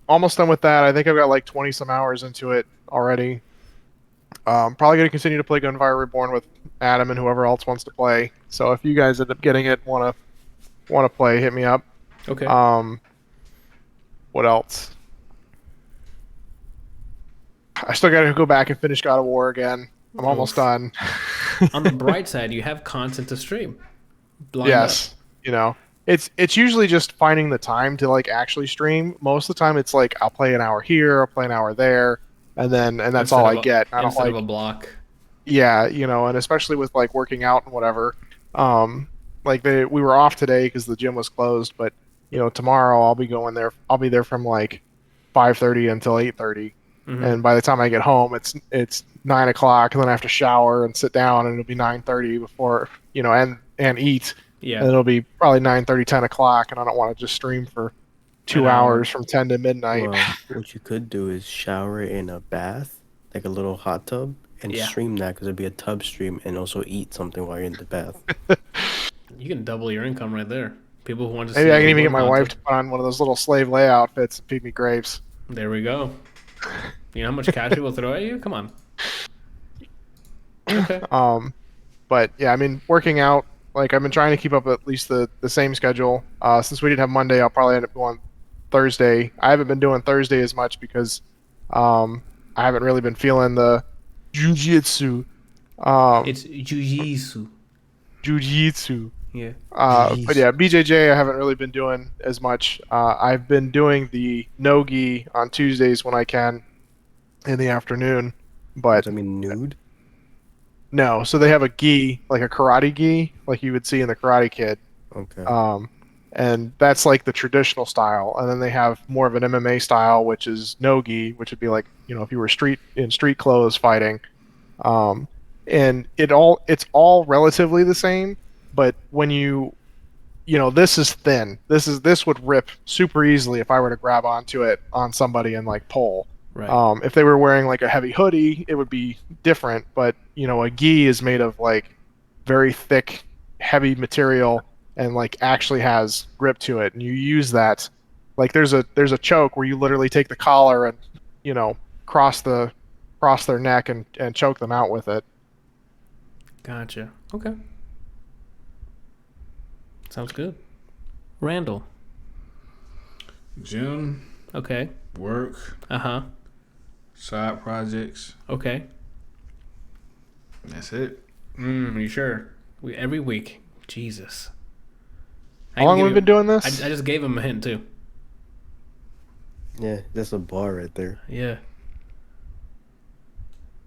almost done with that. I think I've got like 20 some hours into it already. Probably going to continue to play Gunfire Reborn with Adam and whoever else wants to play. So if you guys end up getting it, want to play, hit me up. Okay. What else? I still got to go back and finish God of War again. I'm almost done. On the bright side, you have content to stream. Lined Yes, it's usually just finding the time to like actually stream. Most of the time, it's like I'll play an hour here, I'll play an hour there, and that's all I get. I don't Instead like, of a block. yeah, and especially with like working out and whatever. We were off today because the gym was closed, but tomorrow I'll be going there. I'll be there from like 5:30 until 8:30, and by the time I get home, it's 9 o'clock, and then I have to shower and sit down, and it'll be 9:30 before and eat. Yeah. And it'll be probably 9:30, 10 o'clock, and I don't want to just stream for 2 An hour. hours from 10 to midnight. Well, what you could do is shower in a bath, like a little hot tub, and Yeah. stream that because it'd be a tub stream, and also eat something while you're in the bath. You can double your income right there. People who want to see Maybe I can even more get my wife content. to put on one of those little slave Leia outfits and feed me grapes. There we go. You know how much cash people throw at you? Come on. Okay. But yeah, I mean, working out, like I've been trying to keep up at least the same schedule. Since we didn't have Monday, I'll probably end up going Thursday. I haven't been doing Thursday as much because I haven't really been feeling the jujitsu. It's jujitsu. Jujitsu. Yeah. But yeah, BJJ I haven't really been doing as much. I've been doing the no-gi on Tuesdays when I can in the afternoon. But I mean, nude. no, so they have a gi, like a karate gi, like you would see in the Karate Kid. Okay. And that's like the traditional style. And then they have more of an MMA style, which is no-gi, which would be like, if you were in street clothes fighting. And it's all relatively the same, but when this is thin. This would rip super easily if I were to grab onto it on somebody and like pull. Right. If they were wearing like a heavy hoodie, it would be different. But a gi is made of like very thick, heavy material and like actually has grip to it, and you use that. Like there's a choke where you literally take the collar and cross their neck and choke them out with it. Gotcha. Okay. Sounds good. Randall. Gym, Okay. work, Uh-huh. side projects. Okay. That's it. You sure? Every week. Jesus. How long have we been doing this? I just gave him a hint, too. Yeah, that's a bar right there. Yeah.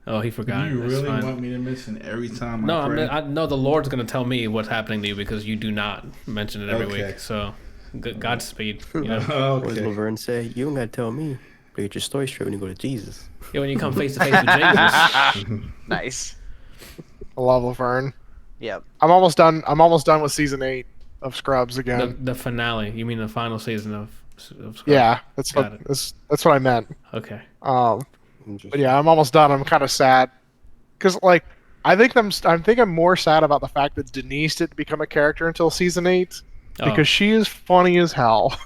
Oh, he forgot. You That's really fine. want me to mention every time No, I pray? I know the Lord's going to tell me what's happening to you because you do not mention it every Okay. week. So, Godspeed. You know? What does Okay. Laverne say? You don't gotta tell me. But get your story straight when you go to Jesus. Yeah, when you come face to face with Jesus. Nice. I love Laverne. Yep. I'm almost done with season 8 of Scrubs again. The finale. You mean the final season of Scrubs? Yeah, that's Got what I meant. Okay. But yeah, I'm almost done. I'm kind of sad because like I think I'm more sad about the fact that Denise didn't become a character until season 8 because she is funny as hell.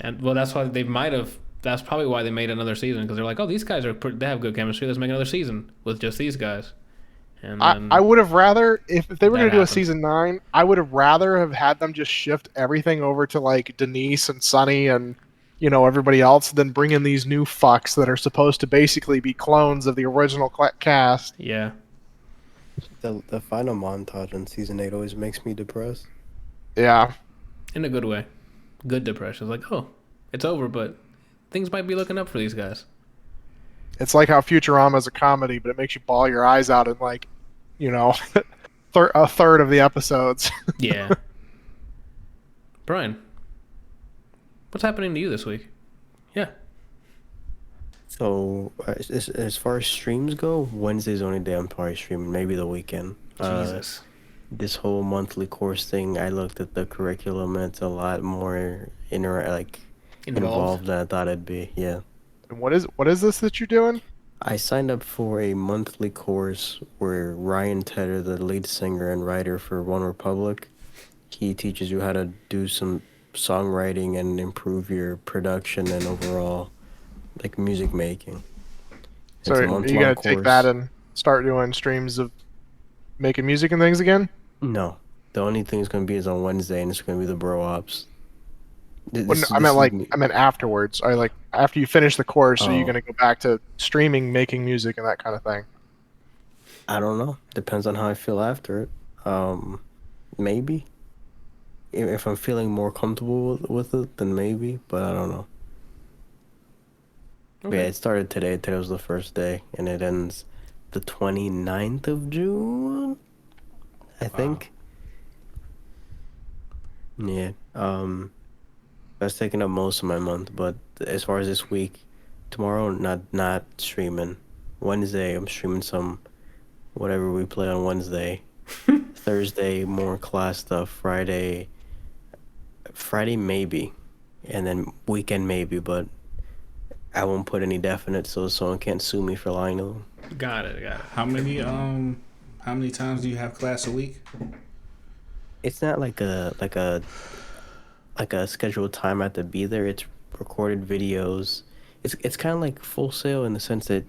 And well, that's why they might have. That's probably why they made another season because they're like, oh, these guys they have good chemistry. Let's make another season with just these guys. And then, I would have rather if they were That going to do a happened. season 9, I would have rather have had them just shift everything over to like Denise and Sunny and everybody else than bring in these new fucks that are supposed to basically be clones of the original cast. yeah. The final montage in season 8 always makes me depressed. Yeah. In a good way. Good depression. It's like, oh, it's over, but things might be looking up for these guys. It's like how Futurama is a comedy, but it makes you bawl your eyes out in like, a third of the episodes. Yeah. Brian, what's happening to you this week? Yeah. So as far as streams go, Wednesday's the only day I'm probably streaming. Maybe the weekend. Jesus. This whole monthly course thing, I looked at the curriculum and it's a lot more involved than I thought it'd be. Yeah. And what is this that you're doing? I signed up for a monthly course where Ryan Tedder, the lead singer and writer for One Republic, he teaches you how to do some songwriting and improve your production and overall like music making. It's So a you month-long gotta take course. that and start doing streams of making music and things again? No, the only thing it's gonna be is on Wednesday, and it's gonna be the bro ops. Well, no, I meant afterwards. Or like after you finish the course, are you Oh. gonna go back to streaming, making music, and that kind of thing? I don't know. Depends on how I feel after it. Maybe. If I'm feeling more comfortable with it, then maybe. But I don't know. But yeah, it started today. Today was the first day, and it ends the 29th of June, I think. Yeah. That's taking up most of my month. But as far as this week, tomorrow not streaming. Wednesday I'm streaming some whatever we play on Wednesday. Thursday more class stuff. Friday maybe, and then weekend maybe, but I won't put any definite so someone can't sue me for lying to them. Got it. How many times do you have class a week? it's not like a scheduled time I have to be there. It's recorded videos. It's kind of like Full Sail in the sense that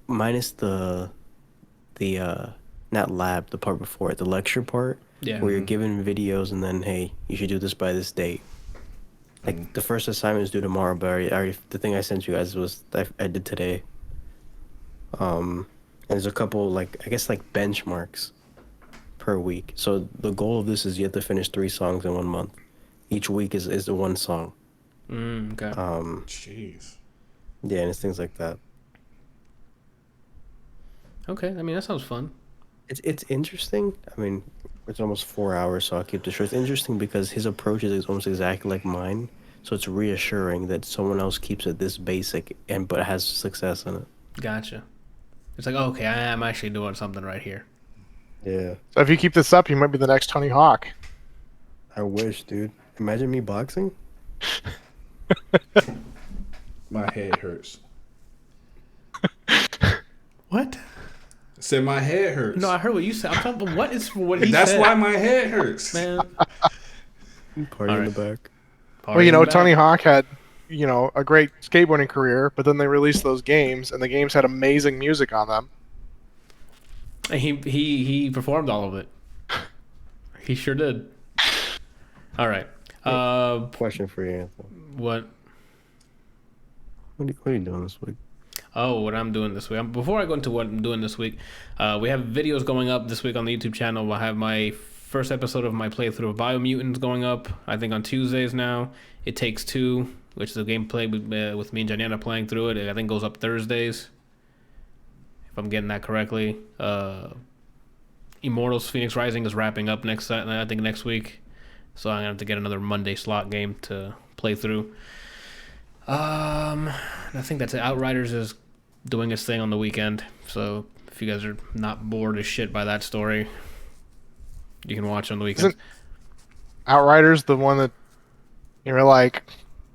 minus the not lab, the part before it, the lecture part, Yeah. where you're given videos and then, hey, you should do this by this date. Like the first assignment is due tomorrow, but the thing I sent you guys was I did today. And there's a couple like I guess like benchmarks per week. So the goal of this is you have to finish 3 songs in 1 month. Each week is the one song. Okay. Jeez. Yeah, and it's things like that. Okay. I mean, that sounds fun. It's interesting. I mean, it's almost 4 hours, so I'll keep this short. It's interesting because his approach is almost exactly like mine. So it's reassuring that someone else keeps it this basic but has success in it. Gotcha. It's like, okay, I am actually doing something right here. Yeah. So if you keep this up, you might be the next Tony Hawk. I wish, dude. Imagine me boxing. My head hurts. What? I said my head hurts. No, I heard what you said. I'm talking about what is what he That's said. why my head hurts. Man. Party in the back. Well, you know, Tony Hawk had, you know, a great skateboarding career, but then they released those games, and the games had amazing music on them. And he performed all of it. He sure did. All right. Question for you, Anthony. What? What are you doing this week? Oh, what I'm doing this week. Before I go into what I'm doing this week, we have videos going up this week on the YouTube channel. We'll have my first episode of my playthrough of Biomutants going up, I think on Tuesdays now. It Takes Two, which is a gameplay with me and Janiana playing through it. I think goes up Thursdays, if I'm getting that correctly. Immortals Phoenix Rising is wrapping up next week. So I'm going to have to get another Monday slot game to play through. I think that's it. Outriders is doing its thing on the weekend. So if you guys are not bored as shit by that story, you can watch on the weekend. Isn't Outriders the one that you're like,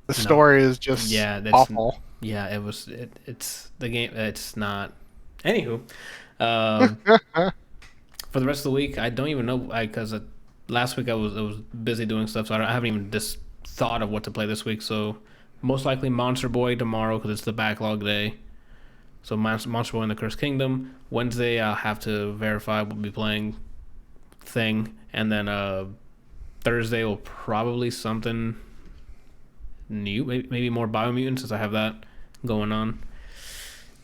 the story is just awful? Yeah, it's the game. It's not. Anywho, for the rest of the week, I don't even know because last week I was busy doing stuff, so I haven't even just thought of what to play this week. So most likely Monster Boy tomorrow because it's the backlog day. So Monster Boy in the Cursed Kingdom. Wednesday I'll have to verify we'll be playing Thing, and then Thursday will probably something new, maybe more Biomutants since I have that going on.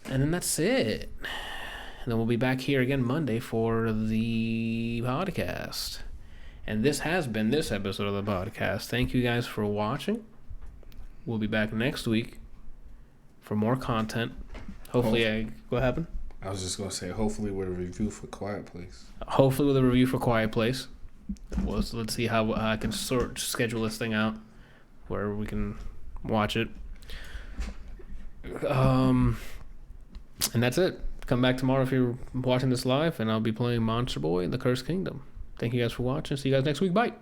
And then that's it. And then we'll be back here again Monday for the podcast. And this has been this episode of the podcast. Thank you guys for watching. We'll be back next week for more content. Hopefully, what happened? I was just going to say, hopefully with a review for Quiet Place. Hopefully with a review for Quiet Place. Well, let's see how I can schedule this thing out where we can watch it. And that's it. Come back tomorrow if you're watching this live, and I'll be playing Monster Boy in the Cursed Kingdom. Thank you guys for watching. See you guys next week. Bye.